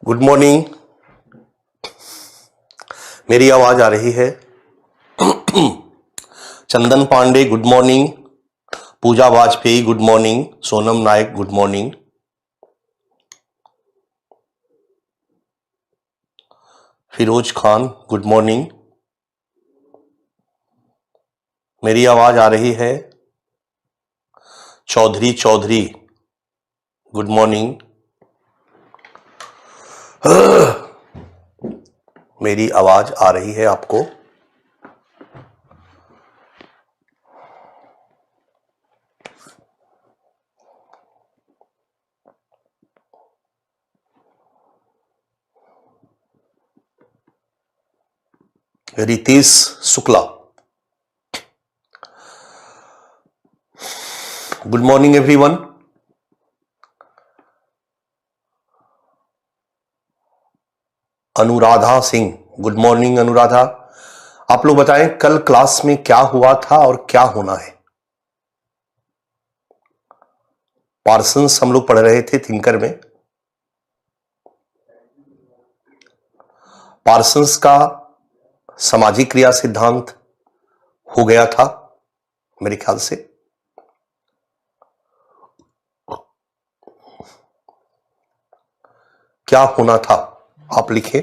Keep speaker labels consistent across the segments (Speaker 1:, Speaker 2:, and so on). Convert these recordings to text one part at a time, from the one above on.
Speaker 1: Good morning. मेरी आवाज आ रही है? Chandan Pandey good morning, Pooja Vajpayee good morning, Sonam Nayak good morning, Firoz Khan good morning. मेरी आवाज आ रही है? Chaudhary Chaudhary good morning. मेरी आवाज आ रही है आपको? Ritesh Shukla good morning everyone. Anuradha Singh good morning Anuradha. आप लोग बताएं कल क्लास में क्या हुआ था और क्या होना है। पार्सन्स हम लोग पढ़ रहे थे थिंकर में। पार्सन्स का सामाजिक क्रिया सिद्धांत हो गया था मेरे ख्याल से। क्या होना था आप लिखें।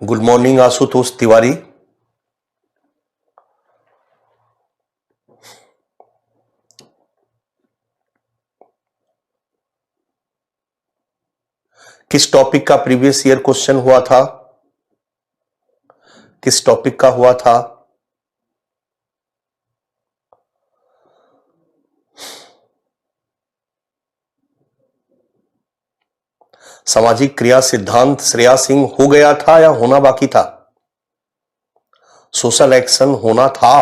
Speaker 1: Good morning Ashutosh Tiwari. किस टॉपिक का प्रीवियस ईयर क्वेश्चन हुआ था? किस टॉपिक का हुआ था? सामाजिक क्रिया सिद्धांत श्रेया सिंह हो गया था या होना बाकी था? सोशल एक्शन होना था।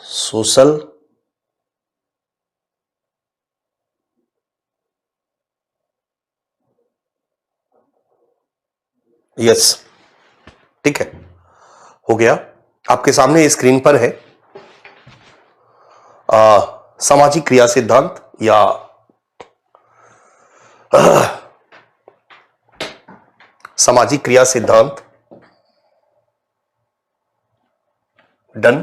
Speaker 1: सोशल यस, ठीक है, हो गया। आपके सामने स्क्रीन पर है सामाजिक क्रिया सिद्धांत या सामाजिक क्रिया सिद्धांत। डन।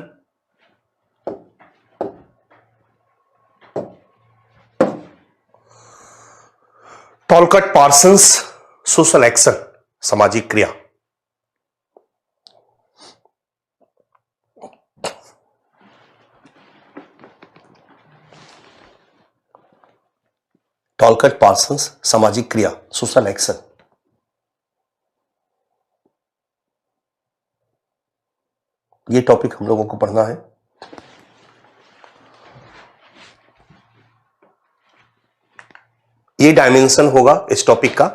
Speaker 1: टॉलकट पार्सन्स सोशल एक्शन सामाजिक क्रिया। टॉलकट पार्सन्स सामाजिक क्रिया सोशल एक्शन। ये टॉपिक हम लोगों को पढ़ना है। ये डायमेंशन होगा इस टॉपिक का।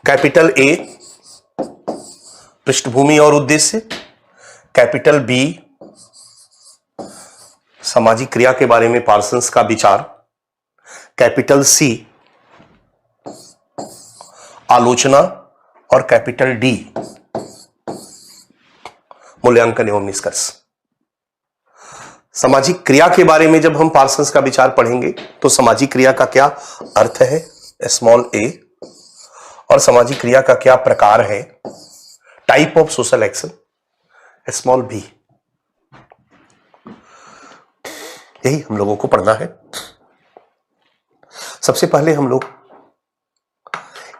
Speaker 1: कैपिटल ए पृष्ठभूमि और उद्देश्य, कैपिटल बी सामाजिक क्रिया के बारे में पार्सन्स का विचार, कैपिटल सी आलोचना और कैपिटल डी मूल्यांकन एवं निष्कर्ष। सामाजिक क्रिया के बारे में जब हम पार्सन्स का विचार पढ़ेंगे तो सामाजिक क्रिया का क्या अर्थ है स्मॉल ए, और सामाजिक क्रिया का क्या प्रकार है type of social action small B. यही हम लोगों को पढ़ना है। सबसे पहले हम लोग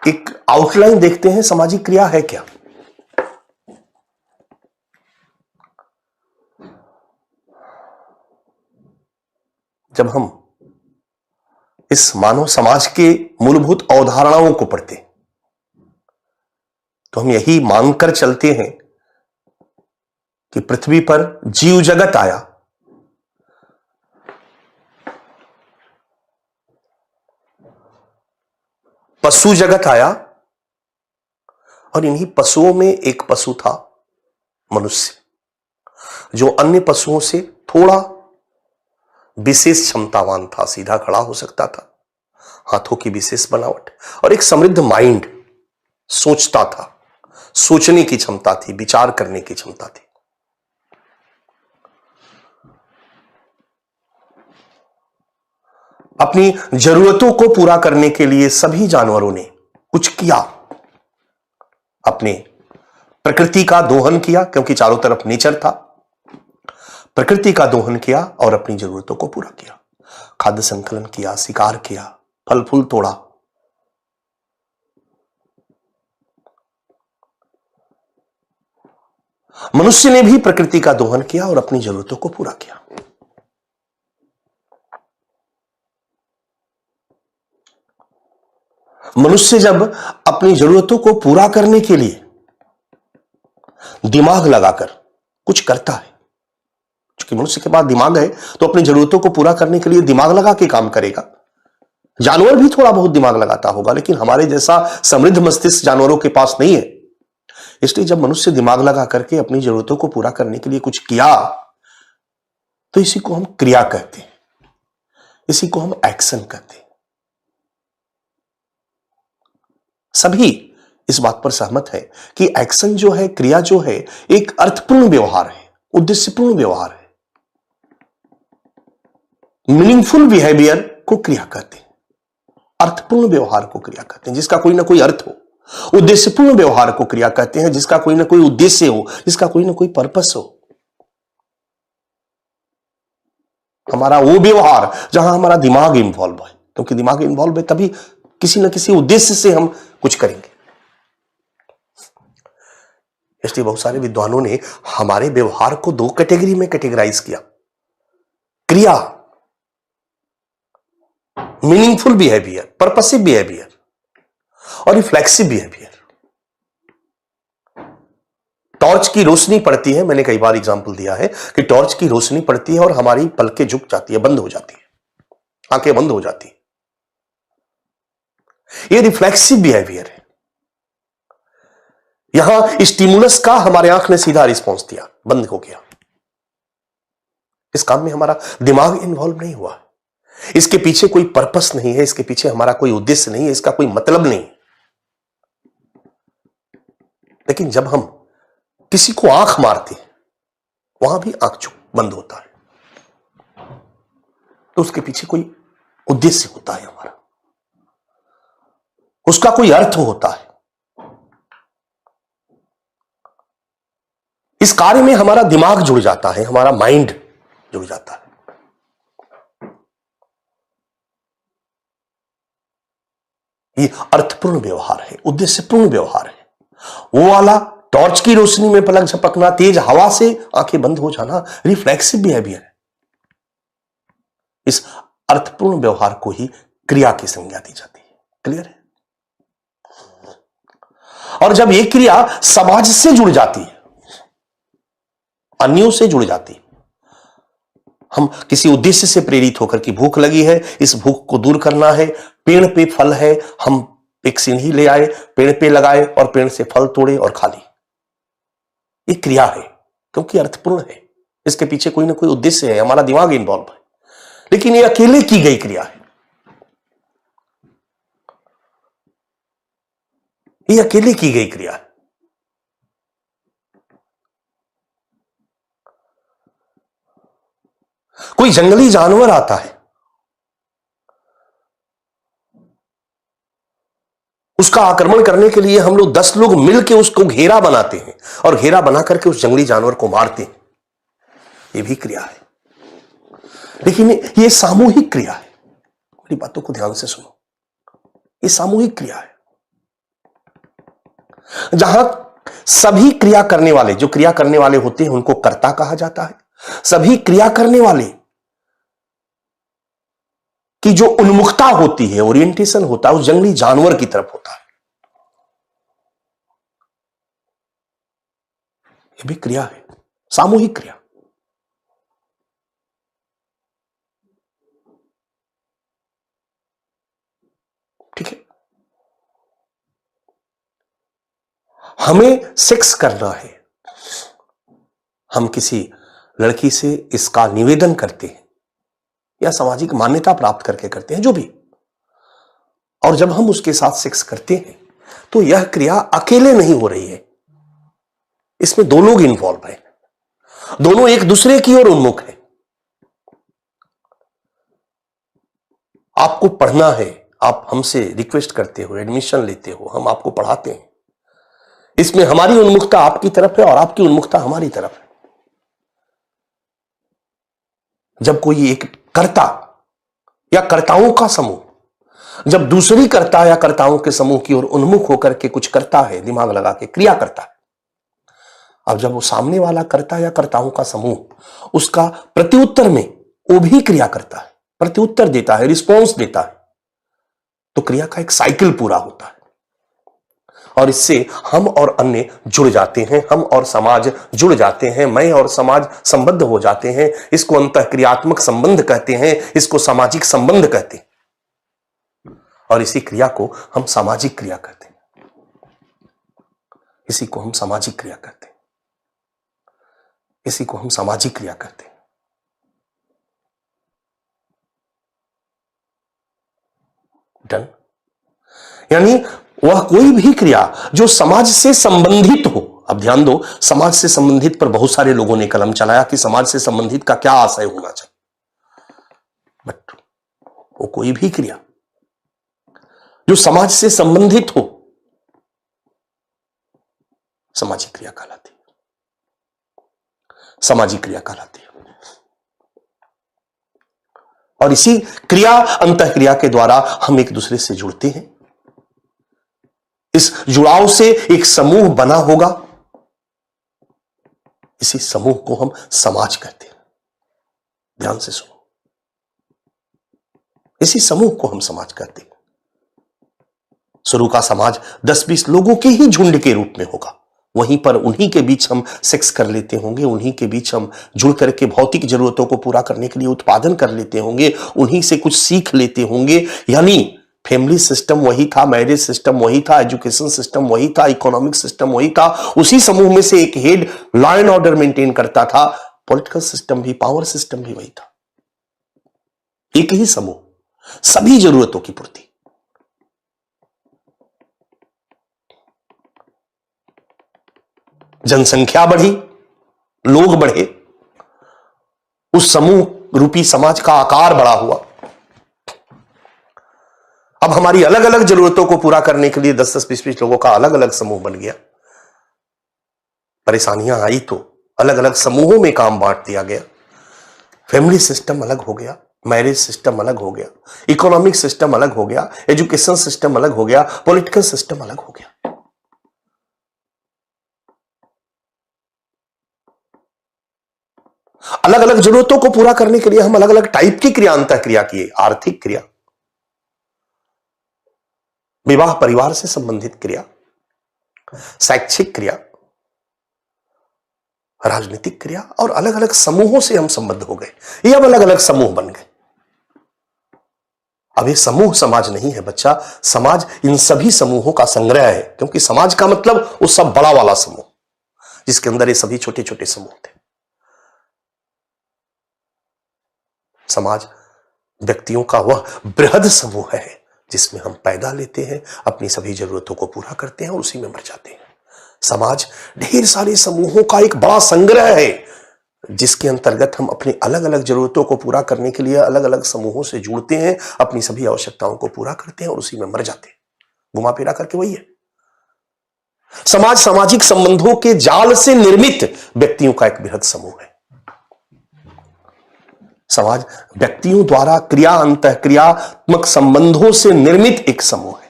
Speaker 1: एक आउटलाइन देखते हैं सामाजिक क्रिया है क्या। जब हम इस मानव समाज के मूलभूत अवधारणाओं को पढ़ते हैं तो हम यही मानकर चलते हैं कि पृथ्वी पर जीव जगत आया, पशु जगत आया, और इन्हीं पशुओं में एक पशु था मनुष्य, जो अन्य पशुओं से थोड़ा विशेष क्षमतावान था। सीधा खड़ा हो सकता था, हाथों की विशेष बनावट और एक समृद्ध माइंड, सोचता था, सोचने की क्षमता थी, विचार करने की क्षमता थी। अपनी जरूरतों को पूरा करने के लिए सभी जानवरों ने कुछ किया। अपने प्रकृति का दोहन किया, क्योंकि चारों तरफ नेचर था। प्रकृति का दोहन किया और अपनी जरूरतों को पूरा किया। खाद्य संकलन किया, शिकार किया, फल फूल तोड़ा। मनुष्य ने भी प्रकृति का दोहन किया और अपनी जरूरतों को पूरा किया। मनुष्य जब अपनी जरूरतों को पूरा करने के लिए दिमाग लगाकर कुछ करता है, क्योंकि मनुष्य के पास दिमाग है तो अपनी जरूरतों को पूरा करने के लिए दिमाग लगा के काम करेगा। जानवर भी थोड़ा बहुत दिमाग लगाता होगा, लेकिन हमारे जैसा समृद्ध मस्तिष्क जानवरों के पास नहीं है। इसलिए जब मनुष्य दिमाग लगा करके अपनी जरूरतों को पूरा करने के लिए कुछ किया, तो इसी को हम क्रिया कहते हैं, इसी को हम एक्शन कहते हैं। सभी इस बात पर सहमत है कि एक्शन जो है, क्रिया जो है, एक अर्थपूर्ण व्यवहार है, उद्देश्यपूर्ण व्यवहार है। मीनिंगफुल बिहेवियर को क्रिया कहते हैं, अर्थपूर्ण व्यवहार को क्रिया कहते हैं, जिसका कोई ना कोई अर्थ हो। उद्देश्यपूर्ण व्यवहार को क्रिया कहते हैं, जिसका कोई ना कोई उद्देश्य हो, जिसका कोई ना कोई पर्पस हो। हमारा वो व्यवहार जहां हमारा दिमाग इन्वॉल्व है, क्योंकि दिमाग इन्वॉल्व है तभी किसी न किसी उद्देश्य से हम कुछ करेंगे। इसलिए बहुत सारे विद्वानों ने हमारे व्यवहार को दो कैटेगरी में कैटेगराइज किया: क्रिया, मीनिंगफुल बिहेवियर, पर्पसिव बिहेवियर, और रिफ्लेक्सिव बिहेवियर। टॉर्च की रोशनी पड़ती है, मैंने कई बार एग्जांपल दिया है कि टॉर्च की रोशनी पड़ती है और हमारी पलकें झुक जाती है, बंद हो जाती है, आंखें बंद हो जाती है। यह रिफ्लेक्सिव बिहेवियर है। यहां स्टिमुलस का हमारे आंख ने सीधा रिस्पॉन्स दिया, बंद हो गया। इस काम में हमारा दिमाग इन्वॉल्व नहीं हुआ, इसके पीछे कोई पर्पस नहीं है, इसके पीछे हमारा कोई उद्देश्य नहीं है, इसका कोई मतलब नहीं। लेकिन जब हम किसी को आंख मारते हैं, वहां भी आंख बंद होता है, तो उसके पीछे कोई उद्देश्य होता है हमारा, उसका कोई अर्थ होता है। इस कार्य में हमारा दिमाग जुड़ जाता है, हमारा माइंड जुड़ जाता है। ये अर्थपूर्ण व्यवहार है, उद्देश्यपूर्ण व्यवहार है। वो वाला टॉर्च की रोशनी में पलक झपकना, तेज हवा से आंखें बंद हो जाना, रिफ्लेक्सिव बिहेवियर है। इस अर्थपूर्ण व्यवहार को ही क्रिया की संज्ञा दी जाती है। क्लियर है? और जब ये क्रिया समाज से जुड़ जाती है, अन्यों से जुड़ जाती है, हम किसी उद्देश्य से प्रेरित होकर कि भूख लगी है, इस भूख को दूर करना है, पेड़ पे फल है, हम एक सीढ़ी ले आए, पेड़ पे लगाए और पेड़ से फल तोड़े और खा ली। ये क्रिया है, क्योंकि अर्थपूर्ण है, इसके पीछे कोई ना कोई उद्देश्य है, हमारा दिमाग इन्वॉल्व है। लेकिन ये अकेले की गई क्रिया है, ये अकेले की गई क्रिया है। कोई जंगली जानवर आता है, उसका आक्रमण करने के लिए हम लोग 10 लोग मिलकर उसको घेरा बनाते हैं और घेरा बना करके उस जंगली जानवर को मारते हैं। यह भी क्रिया है, लेकिन यह सामूहिक क्रिया है। मेरी बातों को ध्यान से सुनो, यह सामूहिक क्रिया है, जहां सभी क्रिया करने वाले, जो क्रिया करने वाले होते हैं उनको कर्ता कहा जाता है। सभी क्रिया करने वाले की जो उन्मुखता होती है, ओरिएंटेशन होता है, उस जंगली जानवर की तरफ होता है। यह भी क्रिया है, सामूहिक क्रिया। ठीक है? हमें सेक्स करना है, हम किसी लड़की से इसका निवेदन करते हैं या सामाजिक मान्यता प्राप्त करके करते हैं, जो भी, और जब हम उसके साथ सेक्स करते हैं तो यह क्रिया अकेले नहीं हो रही है, इसमें दो लोग इन्वॉल्व हैं, दोनों एक दूसरे की ओर उन्मुख हैं। आपको पढ़ना है, आप हमसे रिक्वेस्ट करते हो, एडमिशन लेते हो, हम आपको पढ़ाते हैं। इसमें हमारी उन्मुखता आपकी तरफ है और आपकी उन्मुखता हमारी तरफ है। जब कोई एक कर्ता या कर्ताओं का समूह जब दूसरी कर्ता या कर्ताओं के समूह की ओर उन्मुख होकर के कुछ करता है, दिमाग लगा के क्रिया करता है, अब जब वो सामने वाला कर्ता या कर्ताओं का समूह उसका प्रत्युत्तर में वो भी क्रिया करता है, प्रत्युत्तर देता है, रिस्पॉन्स देता है, तो क्रिया का एक साइकिल पूरा होता है और इससे हम और अन्य जुड़ जाते हैं, हम और समाज जुड़ जाते हैं, मैं और समाज संबद्ध हो जाते हैं। इसको अंतःक्रियात्मक संबंध कहते हैं, इसको सामाजिक संबंध कहते हैं और इसी क्रिया को हम सामाजिक क्रिया कहते हैं। इसी को हम सामाजिक क्रिया कहते हैं। इसी को हम सामाजिक क्रिया कहते हैं। डन। यानी वह कोई भी क्रिया जो समाज से संबंधित हो। अब ध्यान दो, समाज से संबंधित पर बहुत सारे लोगों ने कलम चलाया कि समाज से संबंधित का क्या आशय होना चाहिए, बट वो कोई भी क्रिया जो समाज से संबंधित हो सामाजिक क्रिया कहलाती है, सामाजिक क्रिया कहलाती है। और इसी क्रिया अंतःक्रिया के द्वारा हम एक दूसरे से जुड़ते हैं। इस जुड़ाव से एक समूह बना होगा, इसी समूह को हम समाज कहते हैं। ध्यान से सुनो, इसी समूह को हम समाज कहते हैं। शुरू का समाज 10-20 लोगों के ही झुंड के रूप में होगा, वहीं पर उन्हीं के बीच हम सेक्स कर लेते होंगे, उन्हीं के बीच हम जुड़ करके भौतिक जरूरतों को पूरा करने के लिए उत्पादन कर लेते होंगे, उन्हीं से कुछ सीख लेते होंगे। यानी फैमिली सिस्टम वही था, मैरिज सिस्टम वही था, एजुकेशन सिस्टम वही था, इकोनॉमिक सिस्टम वही था। उसी समूह में से एक head law and order maintain करता था, पॉलिटिकल सिस्टम भी, पावर सिस्टम भी वही था। एक ही समूह, सभी जरूरतों की पूर्ति। जनसंख्या बढ़ी, लोग बढ़े, उस समूह रूपी समाज का आकार बड़ा हुआ। अब हमारी अलग अलग जरूरतों को पूरा करने के लिए 10-10, 20-20 लोगों का अलग अलग समूह बन गया। परेशानियां आई तो अलग अलग समूहों में काम बांट दिया गया। फैमिली सिस्टम अलग हो गया, मैरिज सिस्टम अलग हो गया, इकोनॉमिक सिस्टम अलग हो गया, एजुकेशन सिस्टम अलग हो गया, पॉलिटिकल सिस्टम अलग हो गया। अलग अलग जरूरतों को पूरा करने के लिए हम अलग अलग टाइप की क्रिया अंतःक्रिया किए। आर्थिक क्रिया, विवाह परिवार से संबंधित क्रिया, शैक्षिक क्रिया, राजनीतिक क्रिया, और अलग अलग समूहों से हम संबद्ध हो गए। ये अब अलग अलग समूह बन गए। अब ये समूह समाज नहीं है बच्चा, समाज इन सभी समूहों का संग्रह है। क्योंकि समाज का मतलब वो सब बड़ा वाला समूह जिसके अंदर ये सभी छोटे छोटे समूह थे। समाज व्यक्तियों का वह बृहद समूह है जिसमें हम पैदा लेते हैं, अपनी सभी जरूरतों को पूरा करते हैं और उसी में मर जाते हैं। समाज ढेर सारे समूहों का एक बड़ा संग्रह है जिसके अंतर्गत हम अपनी अलग अलग जरूरतों को पूरा करने के लिए अलग अलग समूहों से जुड़ते हैं, अपनी सभी आवश्यकताओं को पूरा करते हैं और उसी में मर जाते हैं। घुमा फिरा करके वही है समाज। सामाजिक संबंधों के जाल से निर्मित व्यक्तियों का एक बृहद समूह है। समाज व्यक्तियों द्वारा क्रिया अंतःक्रियात्मक संबंधों से निर्मित एक समूह है।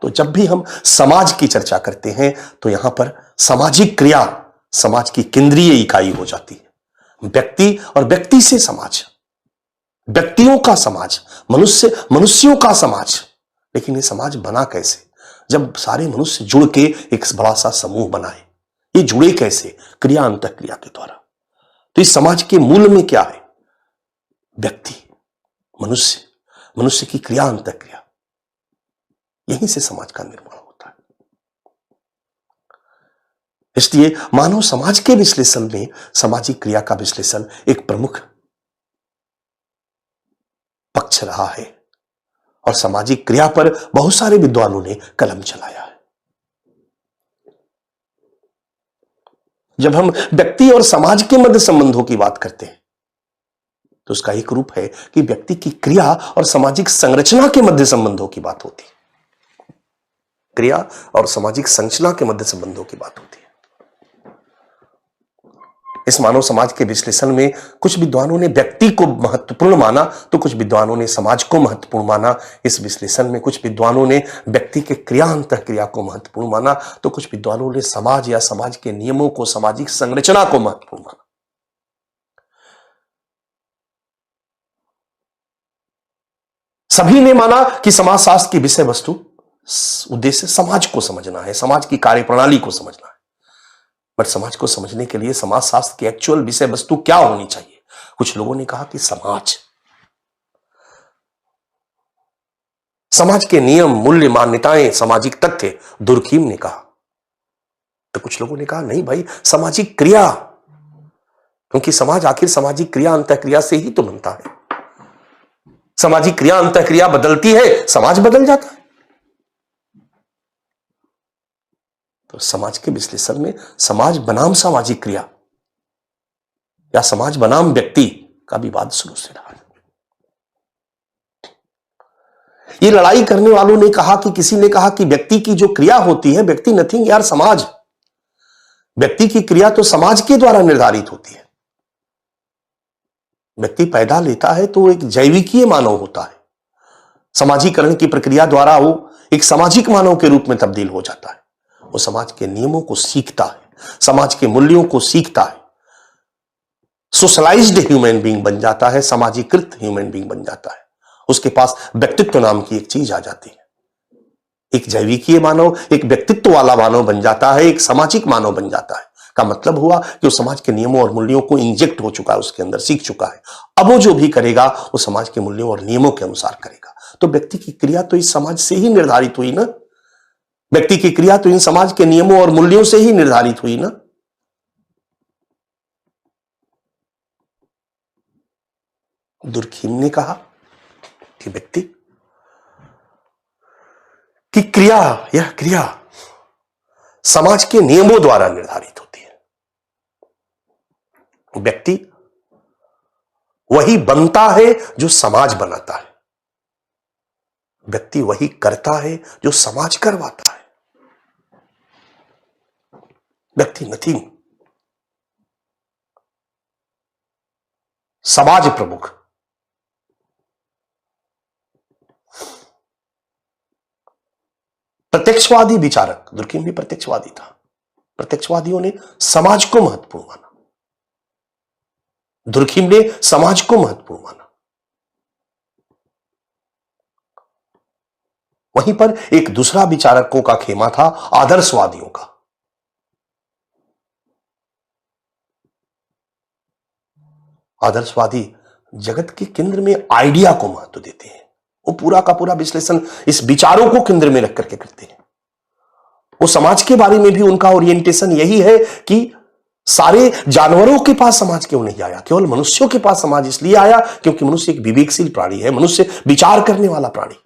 Speaker 1: तो जब भी हम समाज की चर्चा करते हैं तो यहां पर सामाजिक क्रिया समाज की केंद्रीय इकाई हो जाती है। व्यक्ति और व्यक्ति से समाज, व्यक्तियों का समाज, मनुष्यों का समाज। लेकिन ये समाज बना कैसे? जब सारे मनुष्य जुड़ के एक बड़ा सा समूह बनाए। ये जुड़े कैसे? क्रिया अंतःक्रिया के द्वारा। तो इस समाज के मूल में क्या है? व्यक्ति, मनुष्य, मनुष्य की क्रिया अंतःक्रिया, यहीं से समाज का निर्माण होता है। इसलिए मानव समाज के विश्लेषण में सामाजिक क्रिया का विश्लेषण एक प्रमुख पक्ष रहा है और सामाजिक क्रिया पर बहुत सारे विद्वानों ने कलम चलाया है। जब हम व्यक्ति और समाज के मध्य संबंधों की बात करते हैं तो उसका एक रूप है कि व्यक्ति की क्रिया और सामाजिक संरचना के मध्य संबंधों की बात होती है। क्रिया और सामाजिक संरचना के मध्य संबंधों की बात होती है। इस मानव समाज के विश्लेषण में कुछ विद्वानों ने व्यक्ति को महत्वपूर्ण माना तो कुछ विद्वानों ने समाज को महत्वपूर्ण माना। इस विश्लेषण में कुछ विद्वानों ने व्यक्ति के क्रिया अंतःक्रिया को महत्वपूर्ण माना तो कुछ विद्वानों ने समाज या समाज के नियमों को, सामाजिक संरचना को महत्वपूर्ण माना। सभी ने माना कि समाजशास्त्र की विषय वस्तु उद्देश्य समाज को समझना है, समाज की कार्यप्रणाली को समझना है। बट समाज को समझने के लिए समाजशास्त्र की एक्चुअल विषय वस्तु क्या होनी चाहिए? कुछ लोगों ने कहा कि समाज के नियम, मूल्य, मान्यताएं, सामाजिक तथ्य। दुर्खीम ने कहा। तो कुछ लोगों ने कहा नहीं भाई, सामाजिक क्रिया, क्योंकि समाज आखिर सामाजिक क्रिया अंतःक्रिया से ही तो बनता है। सामाजिक क्रिया अंतःक्रिया बदलती है, समाज बदल जाता है। तो समाज के विश्लेषण में समाज बनाम सामाजिक क्रिया या समाज बनाम व्यक्ति का विवाद शुरू से रहा है। ये लड़ाई करने वालों ने कहा कि किसी ने कहा कि व्यक्ति की जो क्रिया होती है, व्यक्ति नथिंग यार, समाज। व्यक्ति की क्रिया तो समाज के द्वारा निर्धारित होती है। व्यक्ति पैदा लेता है तो एक जैविकीय मानव होता है। समाजीकरण की प्रक्रिया द्वारा वो एक सामाजिक मानव के रूप में तब्दील हो जाता है। वो समाज के नियमों को सीखता है, समाज के मूल्यों को सीखता है, सोशलाइज्ड ह्यूमन बीइंग बन जाता है, समाजीकृत ह्यूमन बीइंग बन जाता है। उसके पास व्यक्तित्व नाम की एक चीज आ जाती है। एक जैविकीय मानव एक व्यक्तित्व वाला मानव बन जाता है, एक सामाजिक मानव बन जाता है। का मतलब हुआ कि वो समाज के नियमों और मूल्यों को इंजेक्ट हो चुका है, उसके अंदर सीख चुका है। अब वो जो भी करेगा वो समाज के मूल्यों और नियमों के अनुसार करेगा। तो व्यक्ति की क्रिया तो इस समाज से ही निर्धारित हुई ना। व्यक्ति की क्रिया तो इन समाज के नियमों और मूल्यों से ही निर्धारित हुई ना। दुर्खीम ने कहा कि व्यक्ति की क्रिया, यह क्रिया समाज के नियमों द्वारा निर्धारित होती है। व्यक्ति वही बनता है जो समाज बनाता है। व्यक्ति वही करता है जो समाज करवाता है। व्यक्ति नथिंग, समाज प्रमुख। प्रत्यक्षवादी विचारक, दुर्खीम भी प्रत्यक्षवादी था। प्रत्यक्षवादियों ने समाज को महत्वपूर्ण माना, दुर्खीम ने समाज को महत्वपूर्ण माना। वहीं पर एक दूसरा विचारकों का खेमा था, आदर्शवादियों का। आदर्शवादी जगत के केंद्र में आइडिया को महत्व देते हैं। वो पूरा का पूरा विश्लेषण इस विचारों को केंद्र में रख करके करते हैं। वो समाज के बारे में भी उनका ओरिएंटेशन यही है कि सारे जानवरों के पास समाज क्यों नहीं आया, केवल मनुष्यों के पास समाज इसलिए आया क्योंकि मनुष्य एक विवेकशील प्राणी है, मनुष्य विचार करने वाला प्राणी।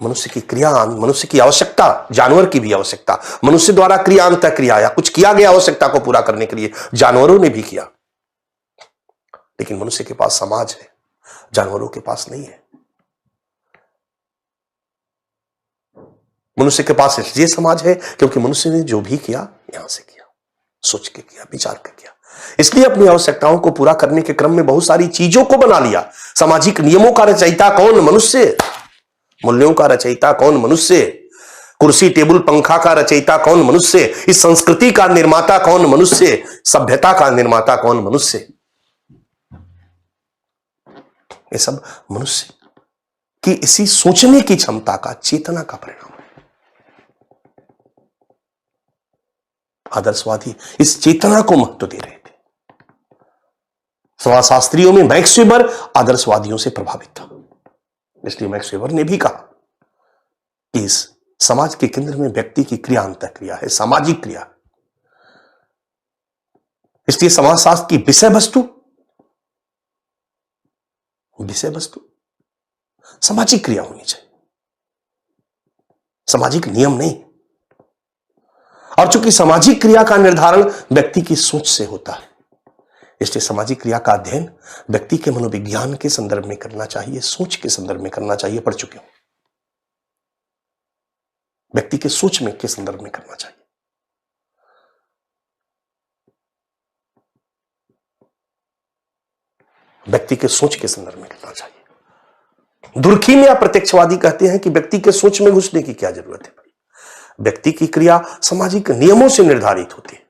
Speaker 1: मनुष्य की क्रिया, मनुष्य की आवश्यकता, जानवर की भी आवश्यकता, मनुष्य द्वारा क्रिया अंतःक्रिया या कुछ किया गया आवश्यकता को पूरा करने के लिए जानवरों ने भी किया। लेकिन मनुष्य के पास समाज है, जानवरों के पास नहीं है। मनुष्य के पास इसलिए समाज है क्योंकि मनुष्य ने जो भी किया यहां से किया, सोच के किया, विचार कर किया। इसलिए अपनी आवश्यकताओं को पूरा करने के क्रम में बहुत सारी चीजों को बना लिया। सामाजिक नियमों का रचयिता कौन? मनुष्य। मूल्यों का रचयिता कौन? मनुष्य। कुर्सी टेबल पंखा का रचयिता कौन? मनुष्य। इस संस्कृति का निर्माता कौन? मनुष्य। सभ्यता का निर्माता कौन? मनुष्य। ये सब मनुष्य की इसी सोचने की क्षमता का, चेतना का परिणाम है। आदर्शवादी इस चेतना को महत्व दे रहे थे। समाजशास्त्रियों में मैक्स वेबर आदर्शवादियों से प्रभावित था। इसलिए मैक्स वेबर ने भी कहा कि इस समाज के केंद्र में व्यक्ति की क्रिया अंतःक्रिया है, सामाजिक क्रिया। इसलिए समाजशास्त्र की विषय वस्तु सामाजिक क्रिया होनी चाहिए, सामाजिक नियम नहीं। और चूंकि सामाजिक क्रिया का निर्धारण व्यक्ति की सोच से होता है, इसलिए सामाजिक क्रिया का अध्ययन व्यक्ति के मनोविज्ञान के संदर्भ में करना चाहिए, सोच के संदर्भ में करना चाहिए। पढ़ चुके हो, व्यक्ति के सोच में के संदर्भ में करना चाहिए। व्यक्ति के सोच के संदर्भ में करना चाहिए। दुर्खीम या प्रत्यक्षवादी कहते हैं कि व्यक्ति के सोच में घुसने की क्या जरूरत है। व्यक्ति की क्रिया सामाजिक नियमों से निर्धारित होती है।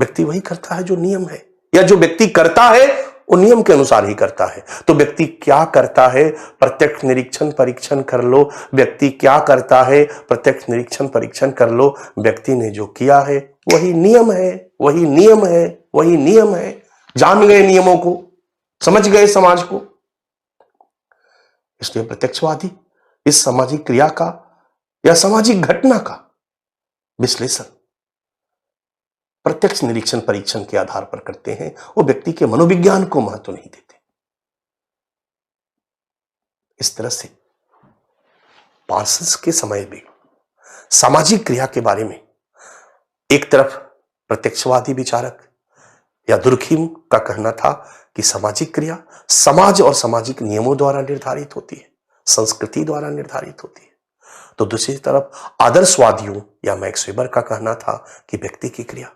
Speaker 1: व्यक्ति वही करता है जो नियम है, या जो व्यक्ति करता है वो नियम के अनुसार ही करता है। तो व्यक्ति क्या करता है, प्रत्यक्ष निरीक्षण परीक्षण कर लो। व्यक्ति क्या करता है, प्रत्यक्ष निरीक्षण परीक्षण कर लो। व्यक्ति ने जो किया है वही नियम है, वही नियम है, वही नियम है। जान गए नियमों को, समझ गए समाज को। इसलिए प्रत्यक्षवादी इस सामाजिक क्रिया का या सामाजिक घटना का विश्लेषण प्रत्यक्ष निरीक्षण परीक्षण के आधार पर करते हैं। वो व्यक्ति के मनोविज्ञान को महत्व नहीं देते। इस तरह से पार्सन्स के समय में सामाजिक क्रिया के बारे में एक तरफ प्रत्यक्षवादी विचारक या दुर्खीम का कहना था कि सामाजिक क्रिया समाज और सामाजिक नियमों द्वारा निर्धारित होती है, संस्कृति द्वारा निर्धारित होती है। तो दूसरी तरफ आदर्शवादियों या मैक्स वेबर का कहना था कि व्यक्ति की क्रिया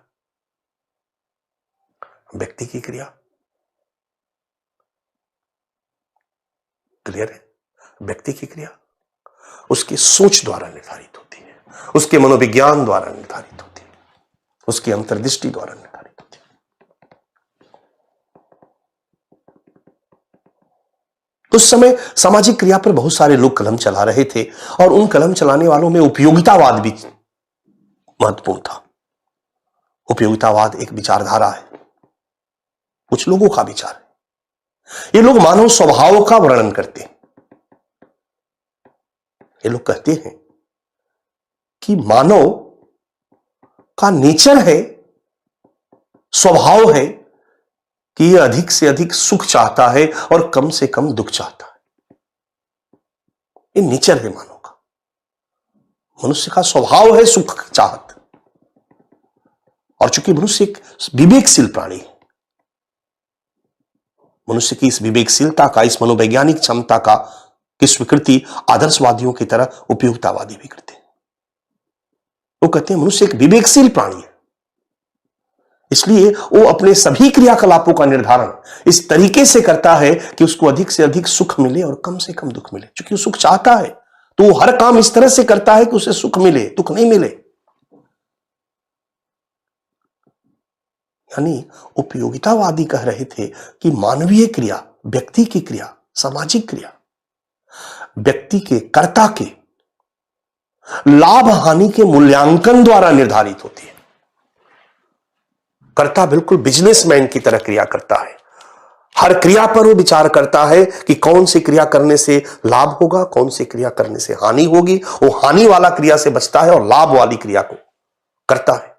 Speaker 1: क्लियर है, व्यक्ति की क्रिया उसकी सोच द्वारा निर्धारित होती है, उसके मनोविज्ञान द्वारा निर्धारित होती है, उसकी अंतर्दृष्टि द्वारा निर्धारित होती है। उस समय सामाजिक क्रिया पर बहुत सारे लोग कलम चला रहे थे और उन कलम चलाने वालों में उपयोगितावाद भी महत्वपूर्ण था। उपयोगितावाद एक विचारधारा है, कुछ लोगों का विचार है। ये लोग मानव स्वभाव का वर्णन करते हैं। ये लोग कहते हैं कि मानव का नेचर है, स्वभाव है कि यह अधिक से अधिक सुख चाहता है और कम से कम दुख चाहता है। ये नेचर है मानव का। मनुष्य का स्वभाव है सुख चाहत। और चूंकि मनुष्य एक विवेकशील प्राणी है, मनुष्य की इस विवेकशीलता का, इस मनोवैज्ञानिक क्षमता का की स्वीकृति आदर्शवादियों की तरह उपयोगितावादी भी करते हैं। वो कहते हैं मनुष्य एक विवेकशील प्राणी है, इसलिए वो अपने सभी क्रियाकलापों का निर्धारण इस तरीके से करता है कि उसको अधिक से अधिक सुख मिले और कम से कम दुख मिले। क्योंकि वो सुख चाहता है तो वो हर काम इस तरह से करता है कि उसे सुख मिले, दुख नहीं मिले। यानी उपयोगितावादी कह रहे थे कि मानवीय क्रिया, व्यक्ति की क्रिया, सामाजिक क्रिया व्यक्ति के कर्ता के लाभ हानि के मूल्यांकन द्वारा निर्धारित होती है। कर्ता बिल्कुल बिजनेसमैन की तरह क्रिया करता है। हर क्रिया पर वो विचार करता है कि कौन सी क्रिया करने से लाभ होगा, कौन सी क्रिया करने से हानि होगी। वो हानि वाला क्रिया से बचता है और लाभ वाली क्रिया को करता है।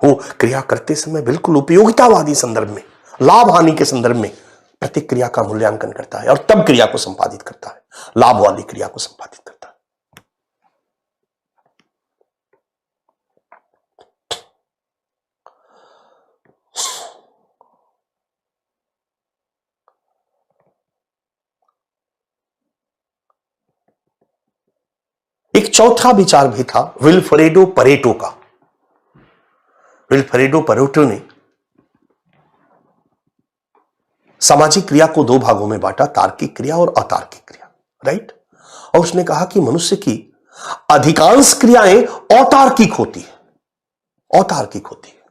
Speaker 1: वो क्रिया करते समय बिल्कुल उपयोगितावादी संदर्भ में, लाभ हानि के संदर्भ में प्रतिक्रिया का मूल्यांकन करता है और तब क्रिया को संपादित करता है, लाभ वाली क्रिया को संपादित करता है। एक चौथा विचार भी था विल्फ्रेडो परेटो का। विल्फ्रेडो परेटो ने सामाजिक क्रिया को दो भागों में बांटा, तार्किक क्रिया और अतार्किक क्रिया, राइट। और उसने कहा कि मनुष्य की अधिकांश क्रियाएं अतार्किक होती है, अतार्किक होती है।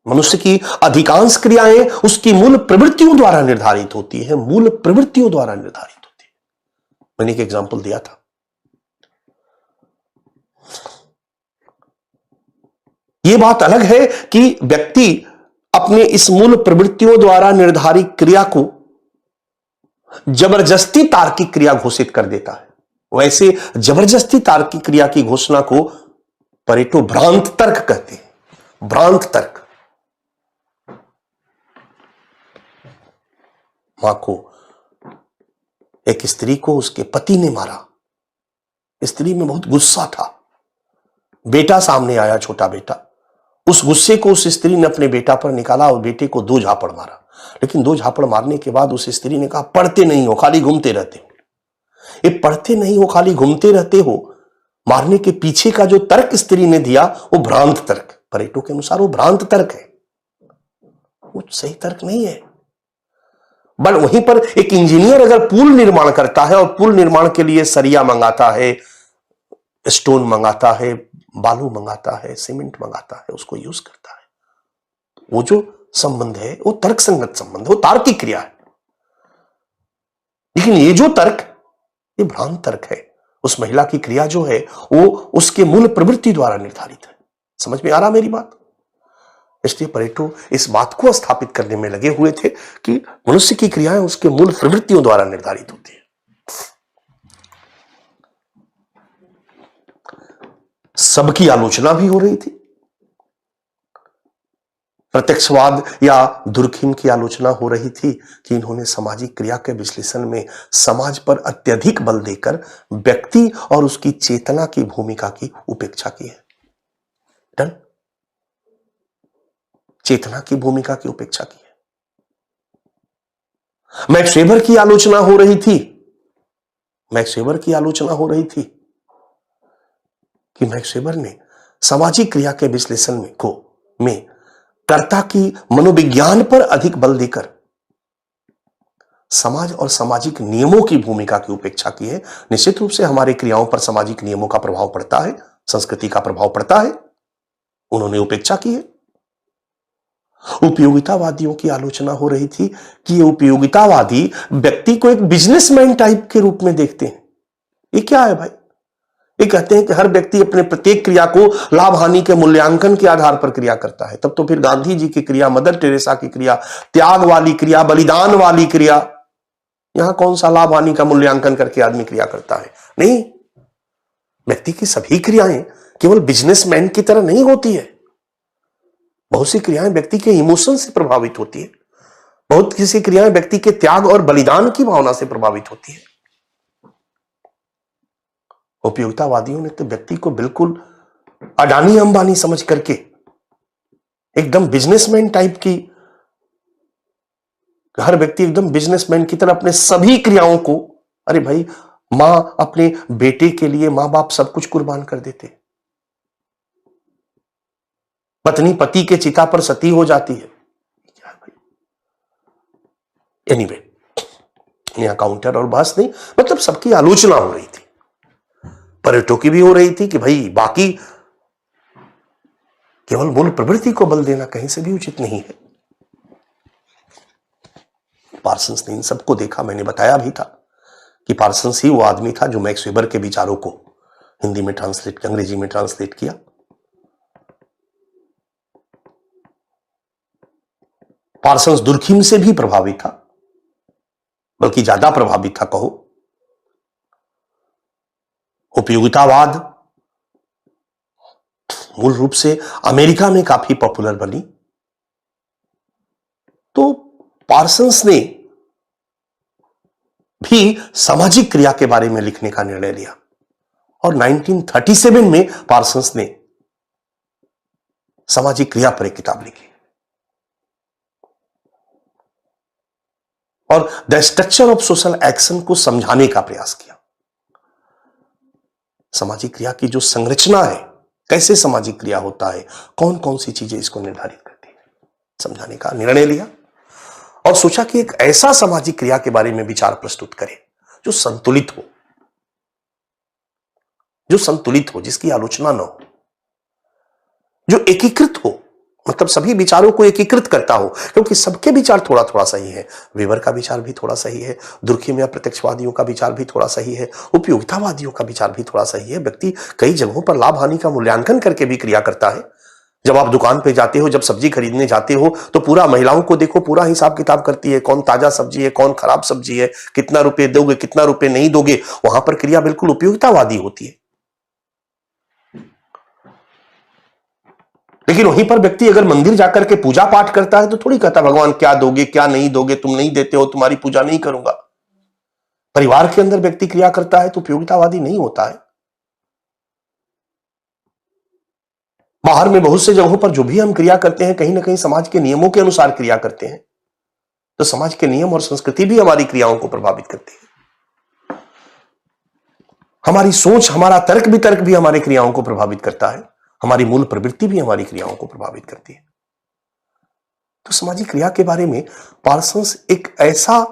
Speaker 1: मनुष्य की अधिकांश क्रियाएं उसकी मूल प्रवृत्तियों द्वारा निर्धारित होती है, मूल प्रवृत्तियों द्वारा निर्धारित होती है। मैंने एक एग्जांपल दिया था। यह बात अलग है कि व्यक्ति अपने इस मूल प्रवृत्तियों द्वारा निर्धारित क्रिया को जबरदस्ती तार्किक क्रिया घोषित कर देता है। वैसे जबरदस्ती तार्किक क्रिया की घोषणा को परेटो भ्रांत तर्क कहते हैं। भ्रांत तर्क। मां को एक स्त्री को उसके पति ने मारा। स्त्री में बहुत गुस्सा था। बेटा सामने आया, छोटा बेटा। उस गुस्से को उस स्त्री ने अपने बेटा पर निकाला और बेटे को 2 झापड़ मारा। लेकिन 2 झापड़ मारने के बाद उस स्त्री ने कहा, पढ़ते नहीं हो, खाली घूमते रहते हो। ये पढ़ते नहीं हो, खाली घूमते रहते हो, मारने के पीछे का जो तर्क स्त्री ने दिया वो भ्रांत तर्क, परेटो के अनुसार वो भ्रांत तर्क है, वो सही तर्क नहीं है। बट वहीं पर एक इंजीनियर अगर पुल निर्माण करता है और पुल निर्माण के लिए सरिया मंगाता है, स्टोन मंगाता है, बालू मंगाता है, सीमेंट मंगाता है, उसको यूज करता है, वो जो संबंध है वो तर्क संगत संबंध, वो तार्किक क्रिया है। लेकिन ये जो तर्क, ये भ्रांत तर्क है। उस महिला की क्रिया जो है वो उसके मूल प्रवृत्ति द्वारा निर्धारित है। समझ में आ रहा मेरी बात? इसलिए परेटो इस बात को स्थापित करने में लगे हुए थे कि मनुष्य की क्रियाएं उसके मूल प्रवृत्तियों द्वारा निर्धारित होती है। सबकी आलोचना भी हो रही थी। प्रत्यक्षवाद या दुर्खिम की आलोचना हो रही थी कि इन्होंने सामाजिक क्रिया के विश्लेषण में समाज पर अत्यधिक बल देकर व्यक्ति और उसकी चेतना की भूमिका की उपेक्षा की है। डन? चेतना की भूमिका की उपेक्षा की है। मैक्स वेबर की आलोचना हो रही थी। मैक्स वेबर की आलोचना हो रही थी कि मैक्स वेबर ने सामाजिक क्रिया के विश्लेषण में कर्ता की मनोविज्ञान पर अधिक बल देकर समाज और सामाजिक नियमों की भूमिका की उपेक्षा की है। निश्चित रूप से हमारी क्रियाओं पर सामाजिक नियमों का प्रभाव पड़ता है, संस्कृति का प्रभाव पड़ता है, उन्होंने उपेक्षा की है। उपयोगितावादियों की आलोचना हो रही थी कि ये उपयोगितावादी व्यक्ति को एक बिजनेसमैन टाइप के रूप में देखते हैं। ये क्या है भाई? ये कहते हैं कि हर व्यक्ति अपने प्रत्येक क्रिया को लाभ हानि के मूल्यांकन के आधार पर क्रिया करता है। तब तो फिर गांधी जी की क्रिया, मदर टेरेसा की क्रिया, त्याग वाली क्रिया, बलिदान वाली क्रिया, यहां कौन सा लाभ हानि का मूल्यांकन करके आदमी क्रिया करता है? नहीं, व्यक्ति की सभी क्रियाएं केवल बिजनेसमैन की तरह नहीं होती है। बहुत सी क्रियाएं व्यक्ति के इमोशन से प्रभावित होती है। बहुत सी क्रियाएं व्यक्ति के त्याग और बलिदान की भावना से प्रभावित होती है। उपयोगितावादियों ने तो व्यक्ति को बिल्कुल अडानी अंबानी समझ करके एकदम बिजनेसमैन टाइप की, हर व्यक्ति एकदम बिजनेसमैन की तरह अपने सभी क्रियाओं को, अरे भाई मां अपने बेटे के लिए मां बाप सब कुछ कुर्बान कर देते, पत्नी पति के चिता पर सती हो जाती है। एनीवे, यहां काउंटर और बहस नहीं, मतलब सबकी आलोचना हो रही थी। परेटो की भी हो रही थी कि भाई बाकी केवल मूल प्रवृत्ति को बल देना कहीं से भी उचित नहीं है। पार्सन्स ने इन सबको देखा। मैंने बताया भी था कि पार्सन्स ही वो आदमी था जो मैक्स वेबर के विचारों को हिंदी में ट्रांसलेट, अंग्रेजी में ट्रांसलेट किया। पार्सन्स दुर्खिम से भी प्रभावित था, बल्कि ज्यादा प्रभावित था कहो। उपयोगितावाद मूल रूप से अमेरिका में काफी पॉपुलर बनी, तो पार्सन्स ने भी सामाजिक क्रिया के बारे में लिखने का निर्णय लिया और 1937 में पार्सन्स ने सामाजिक क्रिया पर एक किताब लिखी और the structure of social action को समझाने का प्रयास किया। सामाजिक क्रिया की जो संरचना है, कैसे सामाजिक क्रिया होता है, कौन कौन सी चीजें इसको निर्धारित करती है, समझाने का निर्णय लिया और सोचा कि एक ऐसा सामाजिक क्रिया के बारे में विचार प्रस्तुत करें जो संतुलित हो, जिसकी आलोचना न हो, जो एकीकृत हो, मतलब सभी विचारों को एकीकृत करता हो, क्योंकि सबके विचार थोड़ा थोड़ा सही है। वेबर का विचार भी थोड़ा सही है, दुर्खिम या प्रत्यक्षवादियों का विचार भी थोड़ा सही है, उपयोगितावादियों का विचार भी थोड़ा सही है। व्यक्ति कई जगहों पर लाभ हानि का मूल्यांकन करके भी क्रिया करता है। जब आप दुकान पे जाते हो, जब सब्जी खरीदने जाते हो, तो पूरा महिलाओं को देखो, पूरा हिसाब किताब करती है, कौन ताजा सब्जी है, कौन खराब सब्जी है, कितना रुपए दोगे, कितना रुपए नहीं दोगे। वहां पर क्रिया बिल्कुल उपयोगितावादी होती है। लेकिन वहीं पर व्यक्ति अगर मंदिर जाकर के पूजा पाठ करता है तो थोड़ी कहता भगवान क्या दोगे क्या नहीं दोगे, तुम नहीं देते हो, तुम्हारी पूजा नहीं करूंगा। परिवार के अंदर व्यक्ति क्रिया करता है तो उपयोगितावादी नहीं होता है। बाहर में बहुत से जगहों पर जो भी हम क्रिया करते हैं, कहीं ना कहीं समाज के नियमों के अनुसार क्रिया करते हैं, तो समाज के नियम और संस्कृति भी हमारी क्रियाओं को प्रभावित करती है। हमारी सोच, हमारा तर्क वितर्क भी हमारी क्रियाओं को प्रभावित करता है। हमारी मूल प्रवृत्ति भी हमारी क्रियाओं को प्रभावित करती है। तो सामाजिक क्रिया के बारे में पार्सन्स एक ऐसा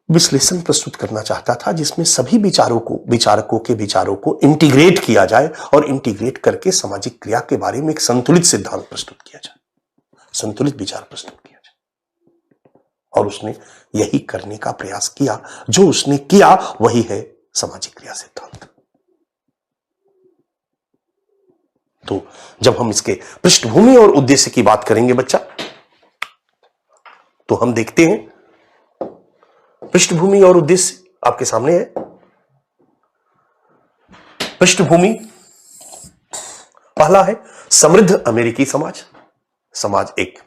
Speaker 1: विश्लेषण प्रस्तुत करना चाहता था जिसमें सभी विचारकों के विचारों को इंटीग्रेट किया जाए और इंटीग्रेट करके सामाजिक क्रिया के बारे में एक संतुलित सिद्धांत प्रस्तुत किया जाए, संतुलित विचार प्रस्तुत किया जाए। और उसने यही करने का प्रयास किया। जो उसने किया वही है सामाजिक क्रिया सिद्धांत। तो जब हम इसके पृष्ठभूमि और उद्देश्य की बात करेंगे बच्चा, तो हम देखते हैं पृष्ठभूमि और उद्देश्य आपके सामने है। पृष्ठभूमि पहला है समृद्ध अमेरिकी समाज। समाज एक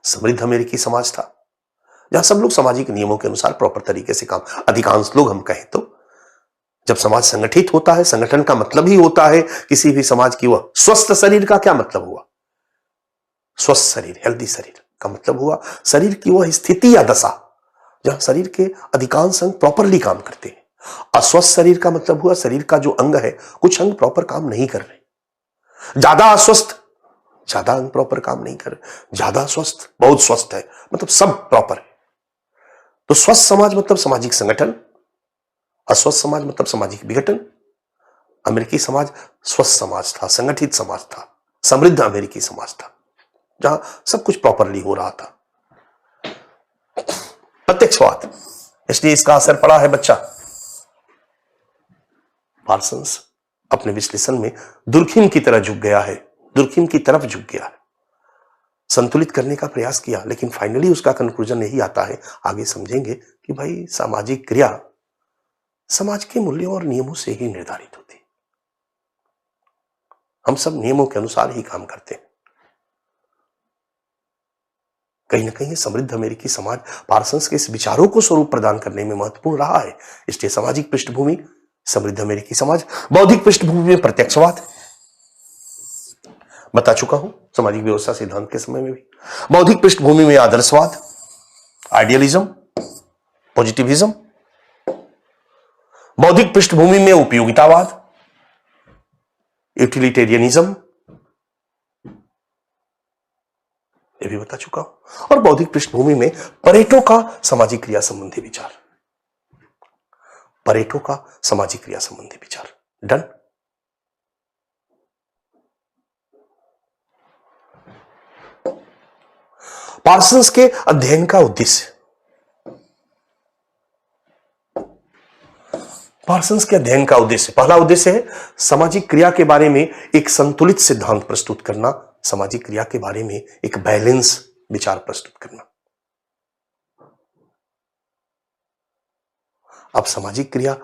Speaker 1: समृद्ध अमेरिकी समाज था जहां सब लोग सामाजिक नियमों के अनुसार प्रॉपर तरीके से काम, अधिकांश लोग हम कहें तो, जब समाज संगठित होता है, संगठन का मतलब ही होता है किसी भी समाज की वह स्वस्थ शरीर का क्या मतलब हुआ? स्वस्थ शरीर, हेल्दी शरीर का मतलब हुआ शरीर की वह स्थिति या दशा जहां शरीर के अधिकांश अंग प्रॉपरली काम करते हैं। अस्वस्थ शरीर का मतलब हुआ शरीर का जो अंग है, कुछ अंग प्रॉपर काम नहीं कर रहे। ज्यादा अस्वस्थ, ज्यादा अंग प्रॉपर काम नहीं कर रहे। ज्यादा स्वस्थ, बहुत स्वस्थ है, मतलब सब प्रॉपर है। तो स्वस्थ समाज मतलब सामाजिक संगठन, अस्वस्थ समाज मतलब सामाजिक विघटन। अमेरिकी समाज स्वस्थ समाज था, संगठित समाज था, समृद्ध अमेरिकी समाज था जहां सब कुछ प्रॉपरली हो रहा था। प्रत्यक्षवाद, इसलिए इसका असर पड़ा है बच्चा। पार्सन्स अपने विश्लेषण में दुर्खिम की तरह झुक गया है, दुर्खिम की तरफ झुक गया है, संतुलित करने का प्रयास किया, लेकिन फाइनली उसका कंक्लूजन यही आता है, आगे समझेंगे कि भाई सामाजिक क्रिया समाज के मूल्यों और नियमों से ही निर्धारित होती है। हम सब नियमों के अनुसार ही काम करते हैं। कहीं ना कहीं समृद्ध अमेरिकी समाज पार्सन्स के इस विचारों को स्वरूप प्रदान करने में महत्वपूर्ण रहा है। इसलिए सामाजिक पृष्ठभूमि समृद्ध अमेरिकी समाज, बौद्धिक पृष्ठभूमि में प्रत्यक्षवाद बता चुका हूं सामाजिक व्यवस्था सिद्धांत के समय में भी। बौद्धिक पृष्ठभूमि में आदर्शवाद, आइडियलिज्म, पॉजिटिविज्म। बौद्धिक पृष्ठभूमि में उपयोगितावाद, यूटिलिटेरियनिज्म, ये भी बता चुका हूं। और बौद्धिक पृष्ठभूमि में परेटो का सामाजिक क्रिया संबंधी विचार, परेटो का सामाजिक क्रिया संबंधी विचार। डन। पार्सन्स के अध्ययन का उद्देश्य, पार्सन्स के अध्ययन का उद्देश्य, पहला उद्देश्य है सामाजिक क्रिया के बारे में एक संतुलित सिद्धांत प्रस्तुत करना, सामाजिक क्रिया के बारे में एक बैलेंस विचार प्रस्तुत करना। अब सामाजिक क्रिया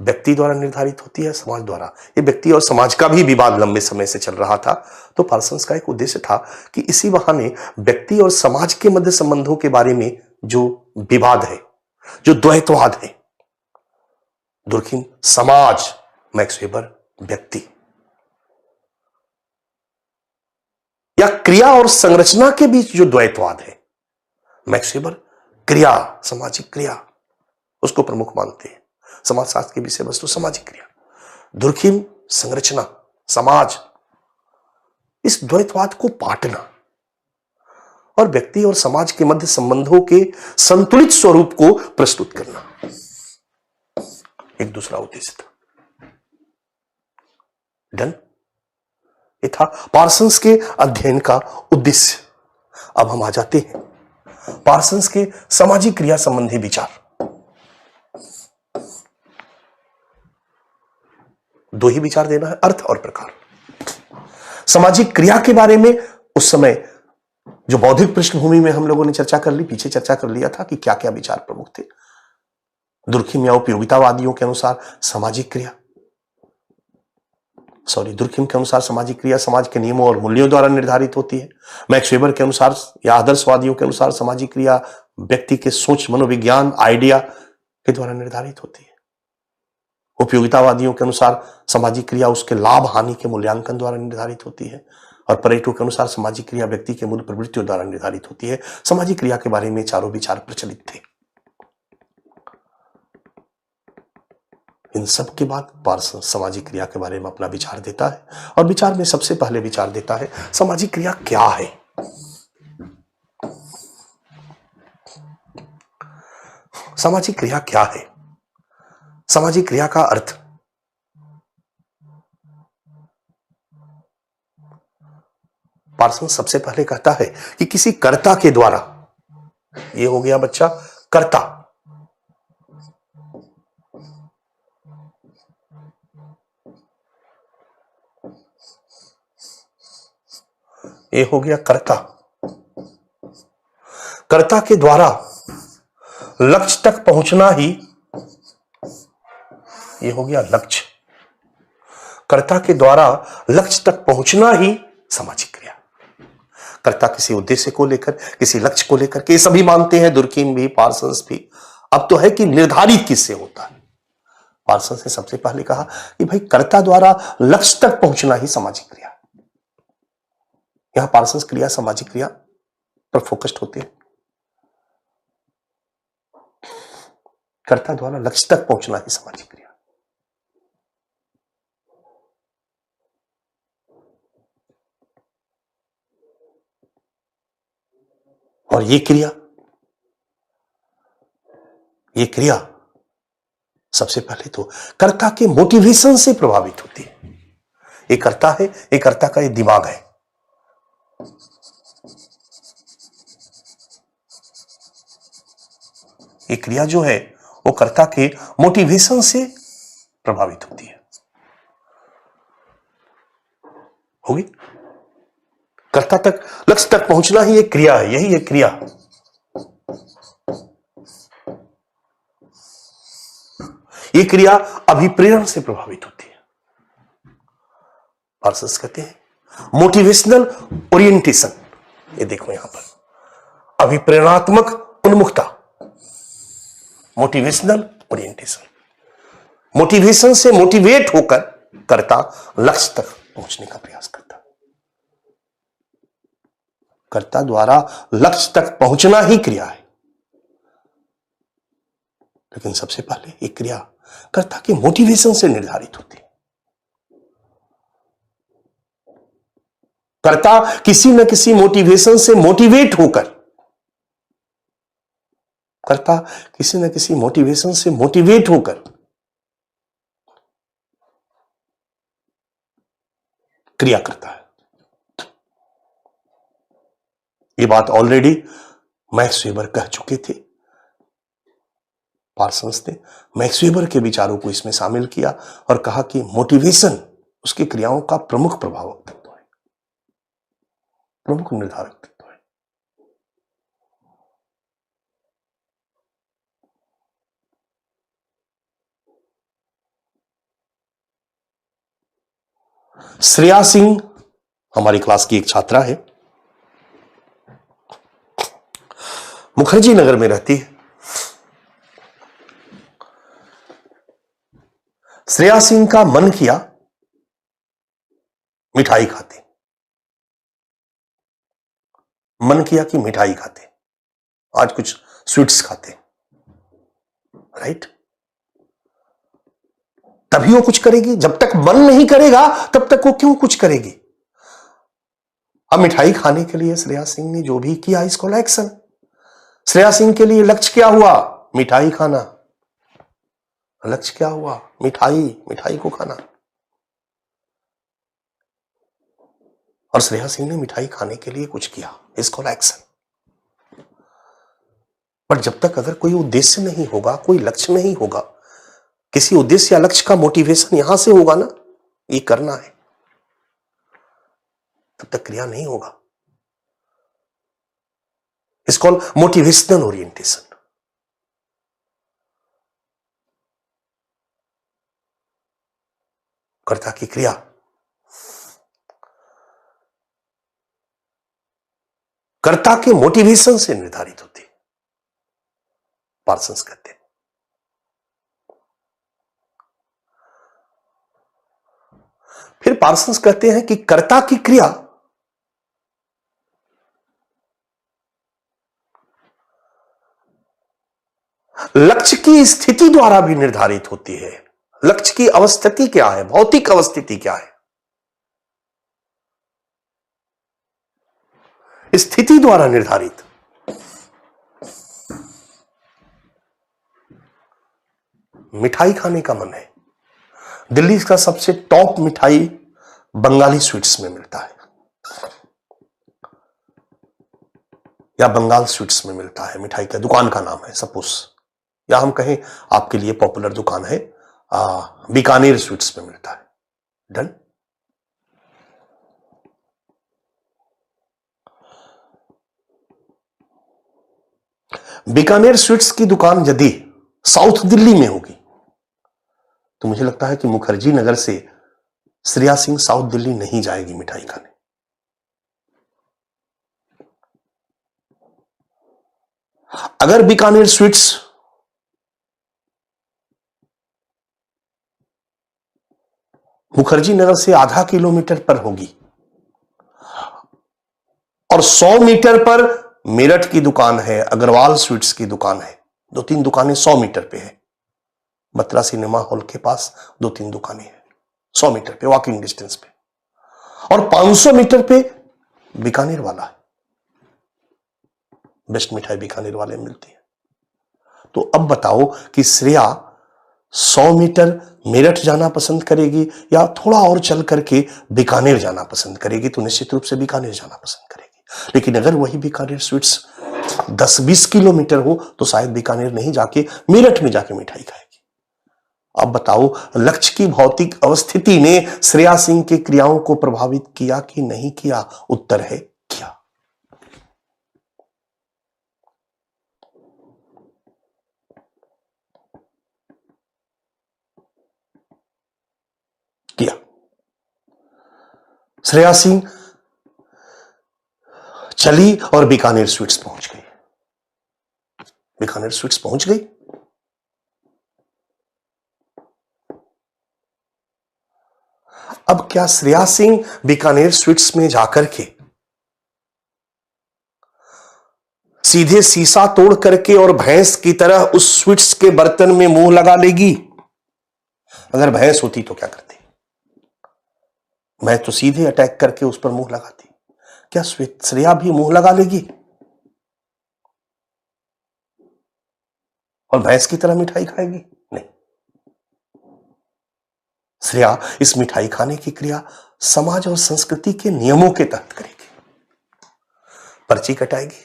Speaker 1: व्यक्ति द्वारा निर्धारित होती है, समाज द्वारा। ये व्यक्ति और समाज का भी विवाद लंबे समय से चल रहा था, तो पार्सन्स का एक उद्देश्य था कि इसी बहाने व्यक्ति और समाज के मध्य संबंधों के बारे में जो विवाद है, जो द्वैतवाद है, दुर्खिम समाज, मैक्स वेबर व्यक्ति, या क्रिया और संरचना के बीच जो द्वैतवाद है, मैक्स वेबर क्रिया, सामाजिक क्रिया, उसको प्रमुख मानते हैं। समाजशास्त्र की विषय वस्तु सामाजिक क्रिया, दुर्खिम संरचना, समाज। इस द्वैतवाद को पाटना और व्यक्ति और समाज के मध्य संबंधों के संतुलित स्वरूप को प्रस्तुत करना एक दूसरा उद्देश्य था। डन। ये था पार्सन्स के अध्ययन का उद्देश्य। अब हम आ जाते हैं पार्सन्स के सामाजिक क्रिया संबंधी विचार। दो ही विचार देना है, अर्थ और प्रकार। सामाजिक क्रिया के बारे में उस समय जो बौद्धिक पृष्ठभूमि में हम लोगों ने चर्चा कर ली, पीछे चर्चा कर लिया था कि क्या क्या विचार प्रमुख थे। दुर्खिम या उपयोगितावादियों के अनुसार सामाजिक क्रिया, दुर्खिम के अनुसार सामाजिक क्रिया समाज के नियमों और मूल्यों द्वारा निर्धारित होती है। मैक्स वेबर के अनुसार या आदर्शवादियों के अनुसार सामाजिक क्रिया व्यक्ति के सोच, मनोविज्ञान, आइडिया के द्वारा निर्धारित होती है। उपयोगितावादियों के अनुसार सामाजिक क्रिया उसके लाभ हानि के मूल्यांकन द्वारा निर्धारित होती है, और परेटो के अनुसार सामाजिक क्रिया व्यक्ति के मूल प्रवृत्तियों द्वारा निर्धारित होती है। सामाजिक क्रिया के बारे में चारों विचार प्रचलित थे। इन सब के बाद पार्सन्स सामाजिक क्रिया के बारे में अपना विचार देता है, और विचार में सबसे पहले विचार देता है सामाजिक क्रिया क्या है। सामाजिक क्रिया क्या है? सामाजिक क्रिया का अर्थ पार्सन्स सबसे पहले कहता है कि किसी कर्ता के द्वारा, ये हो गया बच्चा कर्ता, ये हो गया कर्ता, कर्ता के द्वारा लक्ष्य तक पहुंचना ही, ये हो गया लक्ष्य, कर्ता के द्वारा लक्ष्य तक पहुंचना ही सामाजिक क्रिया। कर्ता किसी उद्देश्य को लेकर, किसी लक्ष्य को लेकर के, सभी मानते हैं, दुर्कीम भी, पार्सन्स भी। अब तो है कि निर्धारित किससे होता है। पार्सन्स ने सबसे पहले कहा कि भाई कर्ता द्वारा लक्ष्य तक पहुंचना ही सामाजिक क्रिया। यहां पार्सन्स क्रिया सामाजिक क्रिया पर फोकस्ड होते हैं। कर्ता द्वारा लक्ष्य तक पहुंचना ही सामाजिक क्रिया। और ये क्रिया सबसे पहले तो कर्ता के मोटिवेशन से प्रभावित होती है। ये कर्ता है, ये कर्ता का ये दिमाग है। ये क्रिया जो है वो कर्ता के मोटिवेशन से प्रभावित होती है। होगी कर्ता तक, लक्ष्य तक पहुंचना ही एक क्रिया है। यही एक क्रिया, ये क्रिया अभिप्रेरण से प्रभावित होती है। पार्सन्स कहते हैं मोटिवेशनल ओरिएंटेशन। ये देखो यहां पर अभिप्रेरणात्मक उन्मुखता, मोटिवेशनल ओरिएंटेशन। मोटिवेशन से मोटिवेट होकर कर्ता लक्ष्य तक पहुंचने का प्रयास करता है। कर्ता द्वारा लक्ष्य तक पहुंचना ही क्रिया है। लेकिन सबसे पहले एक क्रिया कर्ता के मोटिवेशन से निर्धारित होती है। कर्ता किसी न किसी मोटिवेशन से मोटिवेट होकर, कर्ता किसी न किसी मोटिवेशन से मोटिवेट होकर क्रिया करता है। ये बात ऑलरेडी मैक्स वेबर कह चुके थे। पार्सन्स ने मैक्स वेबर के विचारों को इसमें शामिल किया और कहा कि मोटिवेशन उसकी क्रियाओं का प्रमुख प्रभावक तत्व है, प्रमुख निर्धारक तत्व है। श्रेया सिंह हमारी क्लास की एक छात्रा है, मुखर्जी नगर में रहती है। श्रेया सिंह का मन किया मिठाई खाते, मन किया कि मिठाई खाते, आज कुछ स्वीट्स खाते, राइट। तभी वो कुछ करेगी। जब तक मन नहीं करेगा तब तक वो क्यों कुछ करेगी। अब मिठाई खाने के लिए श्रेया सिंह ने जो भी किया, इसको एक्शन। श्रेया सिंह के लिए लक्ष्य क्या हुआ? मिठाई खाना। लक्ष्य क्या हुआ? मिठाई को खाना। और श्रेया सिंह ने मिठाई खाने के लिए कुछ किया, इसको एक्शन। बट जब तक अगर कोई उद्देश्य नहीं होगा, कोई लक्ष्य नहीं होगा, किसी उद्देश्य या लक्ष्य का मोटिवेशन यहां से होगा ना, ये करना है, तब तक क्रिया नहीं होगा। It's called motivational orientation. कर्ता की क्रिया कर्ता के मोटिवेशन से निर्धारित होती है, पार्सन्स कहते हैं। पार्सन्स कहते हैं कि कर्ता की क्रिया लक्ष्य की स्थिति द्वारा भी निर्धारित होती है। लक्ष्य की अवस्थिति क्या है, भौतिक अवस्थिति क्या है, स्थिति द्वारा निर्धारित। मिठाई खाने का मन है, दिल्ली का सबसे टॉप मिठाई बंगाली स्वीट्स में मिलता है या बंगाल स्वीट्स में मिलता है। मिठाई का दुकान का नाम है सपोज, या हम कहें आपके लिए पॉपुलर दुकान है बीकानेर स्वीट्स में मिलता है। डन। बीकानेर स्वीट्स की दुकान यदि साउथ दिल्ली में होगी तो मुझे लगता है कि मुखर्जी नगर से श्रेया सिंह साउथ दिल्ली नहीं जाएगी मिठाई खाने। अगर बीकानेर स्वीट्स मुखर्जी नगर से आधा किलोमीटर पर होगी और 100 मीटर पर मेरठ की दुकान है, अग्रवाल स्वीट्स की दुकान है, 2-3 दुकानें 100 मीटर पे है। बत्रा सिनेमा हॉल के पास 2-3 दुकानें हैं 100 मीटर पे, वॉकिंग डिस्टेंस पे, और 500 मीटर पे बीकानेर वाला है। बेस्ट मिठाई बीकानेर वाले में मिलती है। तो अब बताओ कि श्रेया 100 मीटर मेरठ जाना पसंद करेगी या थोड़ा और चल करके बीकानेर जाना पसंद करेगी? तो निश्चित रूप से बीकानेर जाना पसंद करेगी। लेकिन अगर वही बीकानेर स्वीट्स 10-20 किलोमीटर हो तो शायद बीकानेर नहीं जाके मेरठ में जाके मिठाई खाएगी। अब बताओ लक्ष्य की भौतिक अवस्थिति ने श्रेया सिंह की क्रियाओं को प्रभावित किया कि नहीं किया? उत्तर है किया। किया। श्रेया सिंह चली और बीकानेर स्वीट्स पहुंच गई। बीकानेर स्वीट्स पहुंच गई। अब क्या श्रेया सिंह बीकानेर स्वीट्स में जाकर के सीधे शीशा तोड़ करके और भैंस की तरह उस स्वीट्स के बर्तन में मुंह लगा लेगी? अगर भैंस होती तो क्या करती? मैं तो सीधे अटैक करके उस पर मुंह लगाती। क्या श्रेया भी मुंह लगा लेगी और भैंस की तरह मिठाई खाएगी? नहीं। श्रेया इस मिठाई खाने की क्रिया समाज और संस्कृति के नियमों के तहत करेगी। पर्ची कटाएगी,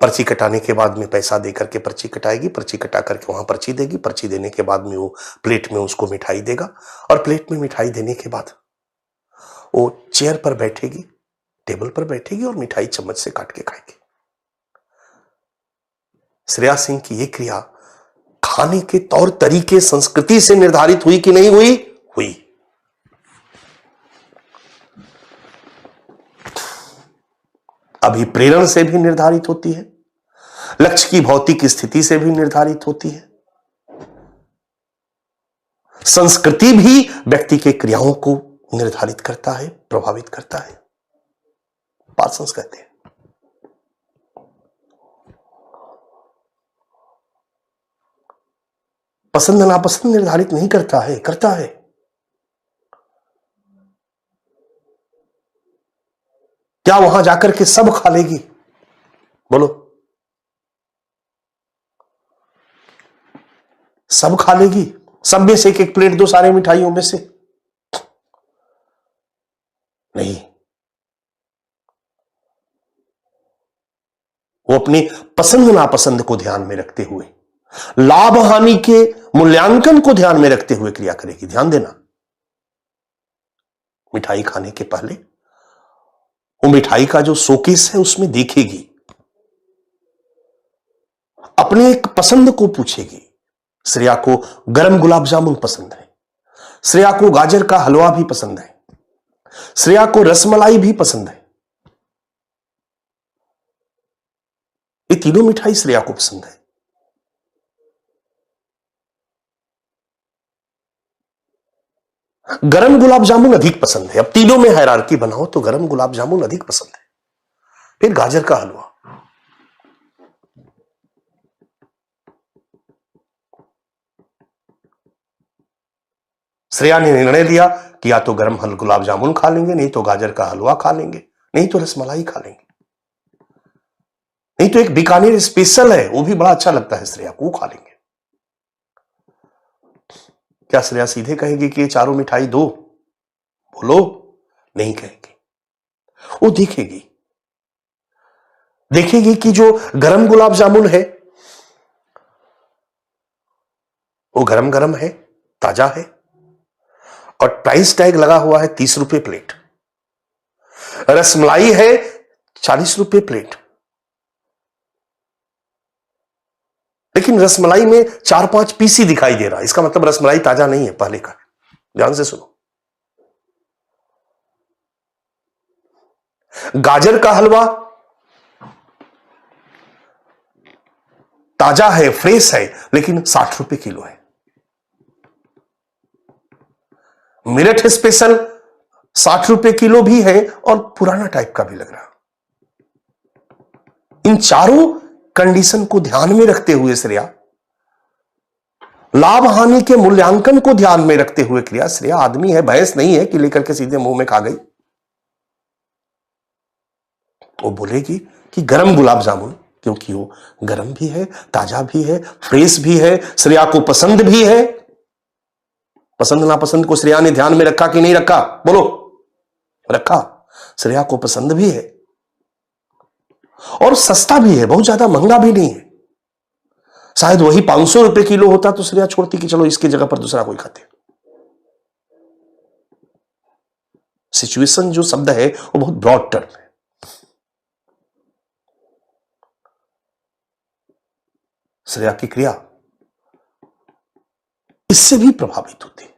Speaker 1: पर्ची कटाने के बाद में पैसा देकर के पर्ची कटाएगी, पर्ची कटा करके वहां पर्ची देगी, पर्ची देने के बाद में वो प्लेट में उसको मिठाई देगा और प्लेट में मिठाई देने के बाद वो चेयर पर बैठेगी, टेबल पर बैठेगी और मिठाई चम्मच से काट के खाएगी। श्रेया सिंह की यह क्रिया खाने के तौर तरीके संस्कृति से निर्धारित हुई कि नहीं हुई? हुई। अभिप्रेरण से भी निर्धारित होती है, लक्ष्य की भौतिक स्थिति से भी निर्धारित होती है, संस्कृति भी व्यक्ति के क्रियाओं को निर्धारित करता है, प्रभावित करता है। पार्सन्स कहते हैं पसंद नापसंद निर्धारित नहीं करता है, करता है। क्या वहां जाकर के सब खा लेगी? बोलो, सब खा लेगी? सब में से एक प्लेट दो सारे मिठाइयों में से? नहीं। वो अपनी पसंद नापसंद को ध्यान में रखते हुए, लाभ हानि के मूल्यांकन को ध्यान में रखते हुए क्रिया करेगी। ध्यान देना, मिठाई खाने के पहले वो मिठाई का जो शोकेस है उसमें देखेगी, अपने एक पसंद को पूछेगी। श्रेया को गरम गुलाब जामुन पसंद है, श्रेया को गाजर का हलवा भी पसंद है, श्रेया को रसमलाई भी पसंद है। ये तीनों मिठाई श्रेया को पसंद है। गरम गुलाब जामुन अधिक पसंद है। अब तीनों में हायरार्की बनाओ तो गरम गुलाब जामुन अधिक पसंद है। फिर गाजर का हलवा, श्रेया ने निर्णय लिया कि या तो गरम गुलाब जामुन खा लेंगे, नहीं तो गाजर का हलवा खा लेंगे, नहीं तो रसमलाई खा लेंगे, नहीं तो एक बीकानेर स्पेशल है वो भी बड़ा अच्छा लगता है श्रेया को, वो खा लेंगे। क्या श्रेया सीधे कहेगी कि ये चारों मिठाई दो? बोलो, नहीं कहेगी। वो देखेगी कि जो गरम गुलाब जामुन है वो गरम गरम है, ताजा है, और प्राइस टैग लगा हुआ है 30 रुपए प्लेट। रसमलाई है 40 रुपए प्लेट, लेकिन रसमलाई में 4-5 पीस ही दिखाई दे रहा है। इसका मतलब रसमलाई ताजा नहीं है, पहले का। ध्यान से सुनो। गाजर का हलवा ताजा है, फ्रेश है, लेकिन 60 रुपए किलो है। मिलेट स्पेशल 60 रुपए किलो भी है और पुराना टाइप का भी लग रहा। इन चारों कंडीशन को ध्यान में रखते हुए श्रेया, लाभ हानि के मूल्यांकन को ध्यान में रखते हुए क्रिया, श्रेया आदमी है, भैंस नहीं है कि लेकर के सीधे मुंह में खा गई। वो बोलेगी कि गरम गुलाब जामुन, क्योंकि वो गरम भी है, ताजा भी है, फ्रेश भी है, श्रेया को पसंद भी है। पसंद नापसंद को श्रेया ने ध्यान में रखा कि नहीं रखा? बोलो, रखा। श्रेया को पसंद भी है और सस्ता भी है, बहुत ज्यादा महंगा भी नहीं है। शायद वही 500 रुपए किलो होता तो श्रेया छोड़ती कि चलो इसकी जगह पर दूसरा कोई खाते। सिचुएशन जो शब्द है वो बहुत ब्रॉड टर्म है। श्रेया की क्रिया इससे भी प्रभावित होती है।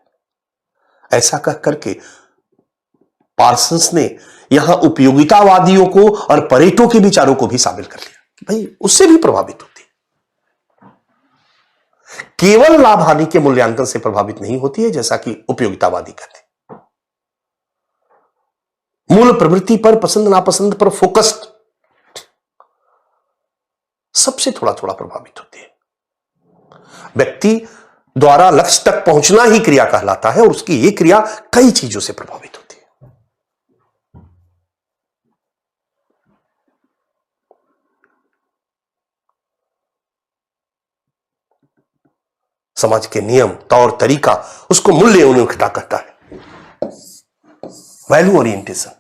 Speaker 1: ऐसा कह करके पार्सन्स ने यहां उपयोगितावादियों को और परेटो के विचारों को भी शामिल कर लिया कि भाई उससे भी प्रभावित होती है, केवल लाभ हानि के मूल्यांकन से प्रभावित नहीं होती है, जैसा कि उपयोगितावादी कहते हैं। मूल प्रवृत्ति पर, पसंद नापसंद पर फोकस्ड सबसे थोड़ा थोड़ा प्रभावित होती है। व्यक्ति द्वारा लक्ष्य तक पहुंचना ही क्रिया कहलाता है और उसकी यह क्रिया कई चीजों से प्रभावित होती है। समाज के नियम, तौर तरीका, उसको मूल्य उन्मुखता कहता है, वैल्यू ओरिएंटेशन।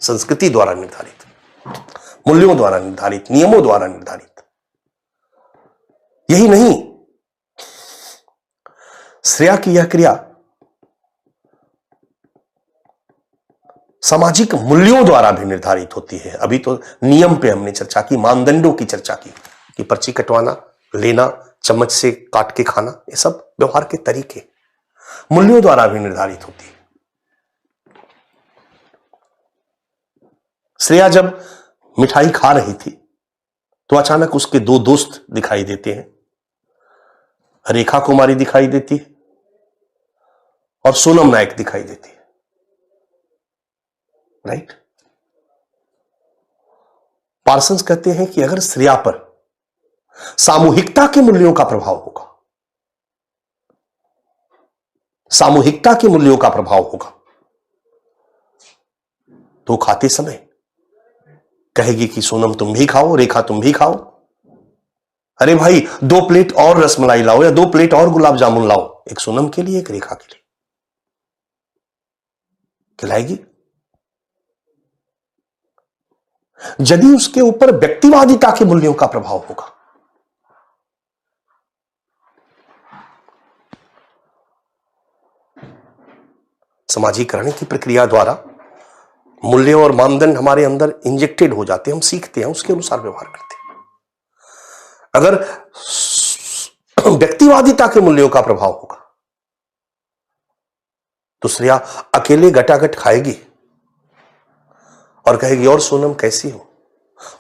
Speaker 1: संस्कृति द्वारा निर्धारित, मूल्यों द्वारा निर्धारित, नियमों द्वारा निर्धारित। यही नहीं, श्रेया की यह क्रिया सामाजिक मूल्यों द्वारा भी निर्धारित होती है। अभी तो नियम पे हमने चर्चा की, मानदंडों की चर्चा की कि पर्ची कटवाना, लेना, चम्मच से काट के खाना, ये सब व्यवहार के तरीके मूल्यों द्वारा भी निर्धारित होती है। श्रेया जब मिठाई खा रही थी तो अचानक उसके दो दोस्त दिखाई देते हैं। रेखा कुमारी दिखाई देती है और सोनम नायक दिखाई देती है। राइट? पार्सन्स कहते हैं कि अगर श्रेया पर सामूहिकता के मूल्यों का प्रभाव होगा, सामूहिकता के मूल्यों का प्रभाव होगा, तो खाते समय कहेगी कि सोनम तुम भी खाओ, रेखा तुम भी खाओ। अरे भाई 2 प्लेट और रसमलाई लाओ या 2 प्लेट और गुलाब जामुन लाओ, एक सोनम के लिए, एक रेखा के लिए। खिलाएगी। यदि उसके ऊपर व्यक्तिवादिता के मूल्यों का प्रभाव होगा, समाजीकरण की प्रक्रिया द्वारा मूल्य और मानदंड हमारे अंदर इंजेक्टेड हो जाते हैं, हम सीखते हैं, उसके अनुसार व्यवहार करते हैं। अगर व्यक्तिवादिता के मूल्यों का प्रभाव होगा तो श्रेया अकेले गटागट खाएगी और कहेगी और सोनम कैसी हो,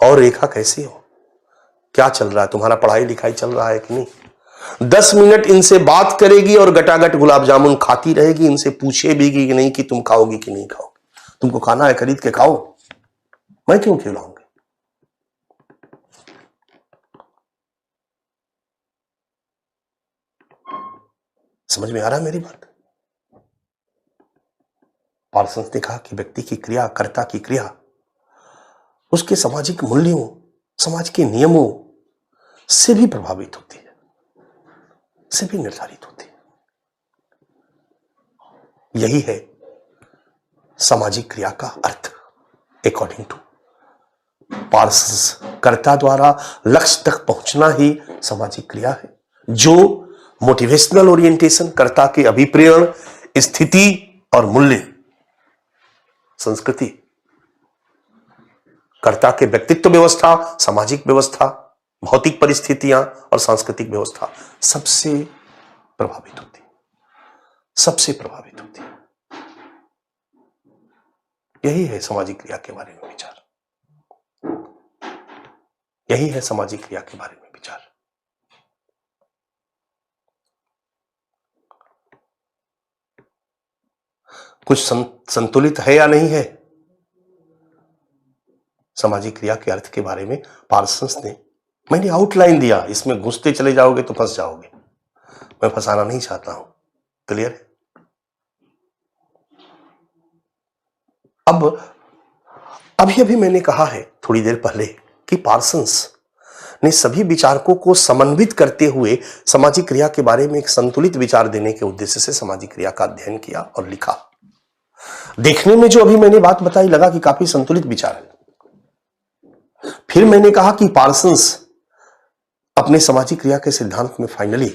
Speaker 1: और रेखा कैसी हो, क्या चल रहा है, तुम्हारा पढ़ाई लिखाई चल रहा है कि नहीं, 10 मिनट इनसे बात करेगी और गटागट गुलाब जामुन खाती रहेगी, इनसे पूछे भी कि नहीं कि तुम खाओगी कि नहीं खाओगी, तुमको खाना है खरीद के खाओ, मैं क्यों खिलाऊंगी। समझ में आ रहा है मेरी बात। पार्सन्स ने कहा कि व्यक्ति की क्रिया, कर्ता की क्रिया उसके सामाजिक मूल्यों, समाज के नियमों से भी प्रभावित होती है, से भी निर्धारित होती है। यही है सामाजिक क्रिया का अर्थ अकॉर्डिंग टू पार्सन्स। कर्ता द्वारा लक्ष्य तक पहुंचना ही सामाजिक क्रिया है, जो मोटिवेशनल ओरिएंटेशन, कर्ता के अभिप्रेरण, स्थिति और मूल्य, संस्कृति, कर्ता के व्यक्तित्व व्यवस्था, सामाजिक व्यवस्था, भौतिक परिस्थितियां और सांस्कृतिक व्यवस्था सबसे प्रभावित होती है, सबसे प्रभावित होती है। यही है सामाजिक क्रिया के बारे में विचार, यही है सामाजिक क्रिया के बारे में विचार। कुछ संतुलित है या नहीं है सामाजिक क्रिया के अर्थ के बारे में पार्सन्स ने, मैंने आउटलाइन दिया, इसमें घुसते चले जाओगे तो फंस जाओगे, मैं फंसाना नहीं चाहता हूं। क्लियर है। अब अभी अभी मैंने कहा है थोड़ी देर पहले कि पार्सन्स ने सभी विचारकों को समन्वित करते हुए सामाजिक क्रिया के बारे में एक संतुलित विचार देने के उद्देश्य से सामाजिक क्रिया का अध्ययन किया और लिखा। देखने में जो अभी मैंने बात बताई लगा कि काफी संतुलित विचार है। फिर मैंने कहा कि पार्सन्स अपने सामाजिक क्रिया के सिद्धांत में फाइनली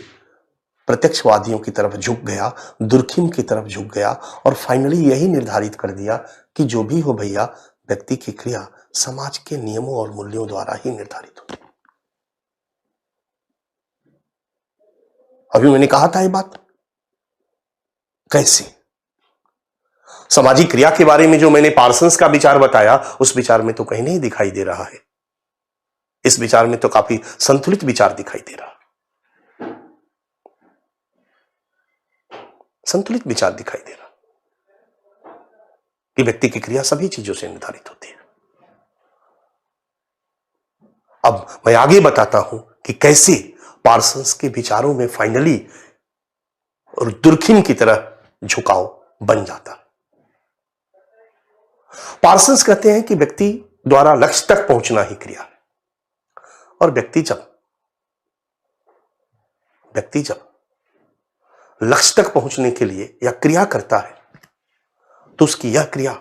Speaker 1: प्रत्यक्षवादियों की तरफ झुक गया, दुर्खिम की तरफ झुक गया और फाइनली यही निर्धारित कर दिया कि जो भी हो भैया, व्यक्ति की क्रिया समाज के नियमों और मूल्यों द्वारा ही निर्धारित होती है। अभी मैंने कहा था ये बात कैसे सामाजिक क्रिया के बारे में जो मैंने पार्सन्स का विचार बताया, उस विचार में तो कहीं नहीं दिखाई दे रहा है। इस विचार में तो काफी संतुलित विचार दिखाई दे रहा, संतुलित विचार दिखाई दे रहा कि व्यक्ति की क्रिया सभी चीजों से निर्धारित होती है। अब मैं आगे बताता हूं कि कैसे पार्सन्स के विचारों में फाइनली और दुर्खिम की तरह झुकाव बन जाता है। पार्सन्स कहते हैं कि व्यक्ति द्वारा लक्ष्य तक पहुंचना ही क्रिया है, और व्यक्ति जब लक्ष्य तक पहुंचने के लिए या क्रिया करता है तो उसकी यह क्रिया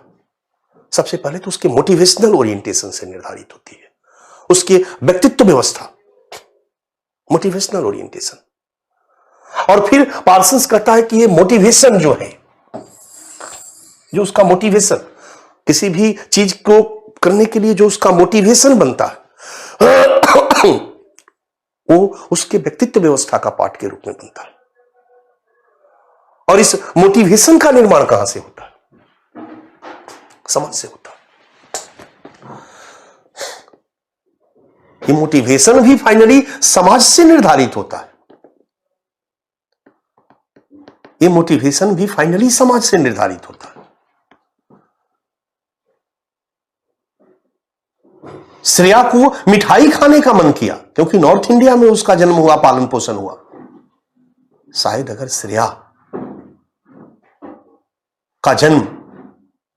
Speaker 1: सबसे पहले तो उसके मोटिवेशनल ओरिएंटेशन से निर्धारित होती है, उसके व्यक्तित्व व्यवस्था, मोटिवेशनल ओरिएंटेशन। और फिर पार्सन्स कहता है कि ये मोटिवेशन जो है, जो उसका मोटिवेशन, किसी भी चीज को करने के लिए जो उसका मोटिवेशन बनता है वो उसके व्यक्तित्व व्यवस्था का पार्ट के रूप में बनता है। और इस मोटिवेशन का निर्माण कहां से होता है? समाज से होता है। ये मोटिवेशन भी फाइनली समाज से निर्धारित होता है। ये मोटिवेशन भी फाइनली समाज से निर्धारित होता है। श्रेया को मिठाई खाने का मन किया क्योंकि नॉर्थ इंडिया में उसका जन्म हुआ, पालन पोषण हुआ। शायद अगर श्रेया का जन्म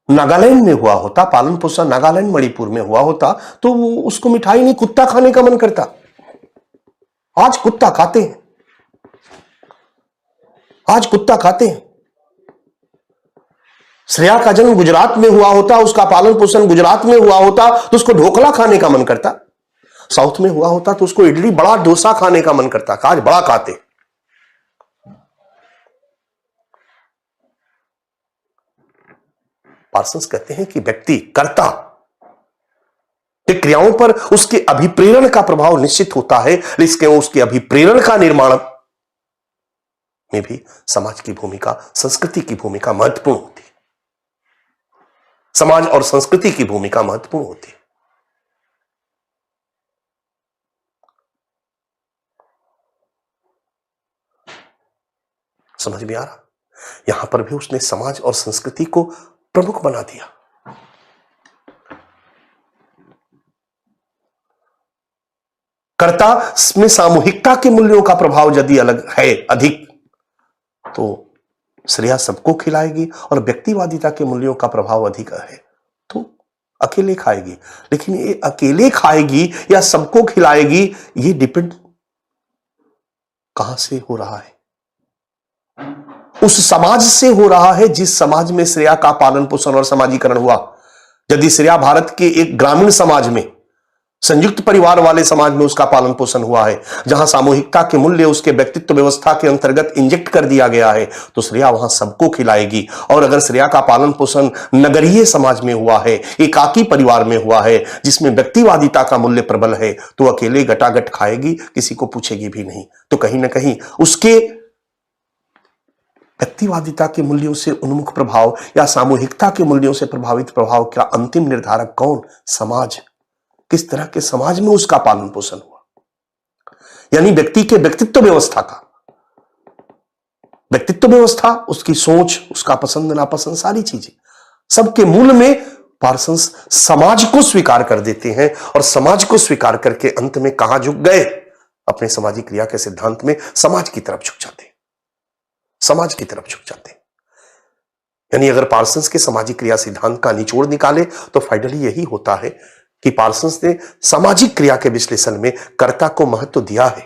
Speaker 1: नागालैंड में हुआ होता, पालन पोषण नागालैंड मणिपुर में हुआ होता, तो उसको मिठाई नहीं कुत्ता खाने का मन करता। आज कुत्ता खाते हैं, आज कुत्ता खाते हैं। श्रेया का जन्म गुजरात में हुआ होता, उसका पालन पोषण गुजरात में हुआ होता, तो उसको ढोकला खाने का मन करता। साउथ में हुआ होता तो उसको इडली बड़ा डोसा खाने का मन करता। आज बड़ा खाते। पार्सन्स कहते हैं कि व्यक्ति कर्ता के क्रियाओं पर उसके अभिप्रेरण का प्रभाव निश्चित होता है, लेकिन उसके अभिप्रेरण का निर्माण में भी समाज की भूमिका, संस्कृति की भूमिका महत्वपूर्ण होती है। समाज और संस्कृति की भूमिका महत्वपूर्ण होती है। समझ में आ रहा? यहां पर भी उसने समाज और संस्कृति को प्रमुख बना दिया। कर्ता में सामूहिकता के मूल्यों का प्रभाव यदि अलग है, अधिक, तो श्रेया सबको खिलाएगी, और व्यक्तिवादिता के मूल्यों का प्रभाव अधिक है तो अकेले खाएगी। लेकिन ये अकेले खाएगी या सबको खिलाएगी, ये डिपेंड कहां से हो रहा है? उस समाज से हो रहा है जिस समाज में श्रेया का पालन पोषण और समाजीकरण हुआ। यदि श्रेया भारत के एक ग्रामीण समाज में, संयुक्त परिवार वाले समाज में उसका पालन पोषण हुआ है, जहां सामूहिकता के मूल्य उसके व्यक्तित्व व्यवस्था के अंतर्गत इंजेक्ट कर दिया गया है, तो श्रेया वहां सबको खिलाएगी। और अगर श्रेया का पालन पोषण नगरीय समाज में हुआ है, एकाकी परिवार में हुआ है, जिसमें व्यक्तिवादिता का मूल्य प्रबल है, तो अकेले गटागट खाएगी, किसी को पूछेगी भी नहीं। तो कहीं ना कहीं उसके व्यक्तिवादिता के मूल्यों से उन्मुख प्रभाव या सामूहिकता के मूल्यों से प्रभावित प्रभाव का अंतिम निर्धारक कौन? समाज। किस तरह के समाज में उसका पालन पोषण हुआ, यानी व्यक्ति के व्यक्तित्व व्यवस्था का, व्यक्तित्व व्यवस्था, उसकी सोच, उसका पसंद नापसंद, सारी चीजें, सबके मूल में पार्सन्स समाज को स्वीकार कर देते हैं। और समाज को स्वीकार करके अंत में कहां झुक गए? अपने सामाजिक क्रिया के सिद्धांत में समाज की तरफ झुक जाते हैं, समाज की तरफ झुक जाते हैं। यानी अगर पार्सन्स के सामाजिक क्रिया सिद्धांत का निचोड़ निकाले तो फाइनली यही होता है कि पार्सन्स ने सामाजिक क्रिया के विश्लेषण में कर्ता को महत्व दिया है,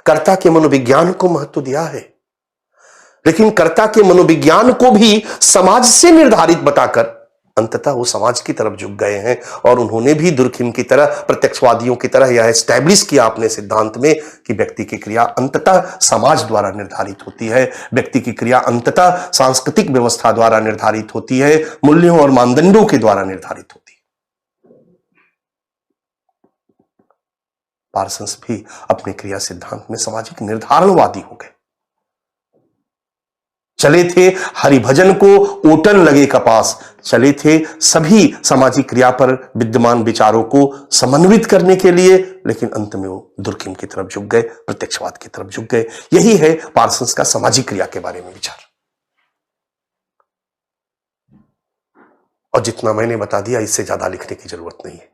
Speaker 1: कर्ता के मनोविज्ञान को महत्व दिया है, लेकिन कर्ता के मनोविज्ञान को भी समाज से निर्धारित बताकर अंततः वो समाज की तरफ झुक गए हैं। और उन्होंने भी दुर्खिम की तरह, प्रत्यक्षवादियों की तरह यह एस्टैब्लिश किया अपने सिद्धांत में कि व्यक्ति की क्रिया अंततः समाज द्वारा निर्धारित होती है, व्यक्ति की क्रिया अंततः सांस्कृतिक व्यवस्था द्वारा निर्धारित होती है, मूल्यों और मानदंडों के द्वारा निर्धारित होती है। पार्सन्स भी अपने क्रिया सिद्धांत में सामाजिक निर्धारणवादी हो गए। चले थे हरिभजन को ओटन लगे कपास, चले थे सभी सामाजिक क्रिया पर विद्यमान विचारों को समन्वित करने के लिए, लेकिन अंत में वो दुर्खिम की तरफ झुक गए, प्रत्यक्षवाद की तरफ झुक गए। यही है पार्सन्स का सामाजिक क्रिया के बारे में विचार। और जितना मैंने बता दिया, इससे ज्यादा लिखने की जरूरत नहीं है,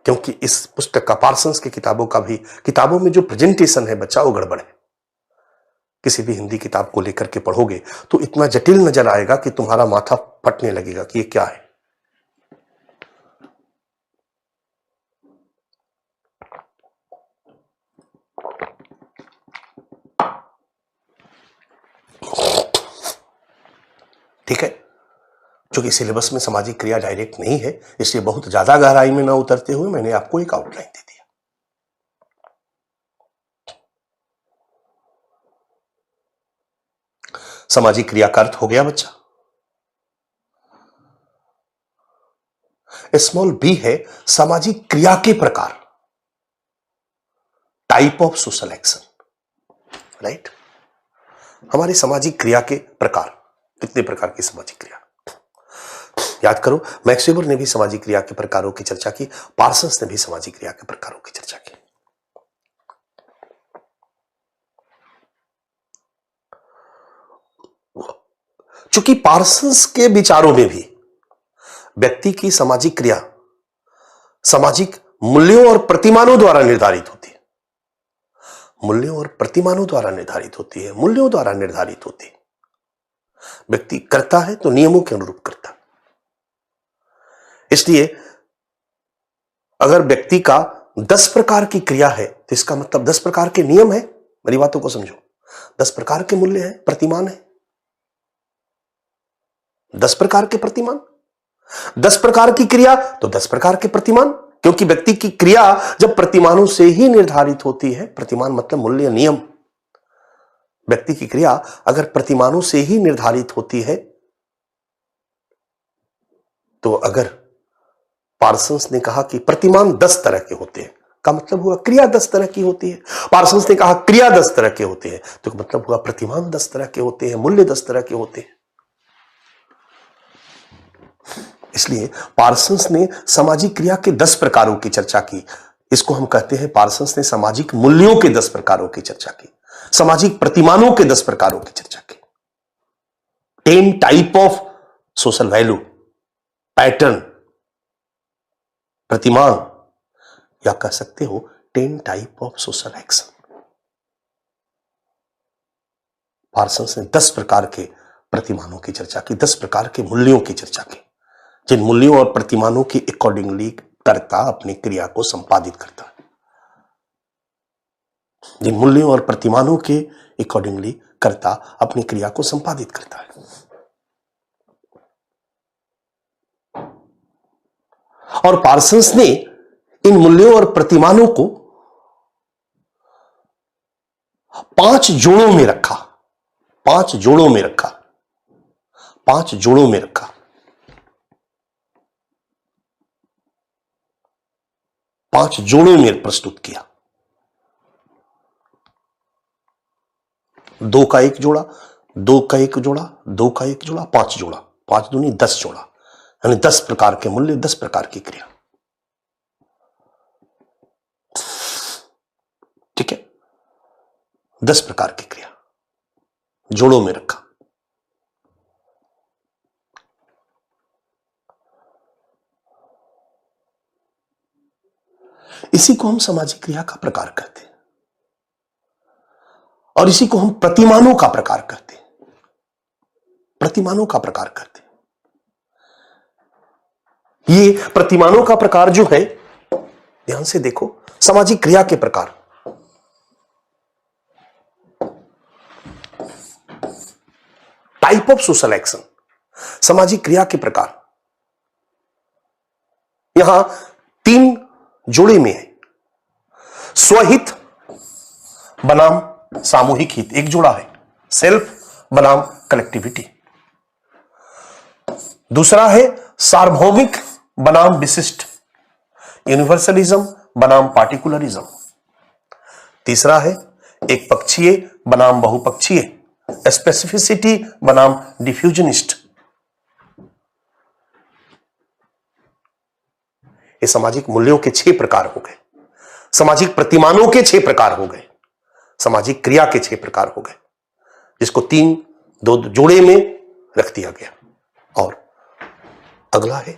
Speaker 1: क्योंकि इस पुस्तक का, पार्सन्स की किताबों का भी, किताबों में जो प्रेजेंटेशन है बच्चा, वो गड़बड़ है। किसी भी हिंदी किताब को लेकर के पढ़ोगे तो इतना जटिल नजर आएगा कि तुम्हारा माथा फटने लगेगा कि ये क्या है। ठीक है, क्योंकि सिलेबस में सामाजिक क्रिया डायरेक्ट नहीं है, इसलिए बहुत ज्यादा गहराई में ना उतरते हुए मैंने आपको एक आउटलाइन दे दिया। सामाजिक क्रिया का अर्थ हो गया बच्चा। स्मॉल बी है सामाजिक क्रिया के प्रकार, type of social action, right. हमारी सामाजिक क्रिया के प्रकार, कितने प्रकार की सामाजिक क्रिया? याद करो, मैक्स वेबर ने भी सामाजिक क्रिया के प्रकारों की चर्चा की, पार्सन्स ने भी सामाजिक क्रिया के प्रकारों की चर्चा की। चूंकि पार्सन्स के विचारों में भी व्यक्ति की सामाजिक क्रिया सामाजिक मूल्यों और प्रतिमानों द्वारा निर्धारित होती है, मूल्यों और प्रतिमानों द्वारा निर्धारित होती है, मूल्यों द्वारा निर्धारित होती है। व्यक्ति करता है तो नियमों के अनुरूप करता। इसलिए अगर व्यक्ति का 10 प्रकार की क्रिया है तो इसका मतलब 10 प्रकार के नियम है। मेरी बातों को समझो, 10 प्रकार के मूल्य है, प्रतिमान है, 10 प्रकार के प्रतिमान, 10 प्रकार की क्रिया तो 10 प्रकार के प्रतिमान। क्योंकि व्यक्ति की क्रिया जब प्रतिमानों से ही निर्धारित होती है, प्रतिमान मतलब मूल्य, नियम, व्यक्ति की क्रिया अगर प्रतिमानों से ही निर्धारित होती है, तो अगर पार्सन्स ने कहा कि प्रतिमान 10 तरह के होते हैं, का मतलब हुआ क्रिया 10 तरह की होती है। पार्सन्स ने कहा क्रिया 10 तरह के होते हैं, तो मतलब हुआ प्रतिमान 10 तरह के होते हैं, मूल्य 10 तरह के होते हैं। इसलिए पार्सन्स ने सामाजिक क्रिया के 10 प्रकारों की चर्चा की। इसको हम कहते हैं, पार्सन्स ने सामाजिक मूल्यों के 10 प्रकारों की चर्चा की। सामाजिक प्रतिमानों के 10 प्रकारों की चर्चा की। 10 type of social value, pattern, प्रतिमान, या कह सकते हो 10 type of social action. Parsons ने 10 प्रकार के प्रतिमानों की चर्चा की, 10 प्रकार के मूल्यों की चर्चा की, जिन मूल्यों और प्रतिमानों की अकॉर्डिंगली कर्ता अपनी क्रिया को संपादित करता है। जिन मूल्यों और प्रतिमानों के अकॉर्डिंगली कर्ता अपनी क्रिया को संपादित करता है। और पार्सन्स ने इन मूल्यों और प्रतिमानों को 5 जोड़ों में रखा। 5 जोड़ों में रखा। 5 जोड़ों में रखा। 5 जोड़ों में प्रस्तुत किया। 2 का 1 जोड़ा, 2 का 1 जोड़ा, 2 का 1 जोड़ा, 5 जोड़ा, 5 दूनी 10 जोड़ा, यानी 10 प्रकार के मूल्य, 10 प्रकार की क्रिया। ठीक है, 10 प्रकार की क्रिया जोड़ों में रखा। इसी को हम सामाजिक क्रिया का प्रकार कहते हैं और इसी को हम प्रतिमानों का प्रकार कहते हैं। प्रतिमानों का प्रकार कहते हैं। ये प्रतिमानों का प्रकार जो है, ध्यान से देखो, सामाजिक क्रिया के प्रकार। टाइप ऑफ सोशल एक्शन, सामाजिक क्रिया के प्रकार। यहां 3 जोड़े में है। स्वहित बनाम सामूहिक हित, एक जोड़ा है। सेल्फ बनाम कलेक्टिविटी। दूसरा है सार्वभौमिक बनाम विशिष्ट, यूनिवर्सलिज्म बनाम पार्टिकुलरिज्म। तीसरा है एक पक्षीय बनाम बहुपक्षीय, स्पेसिफिसिटी बनाम डिफ्यूजनिस्ट। ये सामाजिक मूल्यों के 6 प्रकार हो गए। सामाजिक प्रतिमानों के 6 प्रकार हो गए। सामाजिक क्रिया के 6 प्रकार हो गए, जिसको 2 जोड़े में रख दिया गया। और अगला है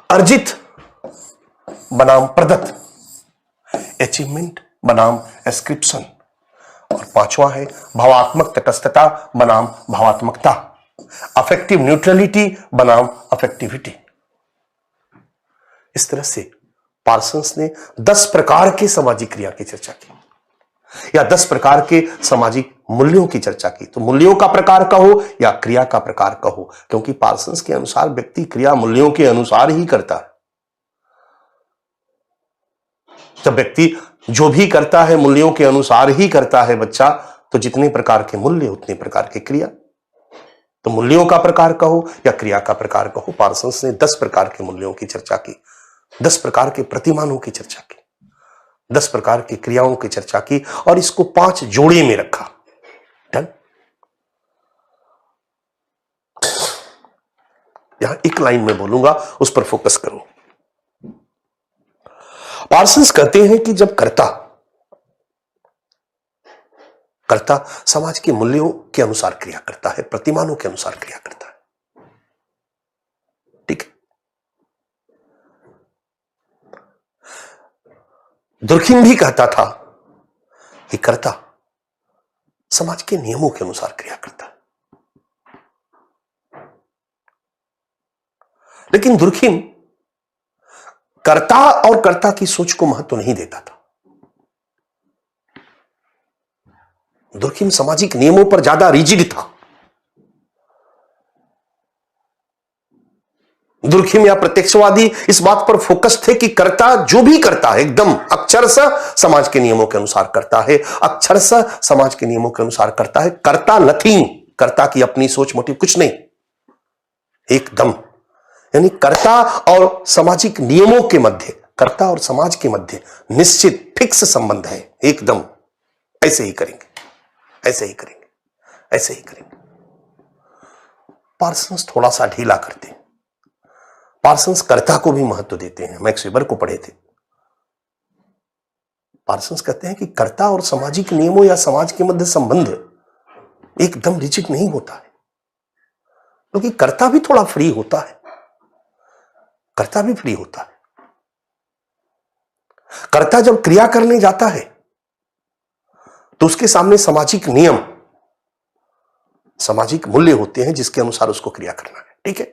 Speaker 1: अर्जित बनाम प्रदत्त, अचीवमेंट बनाम एस्क्रिप्शन। और 5वां है भावात्मक तटस्थता बनाम भावात्मकता, अफेक्टिव न्यूट्रलिटी बनाम अफेक्टिविटी। इस तरह से पार्सन्स ने 10 प्रकार के सामाजिक क्रिया की चर्चा की, या 10 प्रकार के सामाजिक मूल्यों की चर्चा की। तो मूल्यों का प्रकार कहो या क्रिया का प्रकार कहो, क्योंकि पार्सन्स के अनुसार व्यक्ति क्रिया मूल्यों के अनुसार ही करता है। जब व्यक्ति जो भी करता है मूल्यों के अनुसार ही करता है बच्चा, तो जितने प्रकार के मूल्य उतने प्रकार की क्रिया। तो मूल्यों का प्रकार कहो या क्रिया का प्रकार कहो, पार्सन्स ने 10 प्रकार के मूल्यों की चर्चा की, 10 प्रकार के प्रतिमानों की चर्चा की, 10 प्रकार की क्रियाओं की चर्चा की, और इसको 5 जोड़े में रखा। डन। यहां एक लाइन में बोलूंगा, उस पर फोकस करो। पार्सन्स कहते हैं कि जब कर्ता समाज के मूल्यों के अनुसार क्रिया करता है, प्रतिमानों के अनुसार क्रिया करता है। ठीक है। दुर्खिम भी कहता था कि कर्ता समाज के नियमों के अनुसार क्रिया करता है। लेकिन दुर्खिम कर्ता और कर्ता की सोच को महत्व नहीं देता था। दुर्खिम सामाजिक नियमों पर ज्यादा रिजिड था। दुर्खिम या प्रत्यक्षवादी इस बात पर फोकस थे कि कर्ता जो भी करता है एकदम अक्षरशः समाज के नियमों के अनुसार करता है, अक्षरशः समाज के नियमों के अनुसार करता है। कर्ता नथिंग, कर्ता की अपनी सोच मोटिव कुछ नहीं, एकदम। यानी कर्ता और सामाजिक नियमों के मध्य, कर्ता और समाज के मध्य निश्चित फिक्स संबंध है, एकदम। ऐसे ही करेंगे, ऐसे ही करेंगे, ऐसे ही करेंगे। पार्सन्स थोड़ा सा ढीला करते हैं। पार्सन्स कर्ता को भी महत्व देते हैं। मैक्स वेबर को पढ़े थे। पार्सन्स कहते हैं कि कर्ता और सामाजिक नियमों या समाज के मध्य संबंध एकदम रिजिड नहीं होता है, क्योंकि कर्ता भी थोड़ा फ्री होता है। कर्ता भी फ्री होता है। कर्ता जब क्रिया करने जाता है तो उसके सामने सामाजिक नियम, सामाजिक मूल्य होते हैं जिसके अनुसार उसको क्रिया करना है, ठीक है।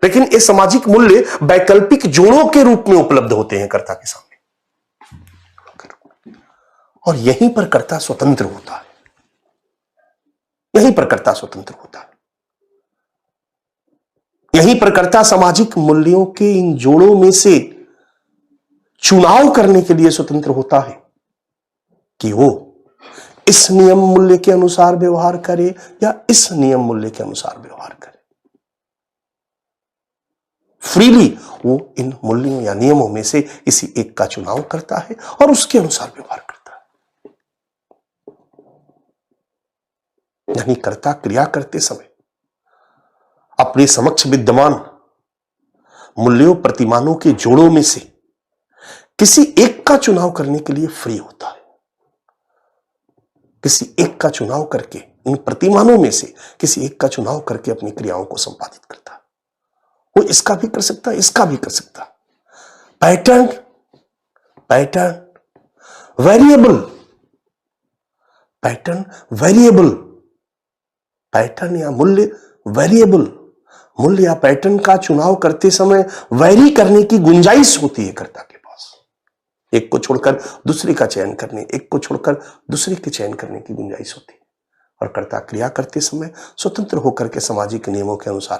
Speaker 1: लेकिन ये सामाजिक मूल्य वैकल्पिक जोड़ों के रूप में उपलब्ध होते हैं कर्ता के सामने, और यहीं पर कर्ता स्वतंत्र होता है। यहीं पर कर्ता स्वतंत्र होता है। यहीं पर कर्ता सामाजिक मूल्यों के इन जोड़ों में से चुनाव करने के लिए स्वतंत्र होता है कि वो इस नियम मूल्य के अनुसार व्यवहार करे या इस नियम मूल्य के अनुसार व्यवहार करे। फ्रीली वो इन मूल्यों या नियमों में से किसी एक का चुनाव करता है और उसके अनुसार व्यवहार करता है। यानी कर्ता क्रिया करते समय अपने समक्ष विद्यमान मूल्यों प्रतिमानों के जोड़ों में से किसी एक का चुनाव करने के लिए फ्री होता है। किसी एक का चुनाव करके, इन प्रतिमानों में से किसी एक का चुनाव करके अपनी क्रियाओं को संपादित करता है। वो इसका भी कर सकता है, इसका भी कर सकता है। Pattern variable, pattern variable, pattern या मूल्य वेरिएबल, मूल्य या पैटर्न का चुनाव करते समय वैरी करने की गुंजाइश होती है कर्ता के पास। एक को छोड़कर दूसरे का चयन करने, एक को छोड़कर दूसरे के चयन करने की गुंजाइश होती है। और कर्ता क्रिया करते समय स्वतंत्र होकर के सामाजिक नियमों के अनुसार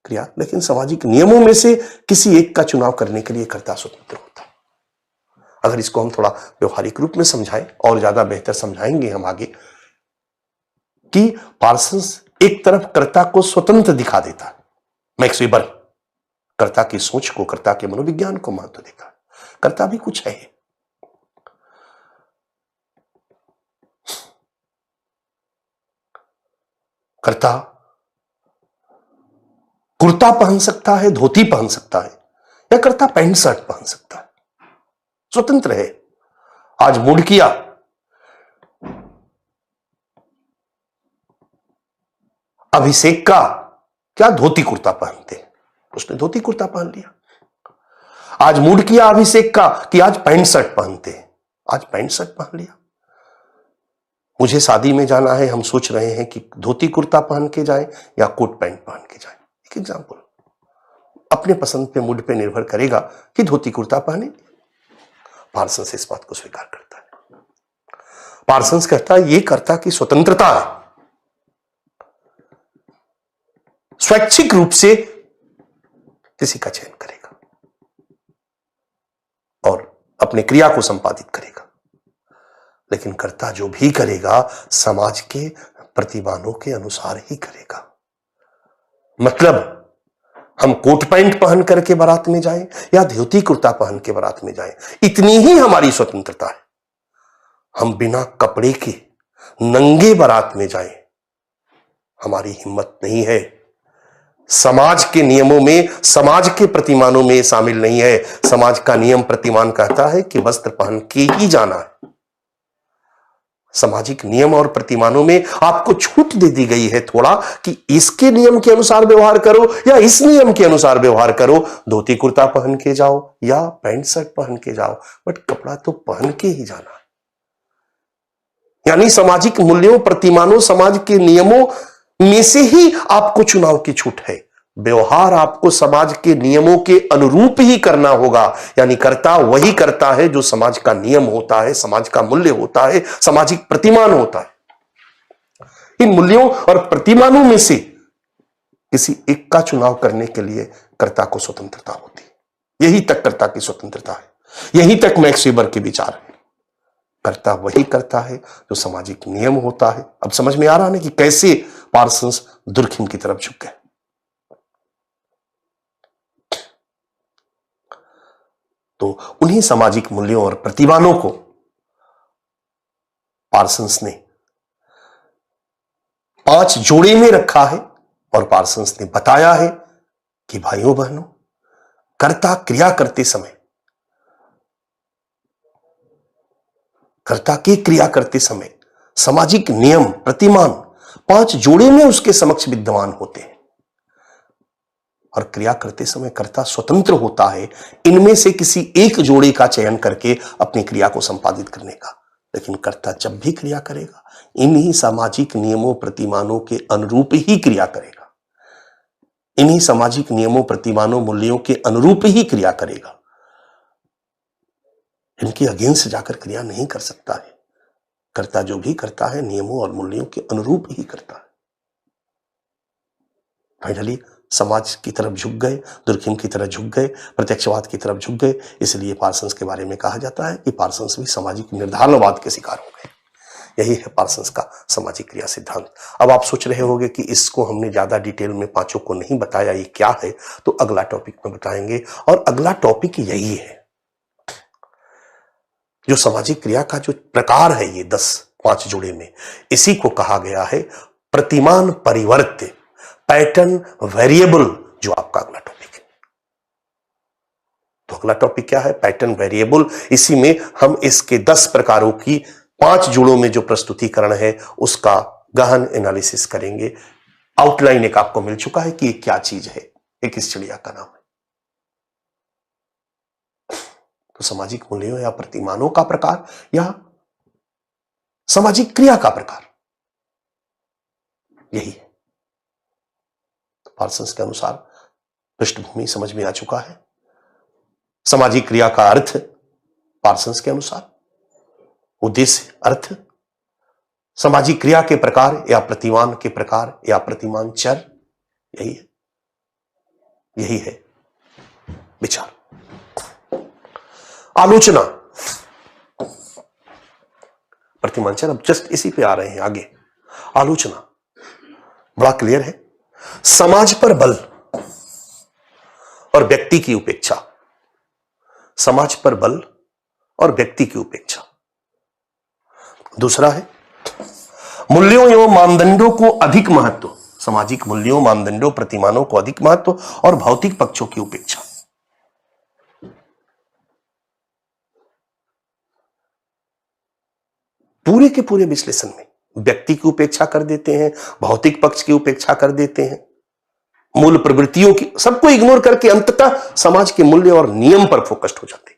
Speaker 1: क्रिया, लेकिन सामाजिक नियमों में से किसी एक का चुनाव करने के लिए कर्ता स्वतंत्र होता है। अगर इसको हम थोड़ा व्यवहारिक रूप में समझाएं, और ज्यादा बेहतर समझाएंगे हम आगे, कि पार्सन्स एक तरफ कर्ता को स्वतंत्र दिखा देता है, मैक्स वेबर कर्ता की सोच को, कर्ता के मनोविज्ञान को महत्व देता है। कर्ता भी कुछ है। कर्ता कुर्ता पहन सकता है, धोती पहन सकता है, या कर्ता पैंट शर्ट पहन सकता है, स्वतंत्र है। आज मूड किया अभिषेक का क्या धोती कुर्ता पहनते, उसने धोती कुर्ता पहन लिया। आज मूड किया अभिषेक का कि आज पैंट शर्ट पहनते हैं, आज पैंट शर्ट पहन लिया। मुझे शादी में जाना है, हम सोच रहे हैं कि धोती कुर्ता पहन के जाएं या कोट पैंट पहन के जाएं। एक एग्जांपल, अपने पसंद पे, मूड पे निर्भर करेगा कि धोती कुर्ता पहने। पार्सन्स इस बात को स्वीकार करता है। पार्सन्स कहता है ये कर्ता की स्वतंत्रता है, स्वैच्छिक रूप से किसी का चयन करेगा और अपने क्रिया को संपादित करेगा। लेकिन कर्ता जो भी करेगा समाज के प्रतिमानों के अनुसार ही करेगा। मतलब हम कोट पैंट पहन करके बारात में जाएं या धोती कुर्ता पहन के बारात में जाएं, इतनी ही हमारी स्वतंत्रता है। हम बिना कपड़े के नंगे बारात में जाएं, हमारी हिम्मत नहीं है। समाज के नियमों में, समाज के प्रतिमानों में शामिल नहीं है। समाज का नियम प्रतिमान कहता है कि वस्त्र पहन के ही जाना है। सामाजिक नियम और प्रतिमानों में आपको छूट दे दी गई है थोड़ा, कि इसके नियम के अनुसार व्यवहार करो या इस नियम के अनुसार व्यवहार करो। धोती कुर्ता पहन के जाओ या पैंट शर्ट पहन के जाओ, बट कपड़ा तो पहन के ही जाना है। यानी सामाजिक मूल्यों, प्रतिमानों, समाज के नियमों में से ही आपको चुनाव की छूट है। व्यवहार आपको समाज के नियमों के अनुरूप ही करना होगा। यानी कर्ता वही करता है जो समाज का नियम होता है, समाज का मूल्य होता है, सामाजिक प्रतिमान होता है। इन मूल्यों और प्रतिमानों में से किसी एक का चुनाव करने के लिए कर्ता को स्वतंत्रता होती है। यही तक कर्ता की स्वतंत्रता है, यही तक मैक्स वेबर के विचार है। कर्ता वही करता है जो सामाजिक नियम होता है। अब समझ में आ रहा है कि कैसे पार्सन्स दुर्खिम की तरफ झुक गए। तो उन्हीं सामाजिक मूल्यों और प्रतिमानों को पार्सन्स ने 5 जोड़े में रखा है और पार्सन्स ने बताया है कि भाइयों बहनों, कर्ता क्रिया करते समय कर्ता की क्रिया करते समय सामाजिक नियम प्रतिमान 5 जोड़े में उसके समक्ष विद्यमान होते हैं और क्रिया करते समय कर्ता स्वतंत्र होता है इनमें से किसी एक जोड़े का चयन करके अपनी क्रिया को संपादित करने का। लेकिन कर्ता जब भी क्रिया करेगा इन्हीं सामाजिक नियमों प्रतिमानों के अनुरूप ही क्रिया करेगा, इन्हीं सामाजिक नियमों प्रतिमानों मूल्यों के अनुरूप ही क्रिया करेगा। इनके अगेंस्ट जाकर क्रिया नहीं कर सकता है। कर्ता जो भी करता है नियमों और मूल्यों के अनुरूप ही करता है। फाइनली समाज की तरफ झुक गए, दुर्खिम की तरफ झुक गए, प्रत्यक्षवाद की तरफ झुक गए। इसलिए पार्सन्स के बारे में कहा जाता है कि पार्सन्स भी सामाजिक निर्धारणवाद के शिकार हो गए। यही है पार्सन्स का सामाजिक क्रिया सिद्धांत। अब आप सोच रहे होंगे कि इसको हमने ज्यादा डिटेल में पांचों को नहीं बताया, ये क्या है, तो अगला टॉपिक में बताएंगे। और अगला टॉपिक यही है, जो सामाजिक क्रिया का जो प्रकार है ये 5 जोड़े में, इसी को कहा गया है प्रतिमान परिवर्त्य, पैटर्न वेरिएबल, जो आपका अगला टॉपिक है। तो अगला टॉपिक क्या है? Pattern variable. इसी में हम इसके 10 प्रकारों की 5 जोड़ों में जो प्रस्तुतिकरण है उसका गहन एनालिसिस करेंगे। आउटलाइन एक आपको मिल चुका है कि ये क्या चीज है, ये किस चिड़िया का नाम है। तो सामाजिक मूल्यों या प्रतिमानों का प्रकार या सामाजिक क्रिया का प्रकार, यही है। तो पार्सन्स के अनुसार पृष्ठभूमि समझ में आ चुका है। सामाजिक क्रिया का अर्थ पार्सन्स के अनुसार, उद्देश्य, अर्थ, सामाजिक क्रिया के प्रकार या प्रतिमान के प्रकार या प्रतिमान चर, यही है, यही है विचार। आलोचना, प्रतिमान चर, अब जस्ट इसी पे आ रहे हैं आगे। आलोचना बड़ा क्लियर है। समाज पर बल और व्यक्ति की उपेक्षा, समाज पर बल और व्यक्ति की उपेक्षा। दूसरा है मूल्यों एवं मानदंडों को अधिक महत्व, सामाजिक मूल्यों, मानदंडों, प्रतिमानों को अधिक महत्व और भौतिक पक्षों की उपेक्षा। पूरे के पूरे विश्लेषण में व्यक्ति की उपेक्षा कर देते हैं, भौतिक पक्ष की उपेक्षा कर देते हैं, मूल प्रवृत्तियों की, सबको इग्नोर करके अंततः समाज के मूल्य और नियम पर फोकस्ड हो जाते हैं।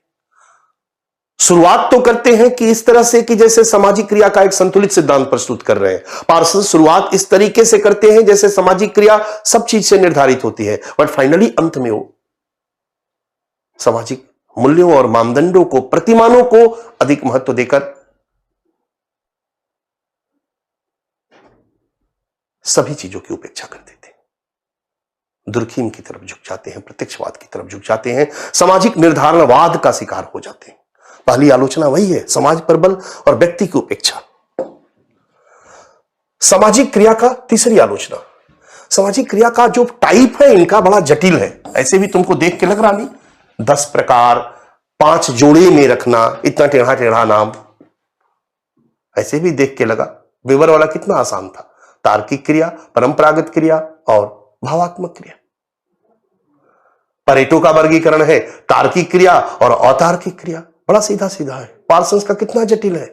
Speaker 1: शुरुआत तो करते हैं कि इस तरह से कि जैसे सामाजिक क्रिया का एक संतुलित सिद्धांत प्रस्तुत कर रहे हैं। पार्सन शुरुआत इस तरीके से करते हैं जैसे सामाजिक क्रिया सब चीज से निर्धारित होती है, बट फाइनली अंत में वो सामाजिक मूल्यों और मानदंडों को, प्रतिमानों को अधिक महत्व देकर सभी चीजों की उपेक्षा कर देते हैं, दुर्खीम की तरफ झुक जाते हैं, प्रत्यक्षवाद की तरफ झुक जाते हैं, सामाजिक निर्धारणवाद का शिकार हो जाते हैं। पहली आलोचना वही है, समाज पर बल और व्यक्ति की उपेक्षा। सामाजिक क्रिया का तीसरी आलोचना, सामाजिक क्रिया का जो टाइप है इनका बड़ा जटिल है। ऐसे भी तुमको देख के लग रहा नहीं, 10 प्रकार, 5 जोड़े में रखना, इतना टेढ़ा टेढ़ा नाम, ऐसे भी देख के लगा। वेबर वाला कितना आसान था, तार्किक क्रिया, परंपरागत क्रिया और भावात्मक क्रिया। परेटो का वर्गीकरण है तार्किक क्रिया और अतार्किक क्रिया, बड़ा सीधा सीधा है। पार्सन्स का कितना जटिल है,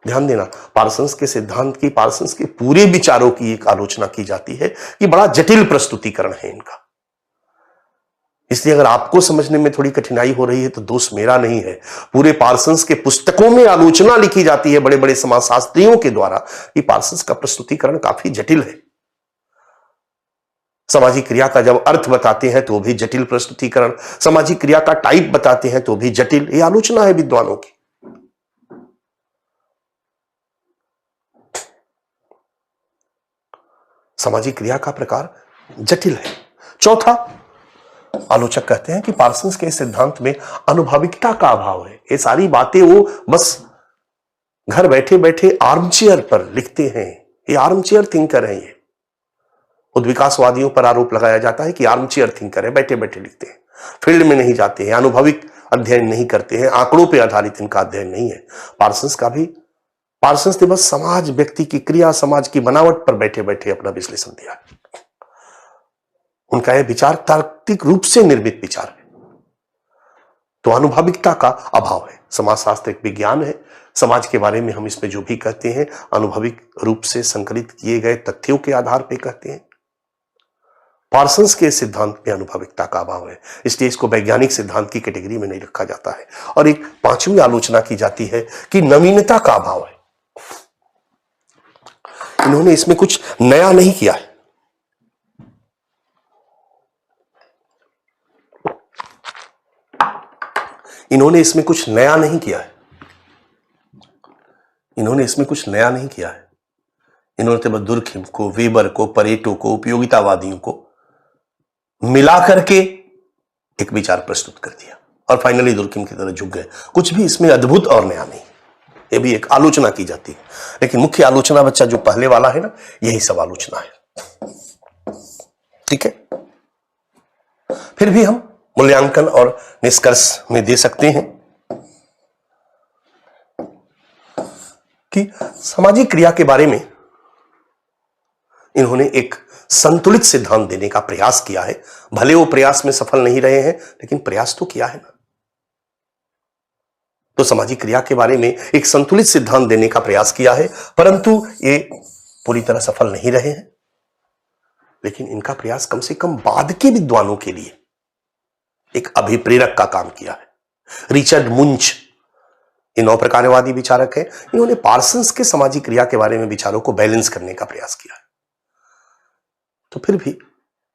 Speaker 1: ध्यान देना। पार्सन्स के सिद्धांत की, पार्सन्स के पूरे विचारों की एक आलोचना की जाती है कि बड़ा जटिल प्रस्तुतिकरण है इनका। इसलिए अगर आपको समझने में थोड़ी कठिनाई हो रही है तो दोष मेरा नहीं है। पूरे पार्सन्स के पुस्तकों में आलोचना लिखी जाती है बड़े बड़े समाजशास्त्रियों के द्वारा कि पार्सन्स का प्रस्तुतिकरण काफी जटिल है। सामाजिक क्रिया का जब अर्थ बताते हैं तो भी जटिल प्रस्तुतिकरण, सामाजिक क्रिया का टाइप बताते हैं तो भी जटिल। ये आलोचना है विद्वानों की। सामाजिक क्रिया का प्रकार जटिल है। चौथा, आलोचक कहते हैं कि पार्सन्स के सिद्धांत में अनुभविकता का अभाव है। ये सारी बातें वो बस घर बैठे बैठे आर्मचेयर पर लिखते हैं, ये आर्मचेयर थिंकर है। ये उद्विकासवादियों पर आरोप लगाया जाता है कि आर्मचेयर थिंकर है, बैठे बैठे लिखते हैं, फील्ड में नहीं जाते हैं, अनुभविक अध्ययन नहीं करते हैं, आंकड़ों पर आधारित इनका अध्ययन नहीं है। पार्सन्स ने बस समाज, व्यक्ति की क्रिया, समाज की बनावट पर बैठे बैठे अपना विश्लेषण दिया। उनका यह विचार तार्किक रूप से निर्मित विचार है। तो अनुभाविकता का अभाव है। समाजशास्त्र एक विज्ञान है, समाज के बारे में हम इसमें जो भी कहते हैं अनुभविक रूप से संकलित किए गए तथ्यों के आधार पर कहते हैं। पार्सन्स के सिद्धांत में अनुभाविकता का अभाव है, इसलिए इसको वैज्ञानिक सिद्धांत की कैटेगरी में नहीं रखा जाता है। और एक पांचवी आलोचना की जाती है कि नवीनता का अभाव है। इन्होंने इसमें कुछ नया नहीं किया है। इन्होंने इसमें कुछ नया नहीं किया है। इन्होंने इसमें कुछ नया नहीं किया है। इन्होंने तो दुर्खिम को, वेबर को, परेटो को, उपयोगितावादियों को मिला करके एक विचार प्रस्तुत कर दिया और फाइनली दुर्खिम की तरह झुक गए। कुछ भी इसमें अद्भुत और नया नहीं, ये भी एक आलोचना की जाती है। लेकिन मुख्य आलोचना बच्चा जो पहले वाला है ना, यही सब आलोचना है। ठीक है, फिर भी हम मूल्यांकन और निष्कर्ष में दे सकते हैं कि सामाजिक क्रिया के बारे में इन्होंने एक संतुलित सिद्धांत देने का प्रयास किया है। भले वो प्रयास में सफल नहीं रहे हैं, लेकिन प्रयास तो किया है ना। तो सामाजिक क्रिया के बारे में एक संतुलित सिद्धांत देने का प्रयास किया है, परंतु ये पूरी तरह सफल नहीं रहे हैं। लेकिन इनका प्रयास कम से कम बाद के विद्वानों के लिए एक अभिप्रेरक का काम किया है। रिचर्ड मुंच ये नवप्रकारवादी विचारक है। इन्होंने पार्सन्स के सामाजिक क्रिया के बारे में विचारों को बैलेंस करने का प्रयास किया है। तो फिर भी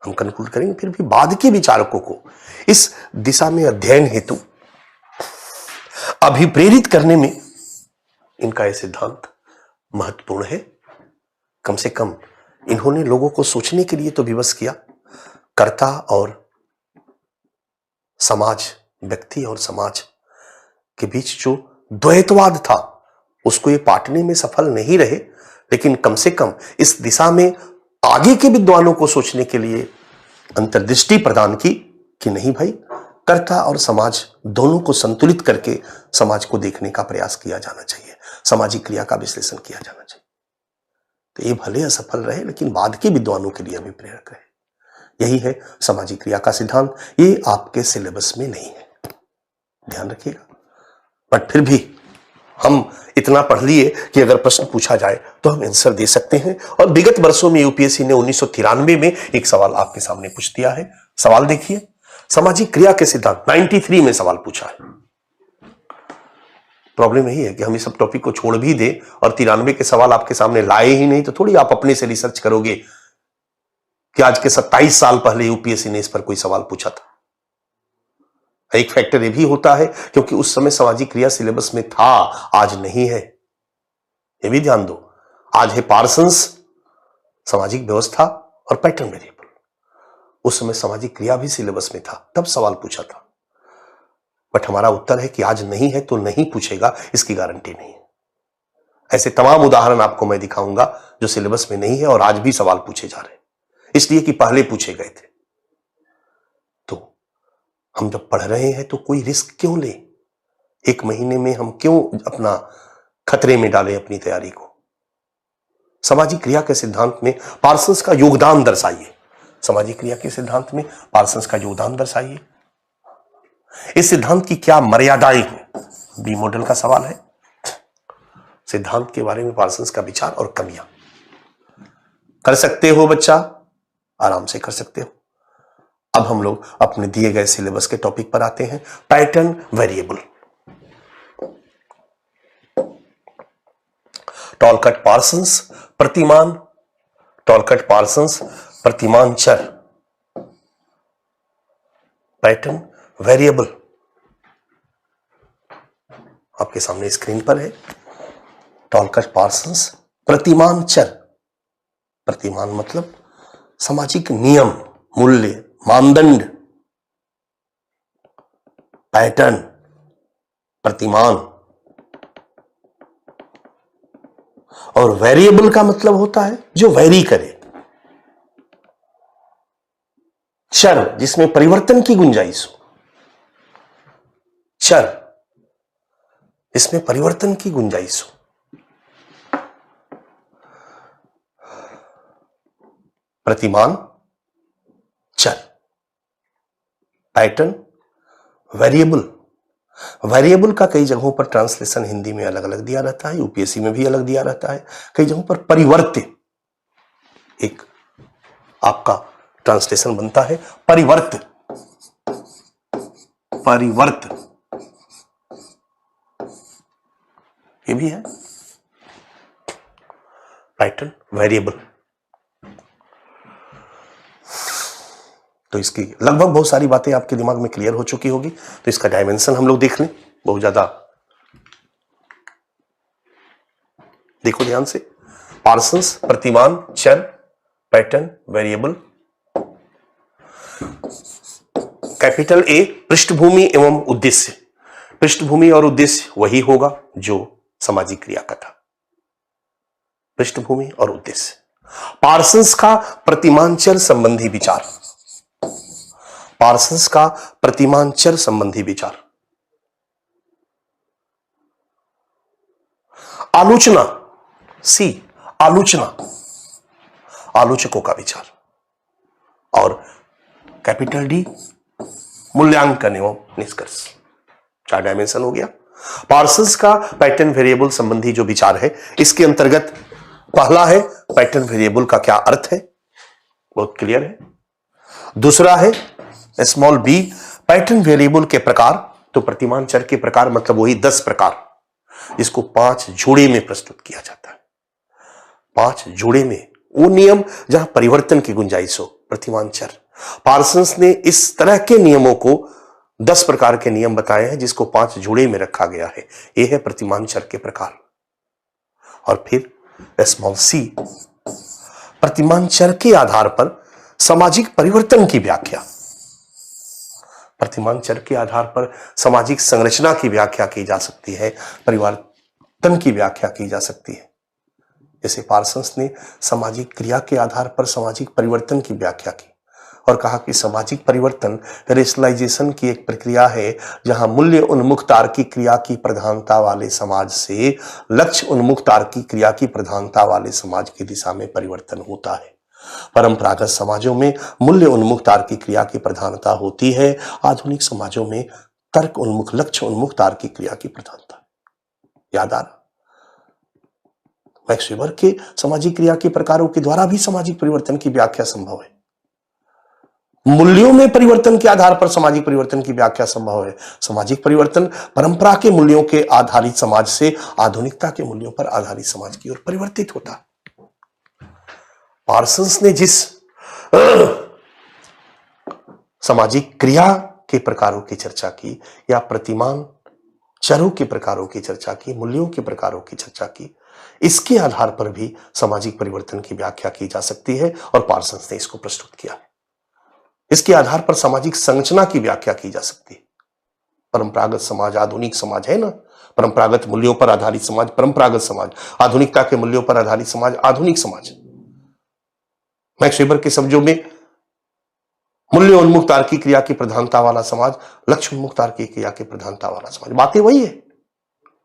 Speaker 1: हम कंक्लूड करेंगे, फिर भी बाद के विचारकों को इस दिशा में अध्ययन हेतु अभिप्रेरित करने में इनका यह सिद्धांत महत्वपूर्ण है। कम से कम इन्होंने लोगों को सोचने के लिए तो विवश किया। कर्ता और समाज, व्यक्ति और समाज के बीच जो द्वैतवाद था उसको ये पाटने में सफल नहीं रहे, लेकिन कम से कम इस दिशा में आगे के विद्वानों को सोचने के लिए अंतर्दृष्टि प्रदान की कि नहीं भाई, कर्ता और समाज दोनों को संतुलित करके समाज को देखने का प्रयास किया जाना चाहिए, सामाजिक क्रिया का विश्लेषण किया जाना चाहिए। तो ये भले असफल रहे, लेकिन बाद के विद्वानों के लिए अभिप्रेरक रहे। यही है सामाजिक क्रिया का सिद्धांत। ये आपके सिलेबस में नहीं है, ध्यान रखिएगा। बट फिर भी हम इतना पढ़ लिए कि अगर प्रश्न पूछा जाए तो हम आंसर दे सकते हैं। और विगत वर्षों में यूपीएससी ने 1993 में एक सवाल आपके सामने पूछ दिया है। सवाल देखिए, सामाजिक क्रिया के सिद्धांत 93 में सवाल पूछा है। प्रॉब्लम यही है कि हम इस सब टॉपिक को छोड़ भी दे और 93 के सवाल आपके सामने लाए ही नहीं, तो थोड़ी आप अपने से रिसर्च करोगे कि आज के 27 साल पहले यूपीएससी ने इस पर कोई सवाल पूछा था। एक फैक्टर ये भी होता है क्योंकि उस समय सामाजिक क्रिया सिलेबस में था, आज नहीं है, ये भी ध्यान दो। आज है पार्सन्स, सामाजिक व्यवस्था और पैटर्न वेरिएबल। उस समय सामाजिक क्रिया भी सिलेबस में था, तब सवाल पूछा था। बट हमारा उत्तर है कि आज नहीं है तो नहीं पूछेगा, इसकी गारंटी नहीं है। ऐसे तमाम उदाहरण आपको मैं दिखाऊंगा जो सिलेबस में नहीं है और आज भी सवाल पूछे जा रहे हैं, इसलिए कि पहले पूछे गए थे। तो हम जब पढ़ रहे हैं तो कोई रिस्क क्यों ले? एक महीने में हम क्यों अपना खतरे में डालें अपनी तैयारी को? सामाजिक क्रिया के सिद्धांत में पार्सन्स का योगदान दर्शाइए। सामाजिक क्रिया के सिद्धांत में पार्सन्स का योगदान दर्शाइए। इस सिद्धांत की क्या मर्यादाएं हैं? बी मॉडल का सवाल है। सिद्धांत के बारे में पार्सन्स का विचार और कमियां। कर सकते हो बच्चा, आराम से कर सकते हो। अब हम लोग अपने दिए गए सिलेबस के टॉपिक पर आते हैं। Pattern variable. टॉलकट पार्सन्स प्रतिमान, टॉलकट पार्सन्स प्रतिमान चर, पैटर्न वेरिएबल आपके सामने स्क्रीन पर है। टॉलकट पार्सन्स प्रतिमान चर। प्रतिमान मतलब सामाजिक नियम, मूल्य, मानदंड। पैटर्न प्रतिमान। और वेरिएबल का मतलब होता है जो वैरी करे, चर जिसमें परिवर्तन की गुंजाइश हो। चर इसमें परिवर्तन की गुंजाइश हो। प्रतिमान चर, पैटर्न वेरिएबल वेरिएबल का कई जगहों पर ट्रांसलेशन हिंदी में अलग अलग दिया रहता है, यूपीएससी में भी अलग दिया रहता है, कई जगहों पर परिवर्त एक आपका ट्रांसलेशन बनता है, परिवर्त, परिवर्त ये भी है। पैटर्न वेरिएबल, तो इसकी लगभग बहुत सारी बातें आपके दिमाग में क्लियर हो चुकी होगी। तो इसका डायमेंशन हम लोग देख लें, बहुत ज्यादा देखो ध्यान से। पार्सन्स प्रतिमान, चर, पैटर्न, वेरिएबल। कैपिटल ए पृष्ठभूमि एवं उद्देश्य। पृष्ठभूमि और उद्देश्य वही होगा जो सामाजिक क्रिया का था, पृष्ठभूमि और उद्देश्य। पार्सन्स का प्रतिमान चर संबंधी विचार, पार्सन्स का प्रतिमान चर संबंधी विचार। आलोचना, सी आलोचना, आलोचकों का विचार। और कैपिटल डी मूल्यांकन एवं निष्कर्ष। 4 डायमेंशन हो गया। पार्सन्स का पैटर्न वेरिएबल संबंधी जो विचार है, इसके अंतर्गत पहला है पैटर्न वेरिएबल का क्या अर्थ है, बहुत क्लियर है। दूसरा है स्मॉल बी पैटर्न वेरिएबल के प्रकार, तो प्रतिमान चर के प्रकार मतलब वही 10 प्रकार, जिसको 5 जोड़े में प्रस्तुत किया जाता है। 5 जोड़े में वो नियम जहां परिवर्तन की गुंजाइश हो, प्रतिमान चर। पार्सन्स ने इस तरह के नियमों को 10 प्रकार के नियम बताए हैं, जिसको 5 जोड़े में रखा गया है। यह है प्रतिमान चर के प्रकार। और फिर स्मॉल सी प्रतिमान चर के आधार पर सामाजिक परिवर्तन की व्याख्या, प्रतिमान चर के आधार पर सामाजिक संरचना की व्याख्या की जा सकती है, परिवर्तन की व्याख्या की जा सकती है। जैसे पार्सन्स ने सामाजिक क्रिया के आधार पर सामाजिक परिवर्तन की व्याख्या की और कहा कि सामाजिक परिवर्तन रेशनलाइजेशन की एक प्रक्रिया है, जहां मूल्य उन्मुख तार्किक क्रिया की प्रधानता वाले समाज से लक्ष्य उन्मुख तार्किक क्रिया की प्रधानता वाले समाज की दिशा में परिवर्तन होता है। परंपरागत समाजों में मूल्य उन्मुख तार्किक क्रिया की प्रधानता होती है, आधुनिक समाजों में तर्क उन्मुख लक्ष्य उन्मुख तार्किक क्रिया की प्रधानता। याद आ रहा? मैक्स वेबर के सामाजिक क्रिया के प्रकारों के द्वारा भी सामाजिक परिवर्तन की व्याख्या संभव है। मूल्यों में परिवर्तन के आधार पर सामाजिक परिवर्तन की व्याख्या संभव है। सामाजिक परिवर्तन परंपरा के मूल्यों के आधारित समाज से आधुनिकता के मूल्यों पर आधारित समाज की ओर परिवर्तित होता है। पार्सन्स ने जिस सामाजिक क्रिया के प्रकारों की चर्चा की, या प्रतिमान चरों के प्रकारों की चर्चा की, मूल्यों के प्रकारों की चर्चा की, इसके आधार पर भी सामाजिक परिवर्तन की व्याख्या की जा सकती है और पार्सन्स ने इसको प्रस्तुत किया। इसके आधार पर सामाजिक संरचना की व्याख्या की जा सकती है। परंपरागत समाज, आधुनिक समाज है ना, परंपरागत मूल्यों पर आधारित समाज परंपरागत समाज, आधुनिकता के मूल्यों पर आधारित समाज आधुनिक समाज। मैक्स वेबर के शब्दों में मूल्य उन्मुख तार्किक क्रिया की प्रधानता वाला समाज, लक्ष्य उन्मुख तार्किक क्रिया की प्रधानता वाला समाज, बातें वही है।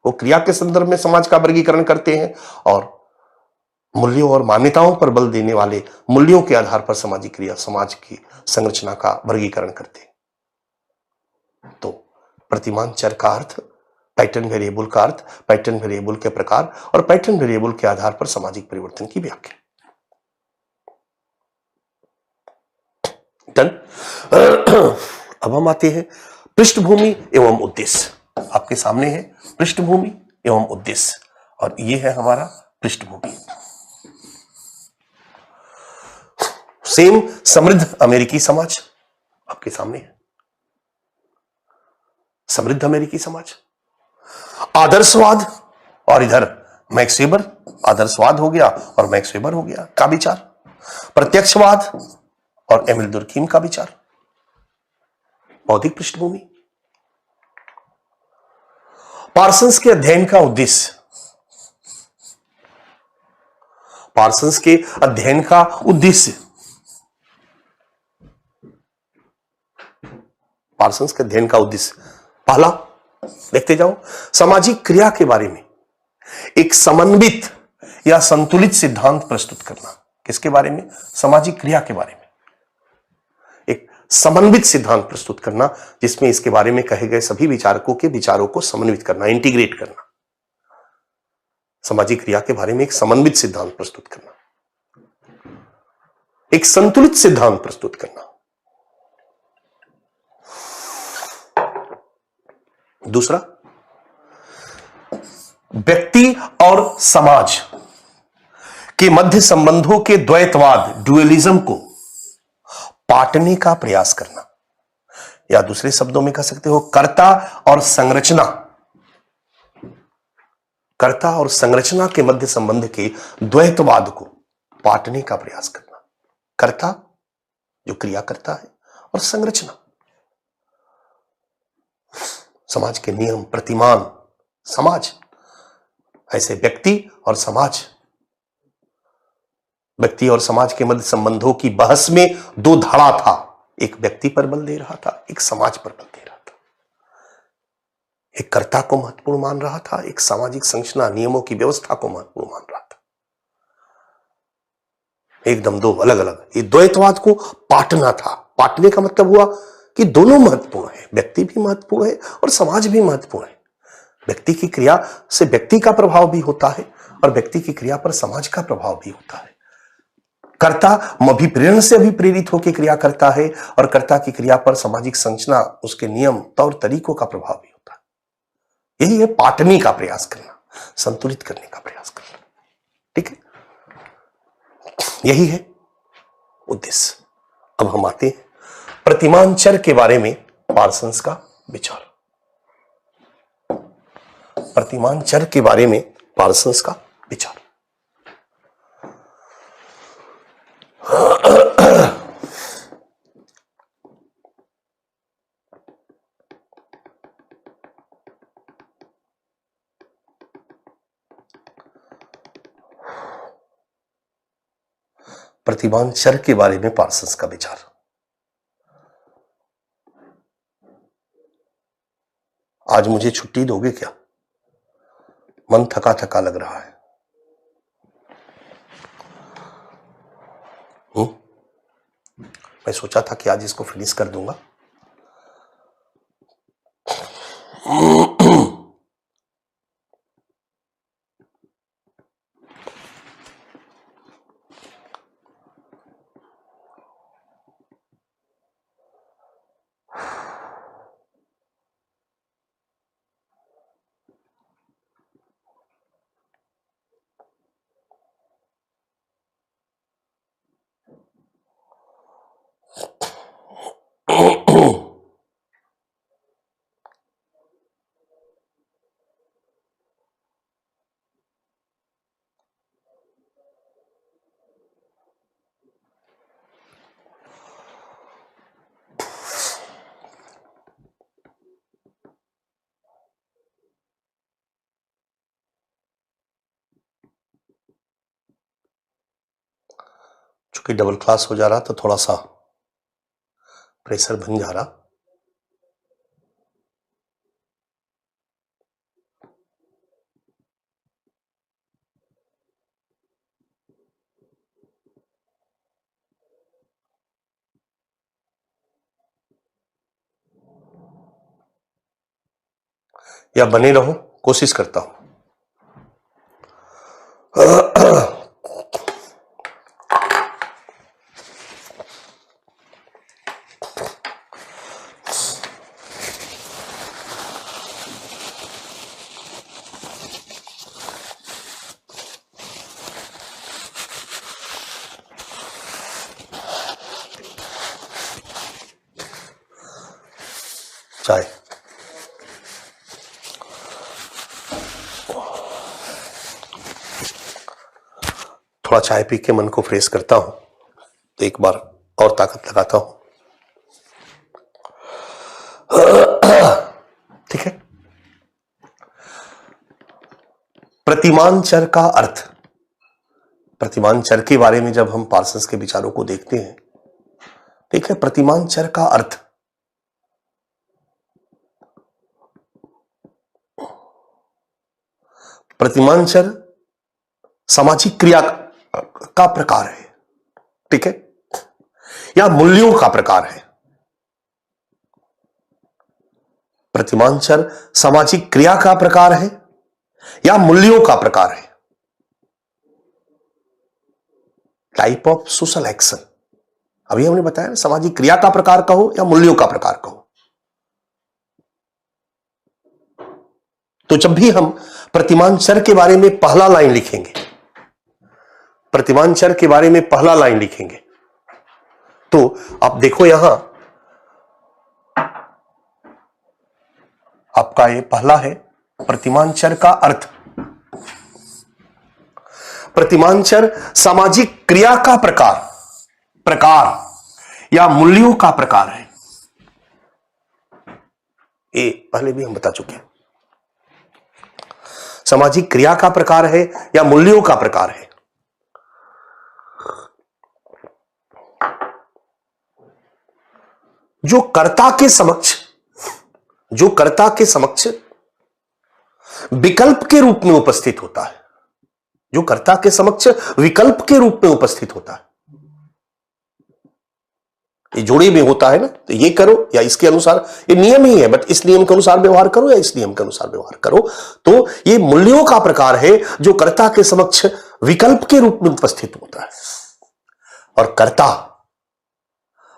Speaker 1: वो क्रिया के संदर्भ में समाज का वर्गीकरण करते हैं और मूल्यों और मान्यताओं पर बल देने वाले मूल्यों के आधार पर सामाजिक क्रिया, समाज की संरचना का वर्गीकरण करते हैं। तो प्रतिमान चर का अर्थ, पैटर्न वेरिएबल का अर्थ, पैटर्न वेरिएबल के प्रकार और पैटर्न वेरिएबल के आधार पर सामाजिक परिवर्तन की व्याख्या। डन। अब हम आते हैं पृष्ठभूमि एवं उद्देश्य। आपके सामने है पृष्ठभूमि एवं उद्देश्य, और ये है हमारा पृष्ठभूमि। सेम समृद्ध अमेरिकी समाज आपके सामने है, समृद्ध अमेरिकी समाज। आदर्शवाद, और इधर मैक्स वेबर, आदर्शवाद हो गया और मैक्स वेबर हो गया का विचार। प्रत्यक्षवाद और एमिल दुर्कीम का विचार। बौद्धिक पृष्ठभूमि। पार्सन्स के अध्ययन का उद्देश्य, पार्सन्स के अध्ययन का उद्देश्य, पार्सन्स के अध्ययन का उद्देश्य पहला देखते जाओ, सामाजिक क्रिया के बारे में एक समन्वित या संतुलित सिद्धांत प्रस्तुत करना। किसके बारे में? सामाजिक क्रिया के बारे में एक समन्वित सिद्धांत प्रस्तुत करना, जिसमें इसके बारे में कहे गए सभी विचारकों के विचारों को समन्वित करना, इंटीग्रेट करना, सामाजिक क्रिया के बारे में एक समन्वित सिद्धांत प्रस्तुत करना, एक संतुलित सिद्धांत प्रस्तुत करना। दूसरा, व्यक्ति और समाज के मध्य संबंधों के द्वैतवाद, ड्यूअलिज्म को पाटने का प्रयास करना, या दूसरे शब्दों में कह सकते हो कर्ता और संरचना, कर्ता और संरचना के मध्य संबंध के द्वैतवाद को पाटने का प्रयास करना। कर्ता जो क्रिया करता है, और संरचना समाज के नियम, प्रतिमान, समाज, ऐसे व्यक्ति और समाज, व्यक्ति और समाज के मध्य संबंधों की बहस में दो धड़ा था, एक व्यक्ति पर बल दे रहा था, एक समाज पर बल दे रहा था, एक कर्ता को महत्वपूर्ण मान रहा था, एक सामाजिक संरचना, नियमों की व्यवस्था को महत्वपूर्ण मान रहा था। एकदम दो अलग अलग, ये द्वैतवाद को पाटना था। पाटने का मतलब हुआ कि दोनों महत्वपूर्ण है, व्यक्ति भी महत्वपूर्ण है और समाज भी महत्वपूर्ण है। व्यक्ति की क्रिया से व्यक्ति का प्रभाव भी होता है और व्यक्ति की क्रिया पर समाज का प्रभाव भी होता है। कर्ता अभिप्रेरण से अभिप्रेरित होकर क्रिया करता है और कर्ता की क्रिया पर सामाजिक संरचना, उसके नियम, तौर तरीकों का प्रभाव भी होता है। यही है पाटने का प्रयास करना, संतुलित करने का प्रयास करना। ठीक है, यही है उद्देश्य। अब हम आते हैं प्रतिमांचर के बारे में पार्सन्स का विचार। प्रतिमांचर के बारे में पार्सन्स का विचार। प्रतिमांचर के बारे में पार्सन्स का विचार। आज मुझे छुट्टी दोगे क्या? मन थका थका लग रहा है। मैं सोचा था कि आज इसको फिनिश कर दूंगा। चूंकि डबल क्लास हो जा रहा तो थोड़ा सा प्रेशर बन जा रहा। या बने रहो, कोशिश करता हूं। चाय थोड़ा चाय पी के मन को फ्रेश करता हूं, तो एक बार और ताकत लगाता हूं। ठीक है, प्रतिमांचर का अर्थ। प्रतिमांचर के बारे में जब हम पार्सन्स के विचारों को देखते हैं, ठीक है, प्रतिमांचर का अर्थ प्रतिमांचर सामाजिक क्रिया का प्रकार है, ठीक है, या मूल्यों का प्रकार है। प्रतिमांचर सामाजिक क्रिया का प्रकार है या मूल्यों का प्रकार है? Type of social action. अभी हमने बताया ना, सामाजिक क्रिया का प्रकार कहो या मूल्यों का प्रकार कहो। तो जब भी हम प्रतिमांचर के बारे में पहला लाइन लिखेंगे, प्रतिमांचर के बारे में पहला लाइन लिखेंगे, तो आप देखो यहां आपका ये पहला है प्रतिमांचर का अर्थ। प्रतिमांचर सामाजिक क्रिया का प्रकार या मूल्यों का प्रकार है। ये पहले भी हम बता चुके हैं। सामाजिक क्रिया का प्रकार है या मूल्यों का प्रकार है। जो कर्ता के समक्ष विकल्प के रूप में उपस्थित होता है, जो कर्ता के समक्ष विकल्प के रूप में उपस्थित होता है। ये जोड़ी में होता है ना, तो ये करो या इसके अनुसार, ये नियम ही है, बट इस नियम के अनुसार व्यवहार करो या इस नियम के अनुसार व्यवहार करो। तो ये मूल्यों का प्रकार है जो कर्ता के समक्ष विकल्प के रूप में उपस्थित होता है।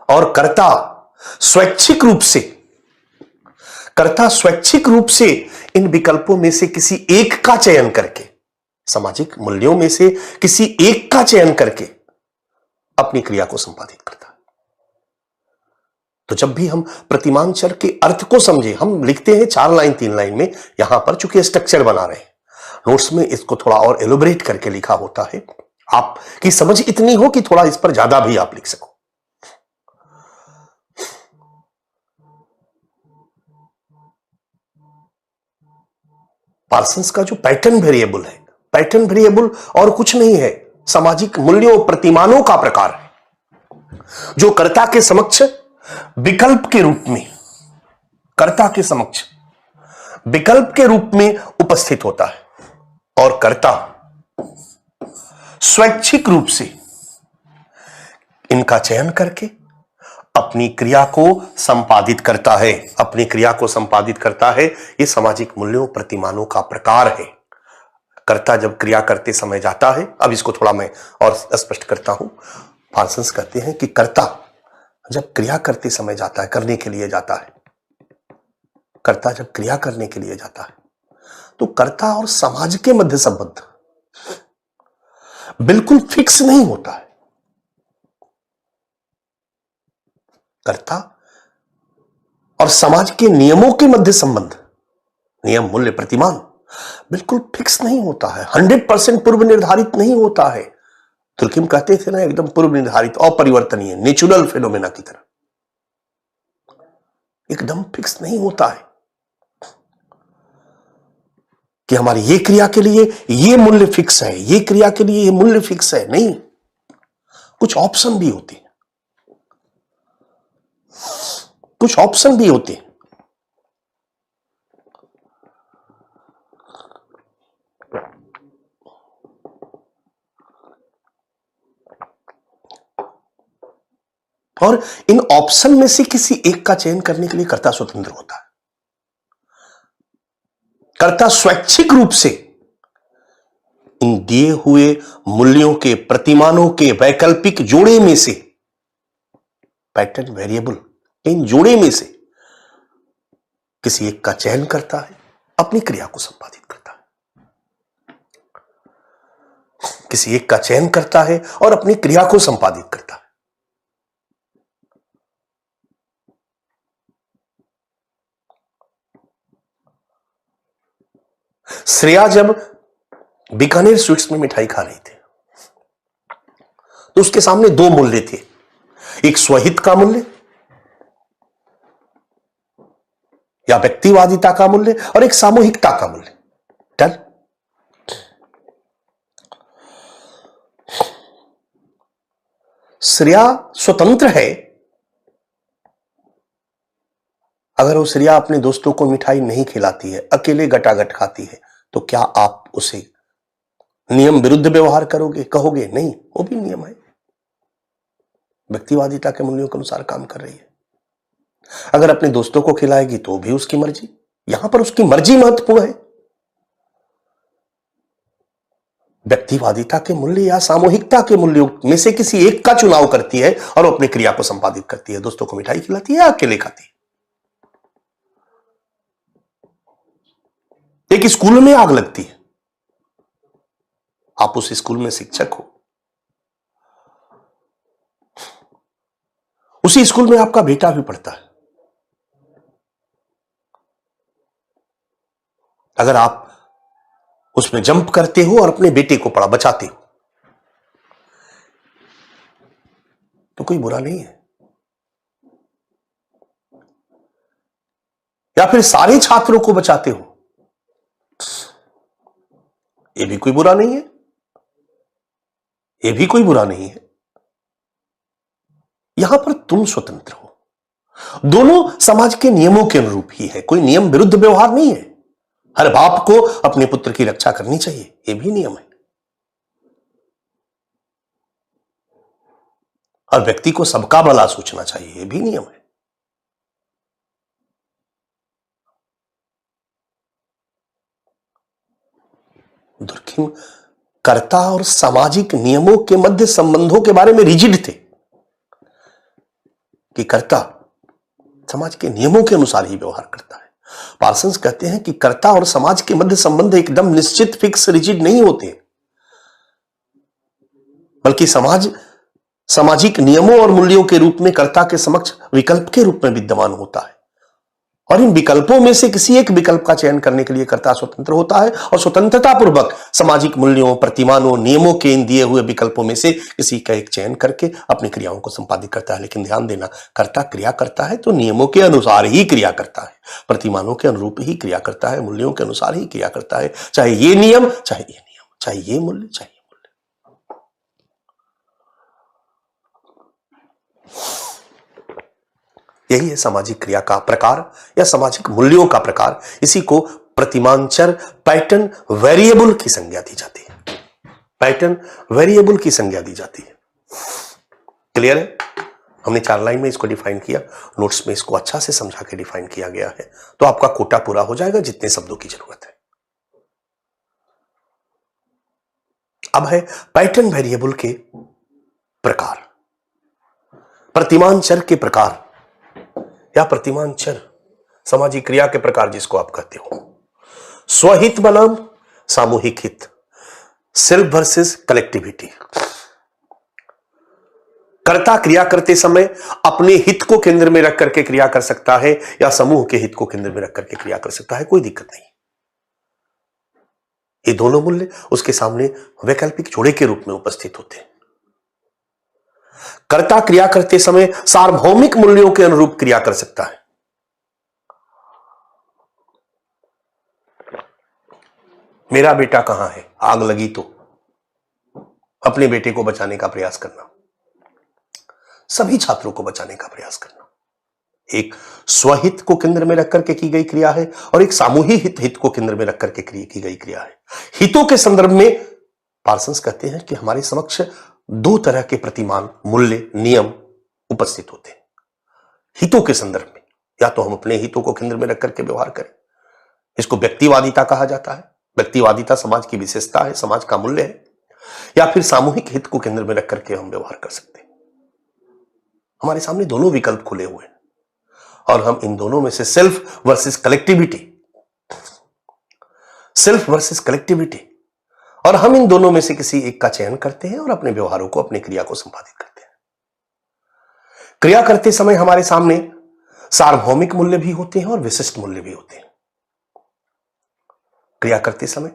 Speaker 1: और कर्ता स्वैच्छिक रूप से इन विकल्पों में से किसी एक का चयन करके, सामाजिक मूल्यों में से किसी एक का चयन करके अपनी क्रिया को संपादित करता है। तो जब भी हम प्रतिमांचर के अर्थ को समझे, हम लिखते हैं 4 लाइन 3 लाइन में, यहां पर चूंकि स्ट्रक्चर बना रहे हैं, नोट्स में इसको थोड़ा और एलोबरेट करके लिखा होता है, आपकी समझ इतनी हो कि थोड़ा इस पर ज्यादा भी आप लिख सको। पार्सन्स का जो पैटर्न वेरिएबल और कुछ नहीं है, सामाजिक मूल्यों प्रतिमानों का प्रकार है, जो कर्ता के समक्ष विकल्प के रूप में उपस्थित होता है। और कर्ता स्वैच्छिक रूप से इनका चयन करके अपनी क्रिया को संपादित करता है। ये सामाजिक मूल्यों प्रतिमानों का प्रकार है। कर्ता जब क्रिया करते समय जाता है, अब इसको थोड़ा मैं और स्पष्ट करता हूं। पार्सन्स कहते हैं कि कर्ता जब क्रिया करते समय जाता है, कर्ता जब क्रिया करने के लिए जाता है, तो कर्ता और समाज के मध्य संबंध बिल्कुल फिक्स नहीं होता है। कर्ता और समाज के नियमों के मध्य संबंध, नियम मूल्य प्रतिमान बिल्कुल फिक्स नहीं होता है, 100% पूर्व निर्धारित नहीं होता है। तुर्कीम कहते थे ना, एकदम पूर्व निर्धारित, अपरिवर्तनीय, नेचुरल फिनोमेना की तरह एकदम फिक्स नहीं होता है कि हमारी ये क्रिया के लिए ये मूल्य फिक्स है, ये क्रिया के लिए ये मूल्य फिक्स है। नहीं, कुछ ऑप्शन भी होते हैं, और इन ऑप्शन में से किसी एक का चयन करने के लिए कर्ता स्वतंत्र होता है। कर्ता स्वैच्छिक रूप से इन दिए हुए मूल्यों के प्रतिमानों के वैकल्पिक जोड़े में से, पैटर्न वेरिएबल, इन जोड़े में से किसी एक का चयन करता है, अपनी क्रिया को संपादित करता है। किसी एक का चयन करता है और अपनी क्रिया को संपादित करता है। श्रेया जब बीकानेर स्वीट्स में मिठाई खा रही थी, तो उसके सामने 2 मूल्य थे, एक स्वहित का मूल्य या व्यक्तिवादिता का मूल्य, और एक सामूहिकता का मूल्य। डन। श्रेया स्वतंत्र है। अगर वो श्रेया अपने दोस्तों को मिठाई नहीं खिलाती है, अकेले गटागट खाती है, तो क्या आप उसे नियम विरुद्ध व्यवहार करोगे? कहोगे नहीं, वो भी नियम है, व्यक्तिवादिता के मूल्यों के अनुसार काम कर रही है। अगर अपने दोस्तों को खिलाएगी तो भी उसकी मर्जी। यहां पर उसकी मर्जी महत्वपूर्ण है। व्यक्तिवादिता के मूल्य या सामूहिकता के मूल्यों में से किसी एक का चुनाव करती है और अपनी क्रिया को संपादित करती है। दोस्तों को मिठाई खिलाती है या अकेले खाती है? एक स्कूल में आग लगती है, आप उस स्कूल में शिक्षक हो, उसी स्कूल में आपका बेटा भी पढ़ता है। अगर आप उसमें जंप करते हो और अपने बेटे को बचाते हो तो कोई बुरा नहीं है। या फिर सारे छात्रों को बचाते हो, यह भी कोई बुरा नहीं है। यह भी कोई बुरा नहीं है। यहां पर तुम स्वतंत्र हो। दोनों समाज के नियमों के अनुरूप ही है। कोई नियम विरुद्ध व्यवहार नहीं है। हर बाप को अपने पुत्र की रक्षा करनी चाहिए, यह भी नियम है। और व्यक्ति को सबका भला सोचना चाहिए, यह भी नियम है। दुर्खिम कर्ता और सामाजिक नियमों के मध्य संबंधों के बारे में रिजिड थे कि कर्ता समाज के नियमों के अनुसार ही व्यवहार करता है। पार्सन्स कहते हैं कि कर्ता और समाज के मध्य संबंध एकदम निश्चित, फिक्स, रिजिड नहीं होते, बल्कि सामाजिक नियमों और मूल्यों के रूप में कर्ता के समक्ष विकल्प के रूप में विद्यमान होता है। और इन विकल्पों में से किसी एक विकल्प का चयन करने के लिए कर्ता स्वतंत्र होता है और स्वतंत्रता पूर्वक सामाजिक मूल्यों, प्रतिमानों, नियमों के इन दिए हुए विकल्पों में से किसी का एक चयन करके अपनी क्रियाओं को संपादित करता है। लेकिन ध्यान देना, कर्ता क्रिया करता है तो नियमों के अनुसार ही क्रिया करता है, प्रतिमानों के अनुरूप ही क्रिया करता है, मूल्यों के अनुसार ही क्रिया करता है। चाहे ये नियम, चाहे ये नियम, चाहे ये मूल्य, चाहे ये मूल्य। यही है सामाजिक क्रिया का प्रकार या सामाजिक मूल्यों का प्रकार। इसी को प्रतिमानचर, पैटर्न वेरिएबल की संज्ञा दी जाती है। पैटर्न वेरिएबल की संज्ञा दी जाती है। क्लियर है? हमने 4 लाइन में इसको डिफाइन किया, नोट्स में इसको अच्छा से समझा के डिफाइन किया गया है, तो आपका कोटा पूरा हो जाएगा जितने शब्दों की जरूरत है। अब है पैटर्न वेरिएबल के प्रकार, प्रतिमानचर के प्रकार या प्रतिमानचर सामाजिक क्रिया के प्रकार जिसको आप कहते हो। स्वहित बनाम सामूहिक हित, सेल्फ वर्सेस कलेक्टिविटी। कर्ता क्रिया करते समय अपने हित को केंद्र में रख करके क्रिया कर सकता है या समूह के हित को केंद्र में रख करके क्रिया कर सकता है, कोई दिक्कत नहीं। ये दोनों मूल्य उसके सामने वैकल्पिक जोड़े के रूप में उपस्थित होते हैं। कर्ता क्रिया करते समय सार्वभौमिक मूल्यों के अनुरूप क्रिया कर सकता है। मेरा बेटा कहां है, आग लगी तो अपने बेटे को बचाने का प्रयास करना, सभी छात्रों को बचाने का प्रयास करना, एक स्वहित को केंद्र में रख करके की गई क्रिया है और एक सामूहिक हित को केंद्र में रख करके की गई क्रिया है। हितों के संदर्भ में पार्सन्स कहते हैं कि हमारे समक्ष 2 तरह के प्रतिमान, मूल्य, नियम उपस्थित होते हैं। हितों के संदर्भ में या तो हम अपने हितों को केंद्र में रख करके व्यवहार करें, इसको व्यक्तिवादिता कहा जाता है। व्यक्तिवादिता समाज की विशेषता है, समाज का मूल्य है। या फिर सामूहिक हित को केंद्र में रख करके हम व्यवहार कर सकते हैं। हमारे सामने दोनों विकल्प खुले हुए हैं और हम इन दोनों में से सेल्फ वर्सेस कलेक्टिविटी और हम इन दोनों में से किसी एक का चयन करते हैं और अपने व्यवहारों को, अपनी क्रिया को संपादित करते हैं। क्रिया करते समय हमारे सामने सार्वभौमिक मूल्य भी होते हैं और विशिष्ट मूल्य भी होते हैं। क्रिया करते समय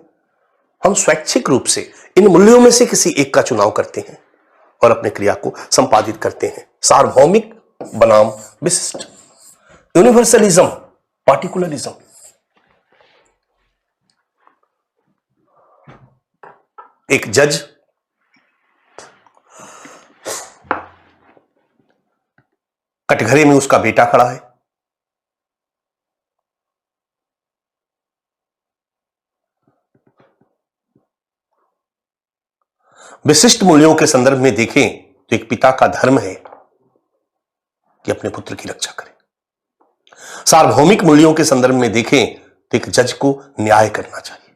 Speaker 1: हम स्वैच्छिक रूप से इन मूल्यों में से किसी एक का चुनाव करते हैं और अपने क्रिया को संपादित करते हैं। सार्वभौमिक बनाम विशिष्ट, यूनिवर्सलिज्म, पार्टिकुलरिज्म। एक जज कटघरे में उसका बेटा खड़ा है, विशिष्ट मूल्यों के संदर्भ में देखें तो एक पिता का धर्म है कि अपने पुत्र की रक्षा करे। सार्वभौमिक मूल्यों के संदर्भ में देखें तो एक जज को न्याय करना चाहिए।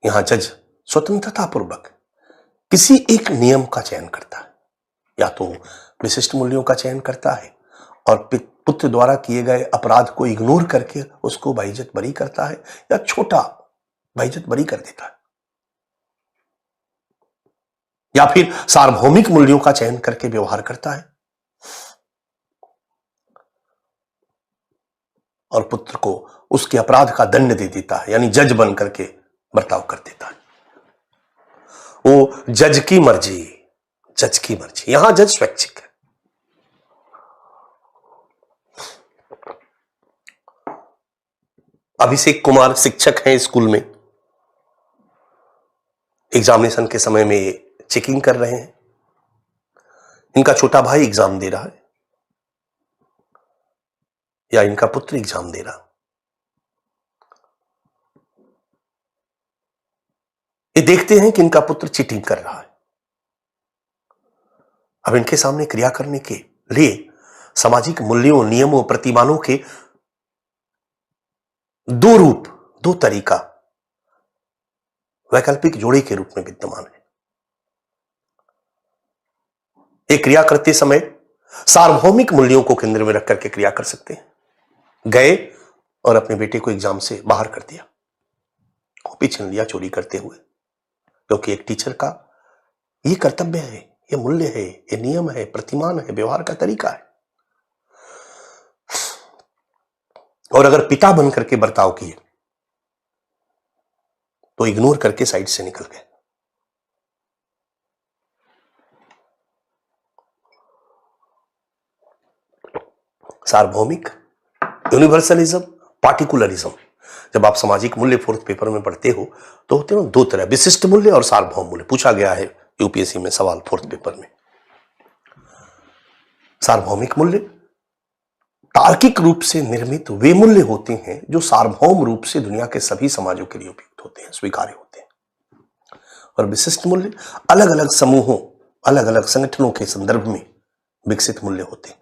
Speaker 1: यहां जज स्वतंत्रता पूर्वक किसी एक नियम का चयन करता है, या तो विशिष्ट मूल्यों का चयन करता है और पुत्र द्वारा किए गए अपराध को इग्नोर करके उसको बाइज्जत बरी करता है, या छोटा बाइज्जत बरी कर देता है, या फिर सार्वभौमिक मूल्यों का चयन करके व्यवहार करता है और पुत्र को उसके अपराध का दंड दे देता है, यानी जज बन करके बर्ताव कर देता है। वो जज की मर्जी, जज की मर्जी। यहां जज स्वैच्छिक है। अभिषेक कुमार शिक्षक हैं स्कूल में, एग्जामिनेशन के समय में चेकिंग कर रहे हैं। इनका छोटा भाई एग्जाम दे रहा है या इनका पुत्र एग्जाम दे रहा, ये देखते हैं कि इनका पुत्र चीटिंग कर रहा है। अब इनके सामने क्रिया करने के लिए सामाजिक मूल्यों, नियमों, प्रतिमानों के दो रूप, दो तरीका वैकल्पिक जोड़े के रूप में विद्यमान है। एक क्रिया करते समय सार्वभौमिक मूल्यों को केंद्र में रख करके क्रिया कर सकते हैं। गए और अपने बेटे को एग्जाम से बाहर कर दिया, कॉपी छीन लिया चोरी करते हुए, क्योंकि एक टीचर का ये कर्तव्य है, ये मूल्य है, ये नियम है, प्रतिमान है, व्यवहार का तरीका है। और अगर पिता बन करके बर्ताव किए तो इग्नोर करके साइड से निकल गए। सार्वभौमिक, यूनिवर्सलिज्म, पार्टिकुलरिज्म। जब आप सामाजिक मूल्य फोर्थ पेपर में पढ़ते हो तो होते हैं दो तरह, विशिष्ट मूल्य और सार्वभौम मूल्य। पूछा गया है यूपीएससी में सवाल फोर्थ पेपर में। सार्वभौमिक मूल्य तार्किक रूप से निर्मित वे मूल्य होते हैं जो सार्वभौम रूप से दुनिया के सभी समाजों के लिए उपयुक्त होते हैं, स्वीकार्य होते हैं। और विशिष्ट मूल्य अलग अलग समूहों, अलग अलग संगठनों के संदर्भ में विकसित मूल्य होते हैं।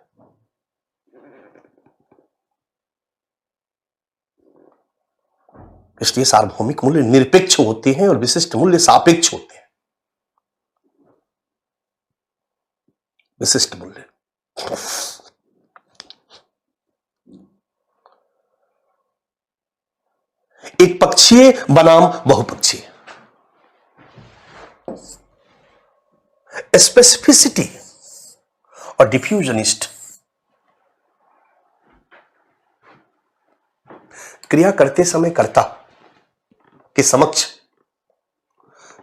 Speaker 1: इसलिए सार्वभौमिक मूल्य निरपेक्ष होते हैं और विशिष्ट मूल्य सापेक्ष होते हैं। विशिष्ट मूल्य एक पक्षीय बनाम बहुपक्षीय, स्पेसिफिसिटी और डिफ्यूजनिस्ट। क्रिया करते समय कर्ता के समक्ष,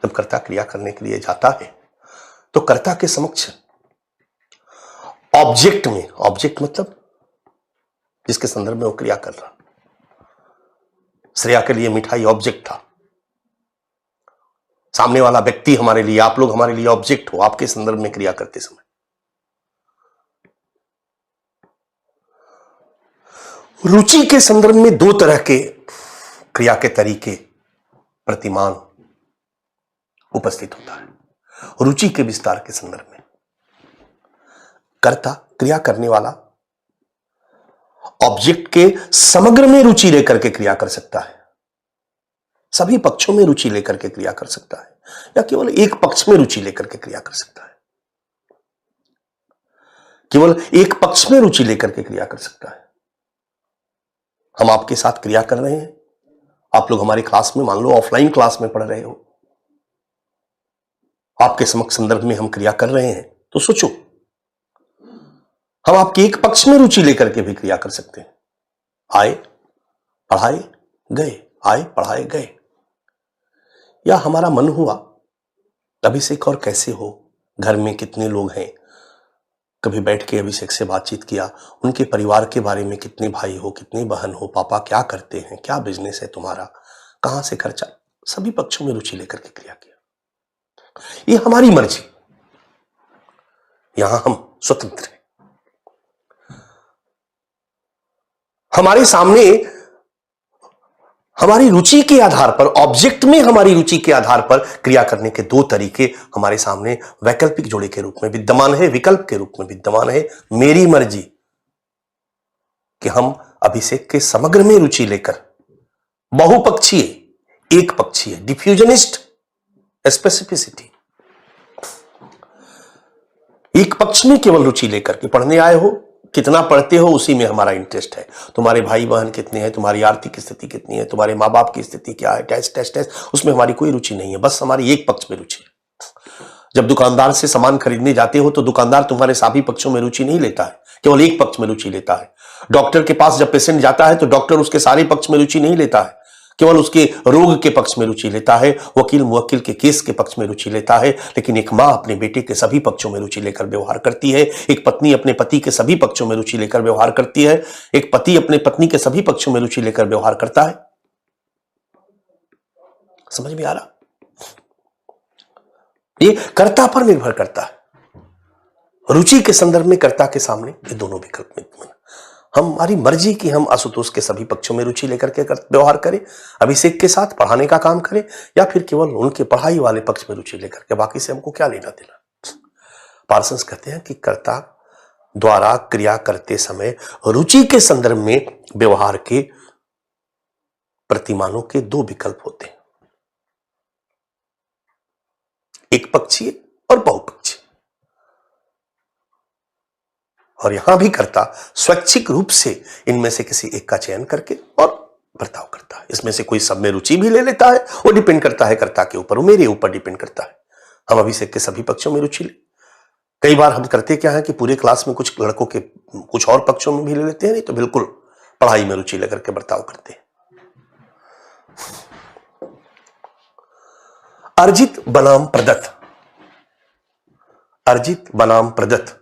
Speaker 1: जब कर्ता क्रिया करने के लिए जाता है तो कर्ता के समक्ष ऑब्जेक्ट में, ऑब्जेक्ट मतलब जिसके संदर्भ में वो क्रिया कर रहा, श्रेया के लिए मिठाई ऑब्जेक्ट था, सामने वाला व्यक्ति हमारे लिए, आप लोग हमारे लिए ऑब्जेक्ट हो आपके संदर्भ में क्रिया करते समय। रुचि के संदर्भ में दो तरह के क्रिया के तरीके, प्रतिमान उपस्थित होता है। रुचि के विस्तार के संदर्भ में कर्ता, क्रिया करने वाला, ऑब्जेक्ट के समग्र में रुचि लेकर के क्रिया कर सकता है, सभी पक्षों में रुचि लेकर के क्रिया कर सकता है, या केवल एक पक्ष में रुचि लेकर के क्रिया कर सकता है। केवल एक पक्ष में रुचि लेकर के क्रिया कर सकता है। हम आपके साथ क्रिया कर रहे हैं, आप लोग हमारी क्लास में, मान लो ऑफलाइन क्लास में पढ़ रहे हो, आपके समक्ष संदर्भ में हम क्रिया कर रहे हैं, तो सोचो हम आपके एक पक्ष में रुचि लेकर के भी क्रिया कर सकते हैं। आए, पढ़ाए, गए, आए, पढ़ाए, गए। या हमारा मन हुआ अभिषेक और कैसे हो, घर में कितने लोग हैं, कभी बैठ के अभिषेक से बातचीत किया, उनके परिवार के बारे में, कितने भाई हो, कितनी बहन हो, पापा क्या करते हैं, क्या बिजनेस है तुम्हारा, कहां से खर्चा, सभी पक्षों में रुचि लेकर के क्रिया किया। ये हमारी मर्जी, यहां हम स्वतंत्र हैं। हमारे सामने हमारी रुचि के आधार पर, ऑब्जेक्ट में हमारी रुचि के आधार पर क्रिया करने के दो तरीके हमारे सामने वैकल्पिक जोड़े के रूप में विद्यमान है, विकल्प के रूप में विद्यमान है। मेरी मर्जी, कि हम अभिषेक के समग्र में रुचि लेकर बहुपक्षीय, एक पक्षीय, डिफ्यूजनिस्ट, स्पेसिफिसिटी, एक पक्ष में केवल रुचि लेकर के पढ़ने आए हो, कितना पढ़ते हो उसी में हमारा इंटरेस्ट है। तुम्हारे भाई बहन कितने हैं, तुम्हारी आर्थिक स्थिति कितनी है, तुम्हारे माँ बाप की स्थिति क्या है, टेस्ट टेस्ट टेस्ट, उसमें हमारी कोई रुचि नहीं है, बस हमारी एक पक्ष में रुचि है। जब दुकानदार से सामान खरीदने जाते हो तो दुकानदार तुम्हारे सभी पक्षों में रुचि नहीं लेता है, केवल एक पक्ष में रुचि लेता है। डॉक्टर के पास जब पेशेंट जाता है तो डॉक्टर उसके सारे पक्ष में रुचि नहीं लेता है, केवल उसके रोग के पक्ष में रुचि लेता है। वकील मुवक्किल के केस के पक्ष में रुचि लेता है। लेकिन एक मां अपने बेटे के सभी पक्षों में रुचि लेकर व्यवहार करती है। एक पत्नी अपने पति के सभी पक्षों में रुचि लेकर व्यवहार करती है। एक पति अपने पत्नी के सभी पक्षों में रुचि लेकर व्यवहार करता है। समझ में आ रहा? ये कर्ता पर निर्भर करता है। रुचि के संदर्भ में कर्ता के सामने ये दोनों विकल्प में हमारी मर्जी की हम आशुतोष के सभी पक्षों में रुचि लेकर के व्यवहार करें, अभिषेक के साथ पढ़ाने का काम करें, या फिर केवल उनके पढ़ाई वाले पक्ष में रुचि लेकर के, बाकी से हमको क्या लेना देना। पार्सन्स कहते हैं कि कर्ता द्वारा क्रिया करते समय रुचि के संदर्भ में व्यवहार के प्रतिमानों के दो विकल्प होते हैं, एक पक्षीय और बहुपक्षीय। और यहां भी कर्ता स्वैच्छिक रूप से इनमें से किसी एक का चयन करके और बर्ताव करता है। इसमें से कोई सब में रुचि भी ले लेता है, वो डिपेंड करता है कर्ता के ऊपर, वो मेरे ऊपर डिपेंड करता है। हम अभिषेक के सभी पक्षों में रुचि ले, कई बार हम करते क्या है कि पूरे क्लास में कुछ लड़कों के कुछ और पक्षों में भी ले लेते हैं, नहीं तो बिल्कुल पढ़ाई में रुचि लेकर के बर्ताव करते हैं। अर्जित बनाम प्रदत्त, अर्जित बनाम प्रदत्त।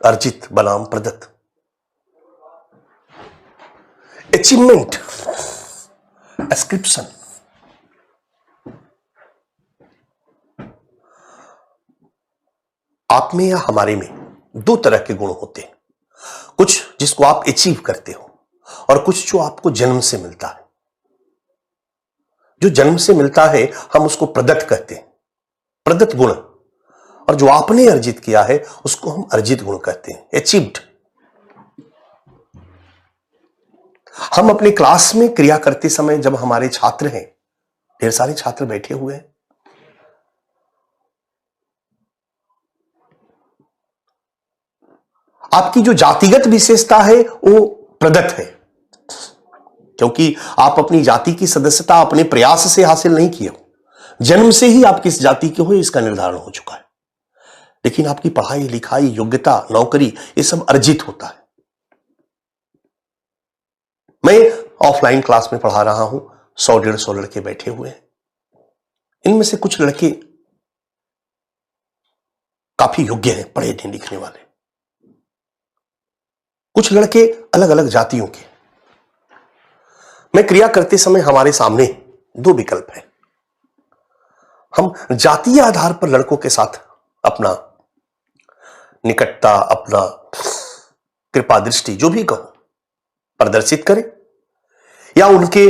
Speaker 1: अर्जित बनाम प्रदत्त। Achievement, ascription. आप में या हमारे में दो तरह के गुण होते हैं, कुछ जिसको आप अचीव करते हो और कुछ जो आपको जन्म से मिलता है। जो जन्म से मिलता है हम उसको प्रदत्त कहते हैं, प्रदत्त गुण, और जो आपने अर्जित किया है उसको हम अर्जित गुण कहते हैं, अचीव्ड। हम अपने क्लास में क्रिया करते समय जब हमारे छात्र हैं, ढेर सारे छात्र बैठे हुए हैं, आपकी जो जातिगत विशेषता है वो प्रदत्त है, क्योंकि आप अपनी जाति की सदस्यता अपने प्रयास से हासिल नहीं किए हो, जन्म से ही आप किस जाति के हो इसका निर्धारण हो चुका है। लेकिन आपकी पढ़ाई लिखाई, योग्यता, नौकरी, ये सब अर्जित होता है। मैं ऑफलाइन क्लास में पढ़ा रहा हूं, 100-150 लड़के बैठे हुए हैं। इनमें से कुछ लड़के काफी योग्य हैं, पढ़े लिखने वाले, कुछ लड़के अलग अलग जातियों के। मैं क्रिया करते समय हमारे सामने दो विकल्प हैं। हम जातीय आधार पर लड़कों के साथ अपना निकटता, अपना कृपा दृष्टि, जो भी कहो, प्रदर्शित करें, या उनके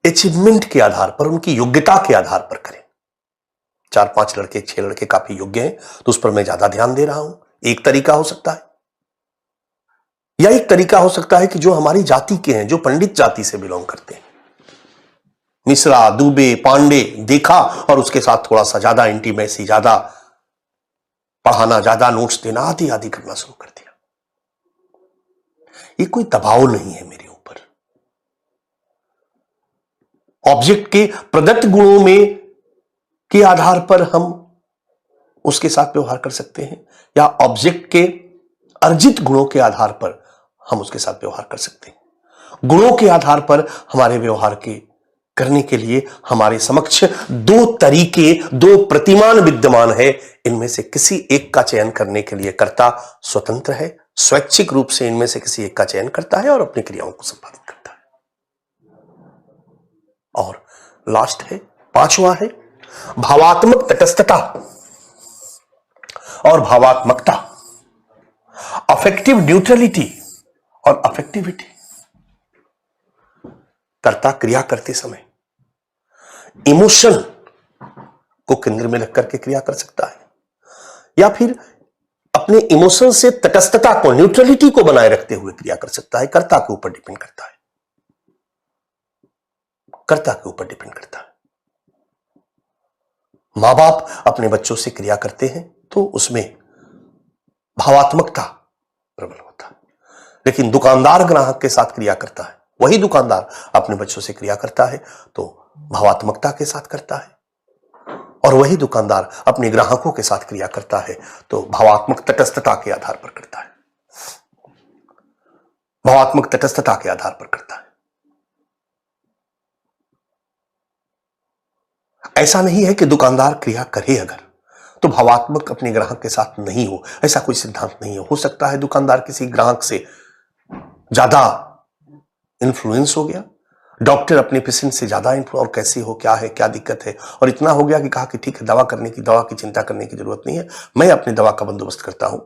Speaker 1: अचीवमेंट के आधार पर, उनकी योग्यता के आधार पर करें। 4-5 लड़के, 6 लड़के काफी योग्य हैं तो उस पर मैं ज्यादा ध्यान दे रहा हूं, एक तरीका हो सकता है। या एक तरीका हो सकता है कि जो हमारी जाति के हैं, जो पंडित जाति से बिलोंग करते हैं, मिश्रा, दुबे, पांडे, देखा और उसके साथ थोड़ा सा ज्यादा इंटीमेसी, ज्यादा पढ़ाना, ज्यादा नोट्स देना, आदि आदि करना शुरू कर दिया। ये कोई दबाव नहीं है मेरे ऊपर। ऑब्जेक्ट के प्रदत्त गुणों में के आधार पर हम उसके साथ व्यवहार कर सकते हैं, या ऑब्जेक्ट के अर्जित गुणों के आधार पर हम उसके साथ व्यवहार कर सकते हैं। गुणों के आधार पर हमारे व्यवहार के करने के लिए हमारे समक्ष दो तरीके, दो प्रतिमान विद्यमान है। इनमें से किसी एक का चयन करने के लिए कर्ता स्वतंत्र है, स्वैच्छिक रूप से इनमें से किसी एक का चयन करता है और अपनी क्रियाओं को संपादित करता है। और लास्ट है, पांचवा है भावात्मक तटस्थता और भावात्मकता, अफेक्टिव न्यूट्रलिटी और अफेक्टिविटी। कर्ता क्रिया करते समय इमोशन को केंद्र में रख करके क्रिया कर सकता है, या फिर अपने इमोशन से तटस्थता को, न्यूट्रलिटी को बनाए रखते हुए क्रिया कर सकता है। कर्ता के ऊपर डिपेंड करता है, कर्ता के ऊपर डिपेंड करता है। मां बाप अपने बच्चों से क्रिया करते हैं तो उसमें भावात्मकता प्रबल होता है, लेकिन दुकानदार ग्राहक के साथ क्रिया करता है, वही दुकानदार अपने बच्चों से क्रिया करता है तो भावात्मकता के साथ करता है, और वही दुकानदार अपने ग्राहकों के साथ क्रिया करता है तो भावात्मक तटस्थता के आधार पर करता है, भावात्मक तटस्थता के आधार पर करता है। ऐसा नहीं है कि दुकानदार क्रिया करे अगर तो भावात्मक अपने ग्राहक के साथ नहीं हो, ऐसा कोई सिद्धांत नहीं है। हो सकता है दुकानदार किसी ग्राहक से ज्यादा इन्फ्लुएंस हो गया, डॉक्टर अपने पेशेंट से ज्यादा और कैसे हो, क्या है, क्या दिक्कत है, और इतना हो गया कि कहा कि ठीक है, दवा की चिंता करने की जरूरत नहीं है, मैं अपनी दवा का बंदोबस्त करता हूं।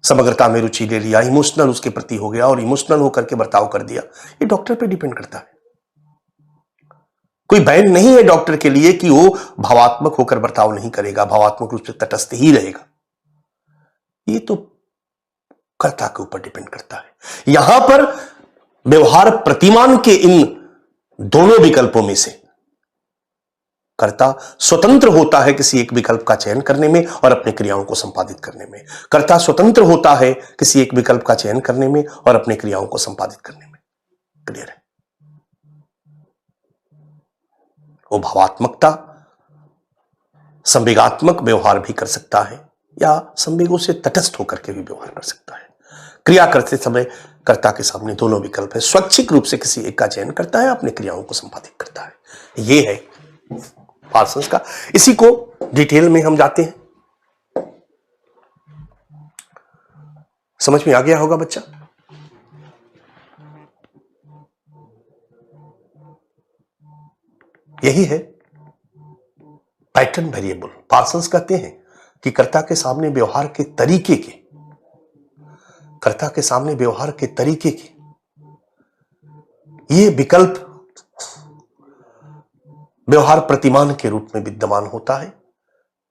Speaker 1: समग्रता में रुचि ले लिया, इमोशनल उसके प्रति हो गया और इमोशनल होकर के बर्ताव कर दिया। ये डॉक्टर पे डिपेंड करता है। कोई बैन नहीं है डॉक्टर के लिए कि वो भावात्मक होकर बर्ताव नहीं करेगा, भावात्मक रूप से तटस्थ ही रहेगा। ये तो कर्ता के ऊपर डिपेंड करता है। यहां पर व्यवहार प्रतिमान के इन दोनों विकल्पों में से कर्ता स्वतंत्र होता है किसी एक विकल्प का चयन करने में और अपनी क्रियाओं को संपादित करने में। कर्ता स्वतंत्र होता है किसी एक विकल्प का चयन करने में और अपनी क्रियाओं को संपादित करने में। क्लियर है? वो भावात्मकता संवेगात्मक व्यवहार भी कर सकता है या संवेगों से तटस्थ होकर के भी व्यवहार कर सकता है। क्रिया करते समय कर्ता के सामने दोनों विकल्प है, स्वैच्छिक रूप से किसी एक का चयन करता है, अपनी क्रियाओं को संपादित करता है। यह है पार्सन्स का। इसी को डिटेल में हम जाते हैं। समझ में आ गया होगा बच्चा? यही है पैटर्न वेरिएबल। पार्सन्स कहते हैं कि कर्ता के सामने व्यवहार के तरीके के, कर्ता के सामने व्यवहार के तरीके के ये विकल्प व्यवहार प्रतिमान के रूप में विद्यमान होता है।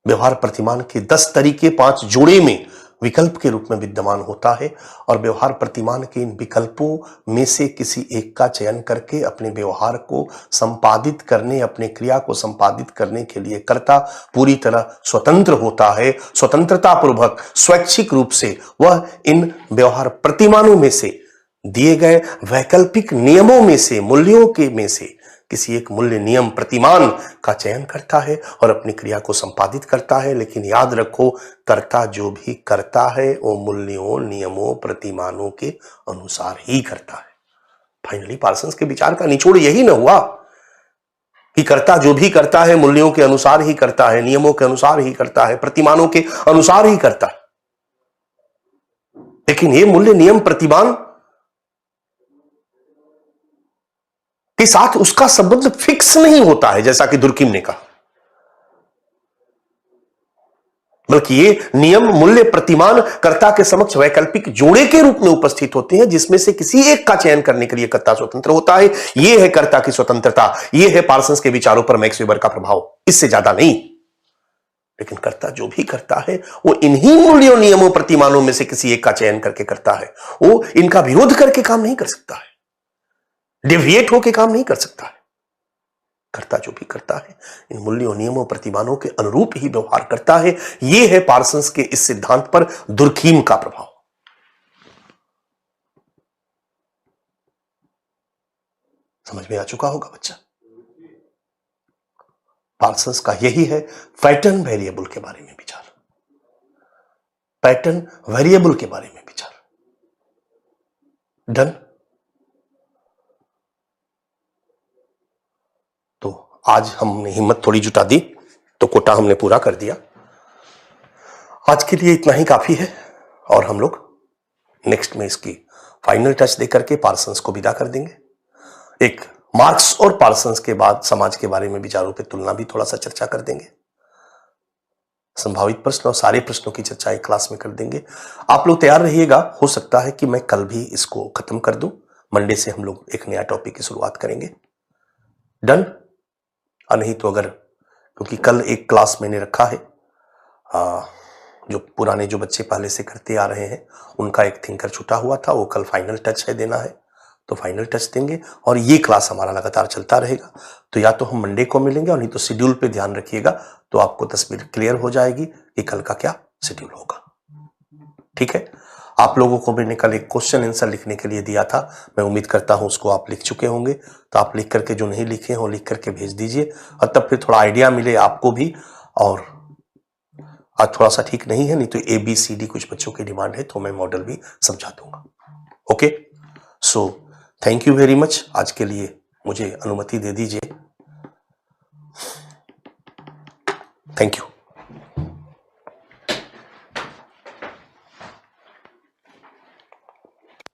Speaker 1: व्यवहार प्रतिमान के 10 तरीके 5 जोड़े में विकल्प के रूप में विद्यमान होता है और व्यवहार प्रतिमान के इन विकल्पों में से किसी एक का चयन करके अपने व्यवहार को संपादित करने, अपने क्रिया को संपादित करने के लिए कर्ता पूरी तरह स्वतंत्र होता है। स्वतंत्रता पूर्वक स्वैच्छिक रूप से वह इन व्यवहार प्रतिमानों में से दिए गए वैकल्पिक नियमों में से, मूल्यों के में से किसी एक मूल्य नियम प्रतिमान का चयन करता है और अपनी क्रिया को संपादित करता है। लेकिन याद रखो, कर्ता जो भी करता है वो मूल्यों, नियमों, प्रतिमानों के अनुसार ही करता है। फाइनली पार्सन्स के विचार का निचोड़ यही न हुआ कि कर्ता जो भी करता है मूल्यों के अनुसार ही करता है, नियमों के अनुसार ही करता है, प्रतिमानों के अनुसार ही करता है। लेकिन ये मूल्य, नियम, प्रतिमान के साथ उसका संबंध फिक्स नहीं होता है, जैसा कि दुर्किम ने कहा, बल्कि ये नियम, मूल्य, प्रतिमान कर्ता के समक्ष वैकल्पिक जोड़े के रूप में उपस्थित होते हैं, जिसमें से किसी एक का चयन करने के लिए कर्ता स्वतंत्र होता है। यह है कर्ता की स्वतंत्रता, यह है पार्सन्स के विचारों पर मैक्स वेबर का प्रभाव, इससे ज्यादा नहीं। लेकिन कर्ता जो भी करता है वो इन्हीं मूल्यों, नियमों, प्रतिमानों में से किसी एक का चयन करके करता है। वो इनका विरोध करके काम नहीं कर सकता है, डेविएट होकर काम नहीं कर सकता है। कर्ता जो भी करता है इन मूल्यों, नियमों, प्रतिमानों के अनुरूप ही व्यवहार करता है। यह है पार्सन्स के इस सिद्धांत पर दुर्कीम का प्रभाव। समझ में आ चुका होगा बच्चा? पार्सन्स का यही है पैटर्न वेरिएबल के बारे में विचार, पैटर्न वेरिएबल के बारे में विचार। डन? आज हमने हिम्मत थोड़ी जुटा दी तो कोटा हमने पूरा कर दिया। आज के लिए इतना ही काफी है और हम लोग नेक्स्ट में इसकी फाइनल टच देकर के पार्सन्स को विदा कर देंगे। एक मार्क्स और पार्सन्स के बाद समाज के बारे में विचारों पे तुलना भी थोड़ा सा चर्चा कर देंगे। संभावित प्रश्न और सारे प्रश्नों की चर्चा एक क्लास में कर देंगे। आप लोग तैयार रहिएगा, हो सकता है कि मैं कल भी इसको खत्म कर दूं। मंडे से हम लोग एक नया टॉपिक की शुरुआत करेंगे। डन? और नहीं तो अगर, क्योंकि कल एक क्लास मैंने रखा है जो पुराने जो बच्चे पहले से करते आ रहे हैं उनका एक थिंकर छूटा हुआ था, वो कल फाइनल टच है देना है, तो फाइनल टच देंगे और ये क्लास हमारा लगातार चलता रहेगा। तो या तो हम मंडे को मिलेंगे और नहीं तो शेड्यूल पे ध्यान रखिएगा, तो आपको तस्वीर क्लियर हो जाएगी कि कल का क्या शेड्यूल होगा। ठीक है, आप लोगों को मैंने कल एक क्वेश्चन आंसर लिखने के लिए दिया था, मैं उम्मीद करता हूं उसको आप लिख चुके होंगे। तो आप लिख करके, जो नहीं लिखे हो लिख करके भेज दीजिए, और तब फिर थोड़ा आइडिया मिले आपको भी। और आज थोड़ा सा ठीक नहीं है, नहीं तो ABCD कुछ बच्चों की डिमांड है तो मैं मॉडल भी समझा दूंगा। Okay, so thank you very much. आज के लिए मुझे अनुमति दे दीजिए। Thank you.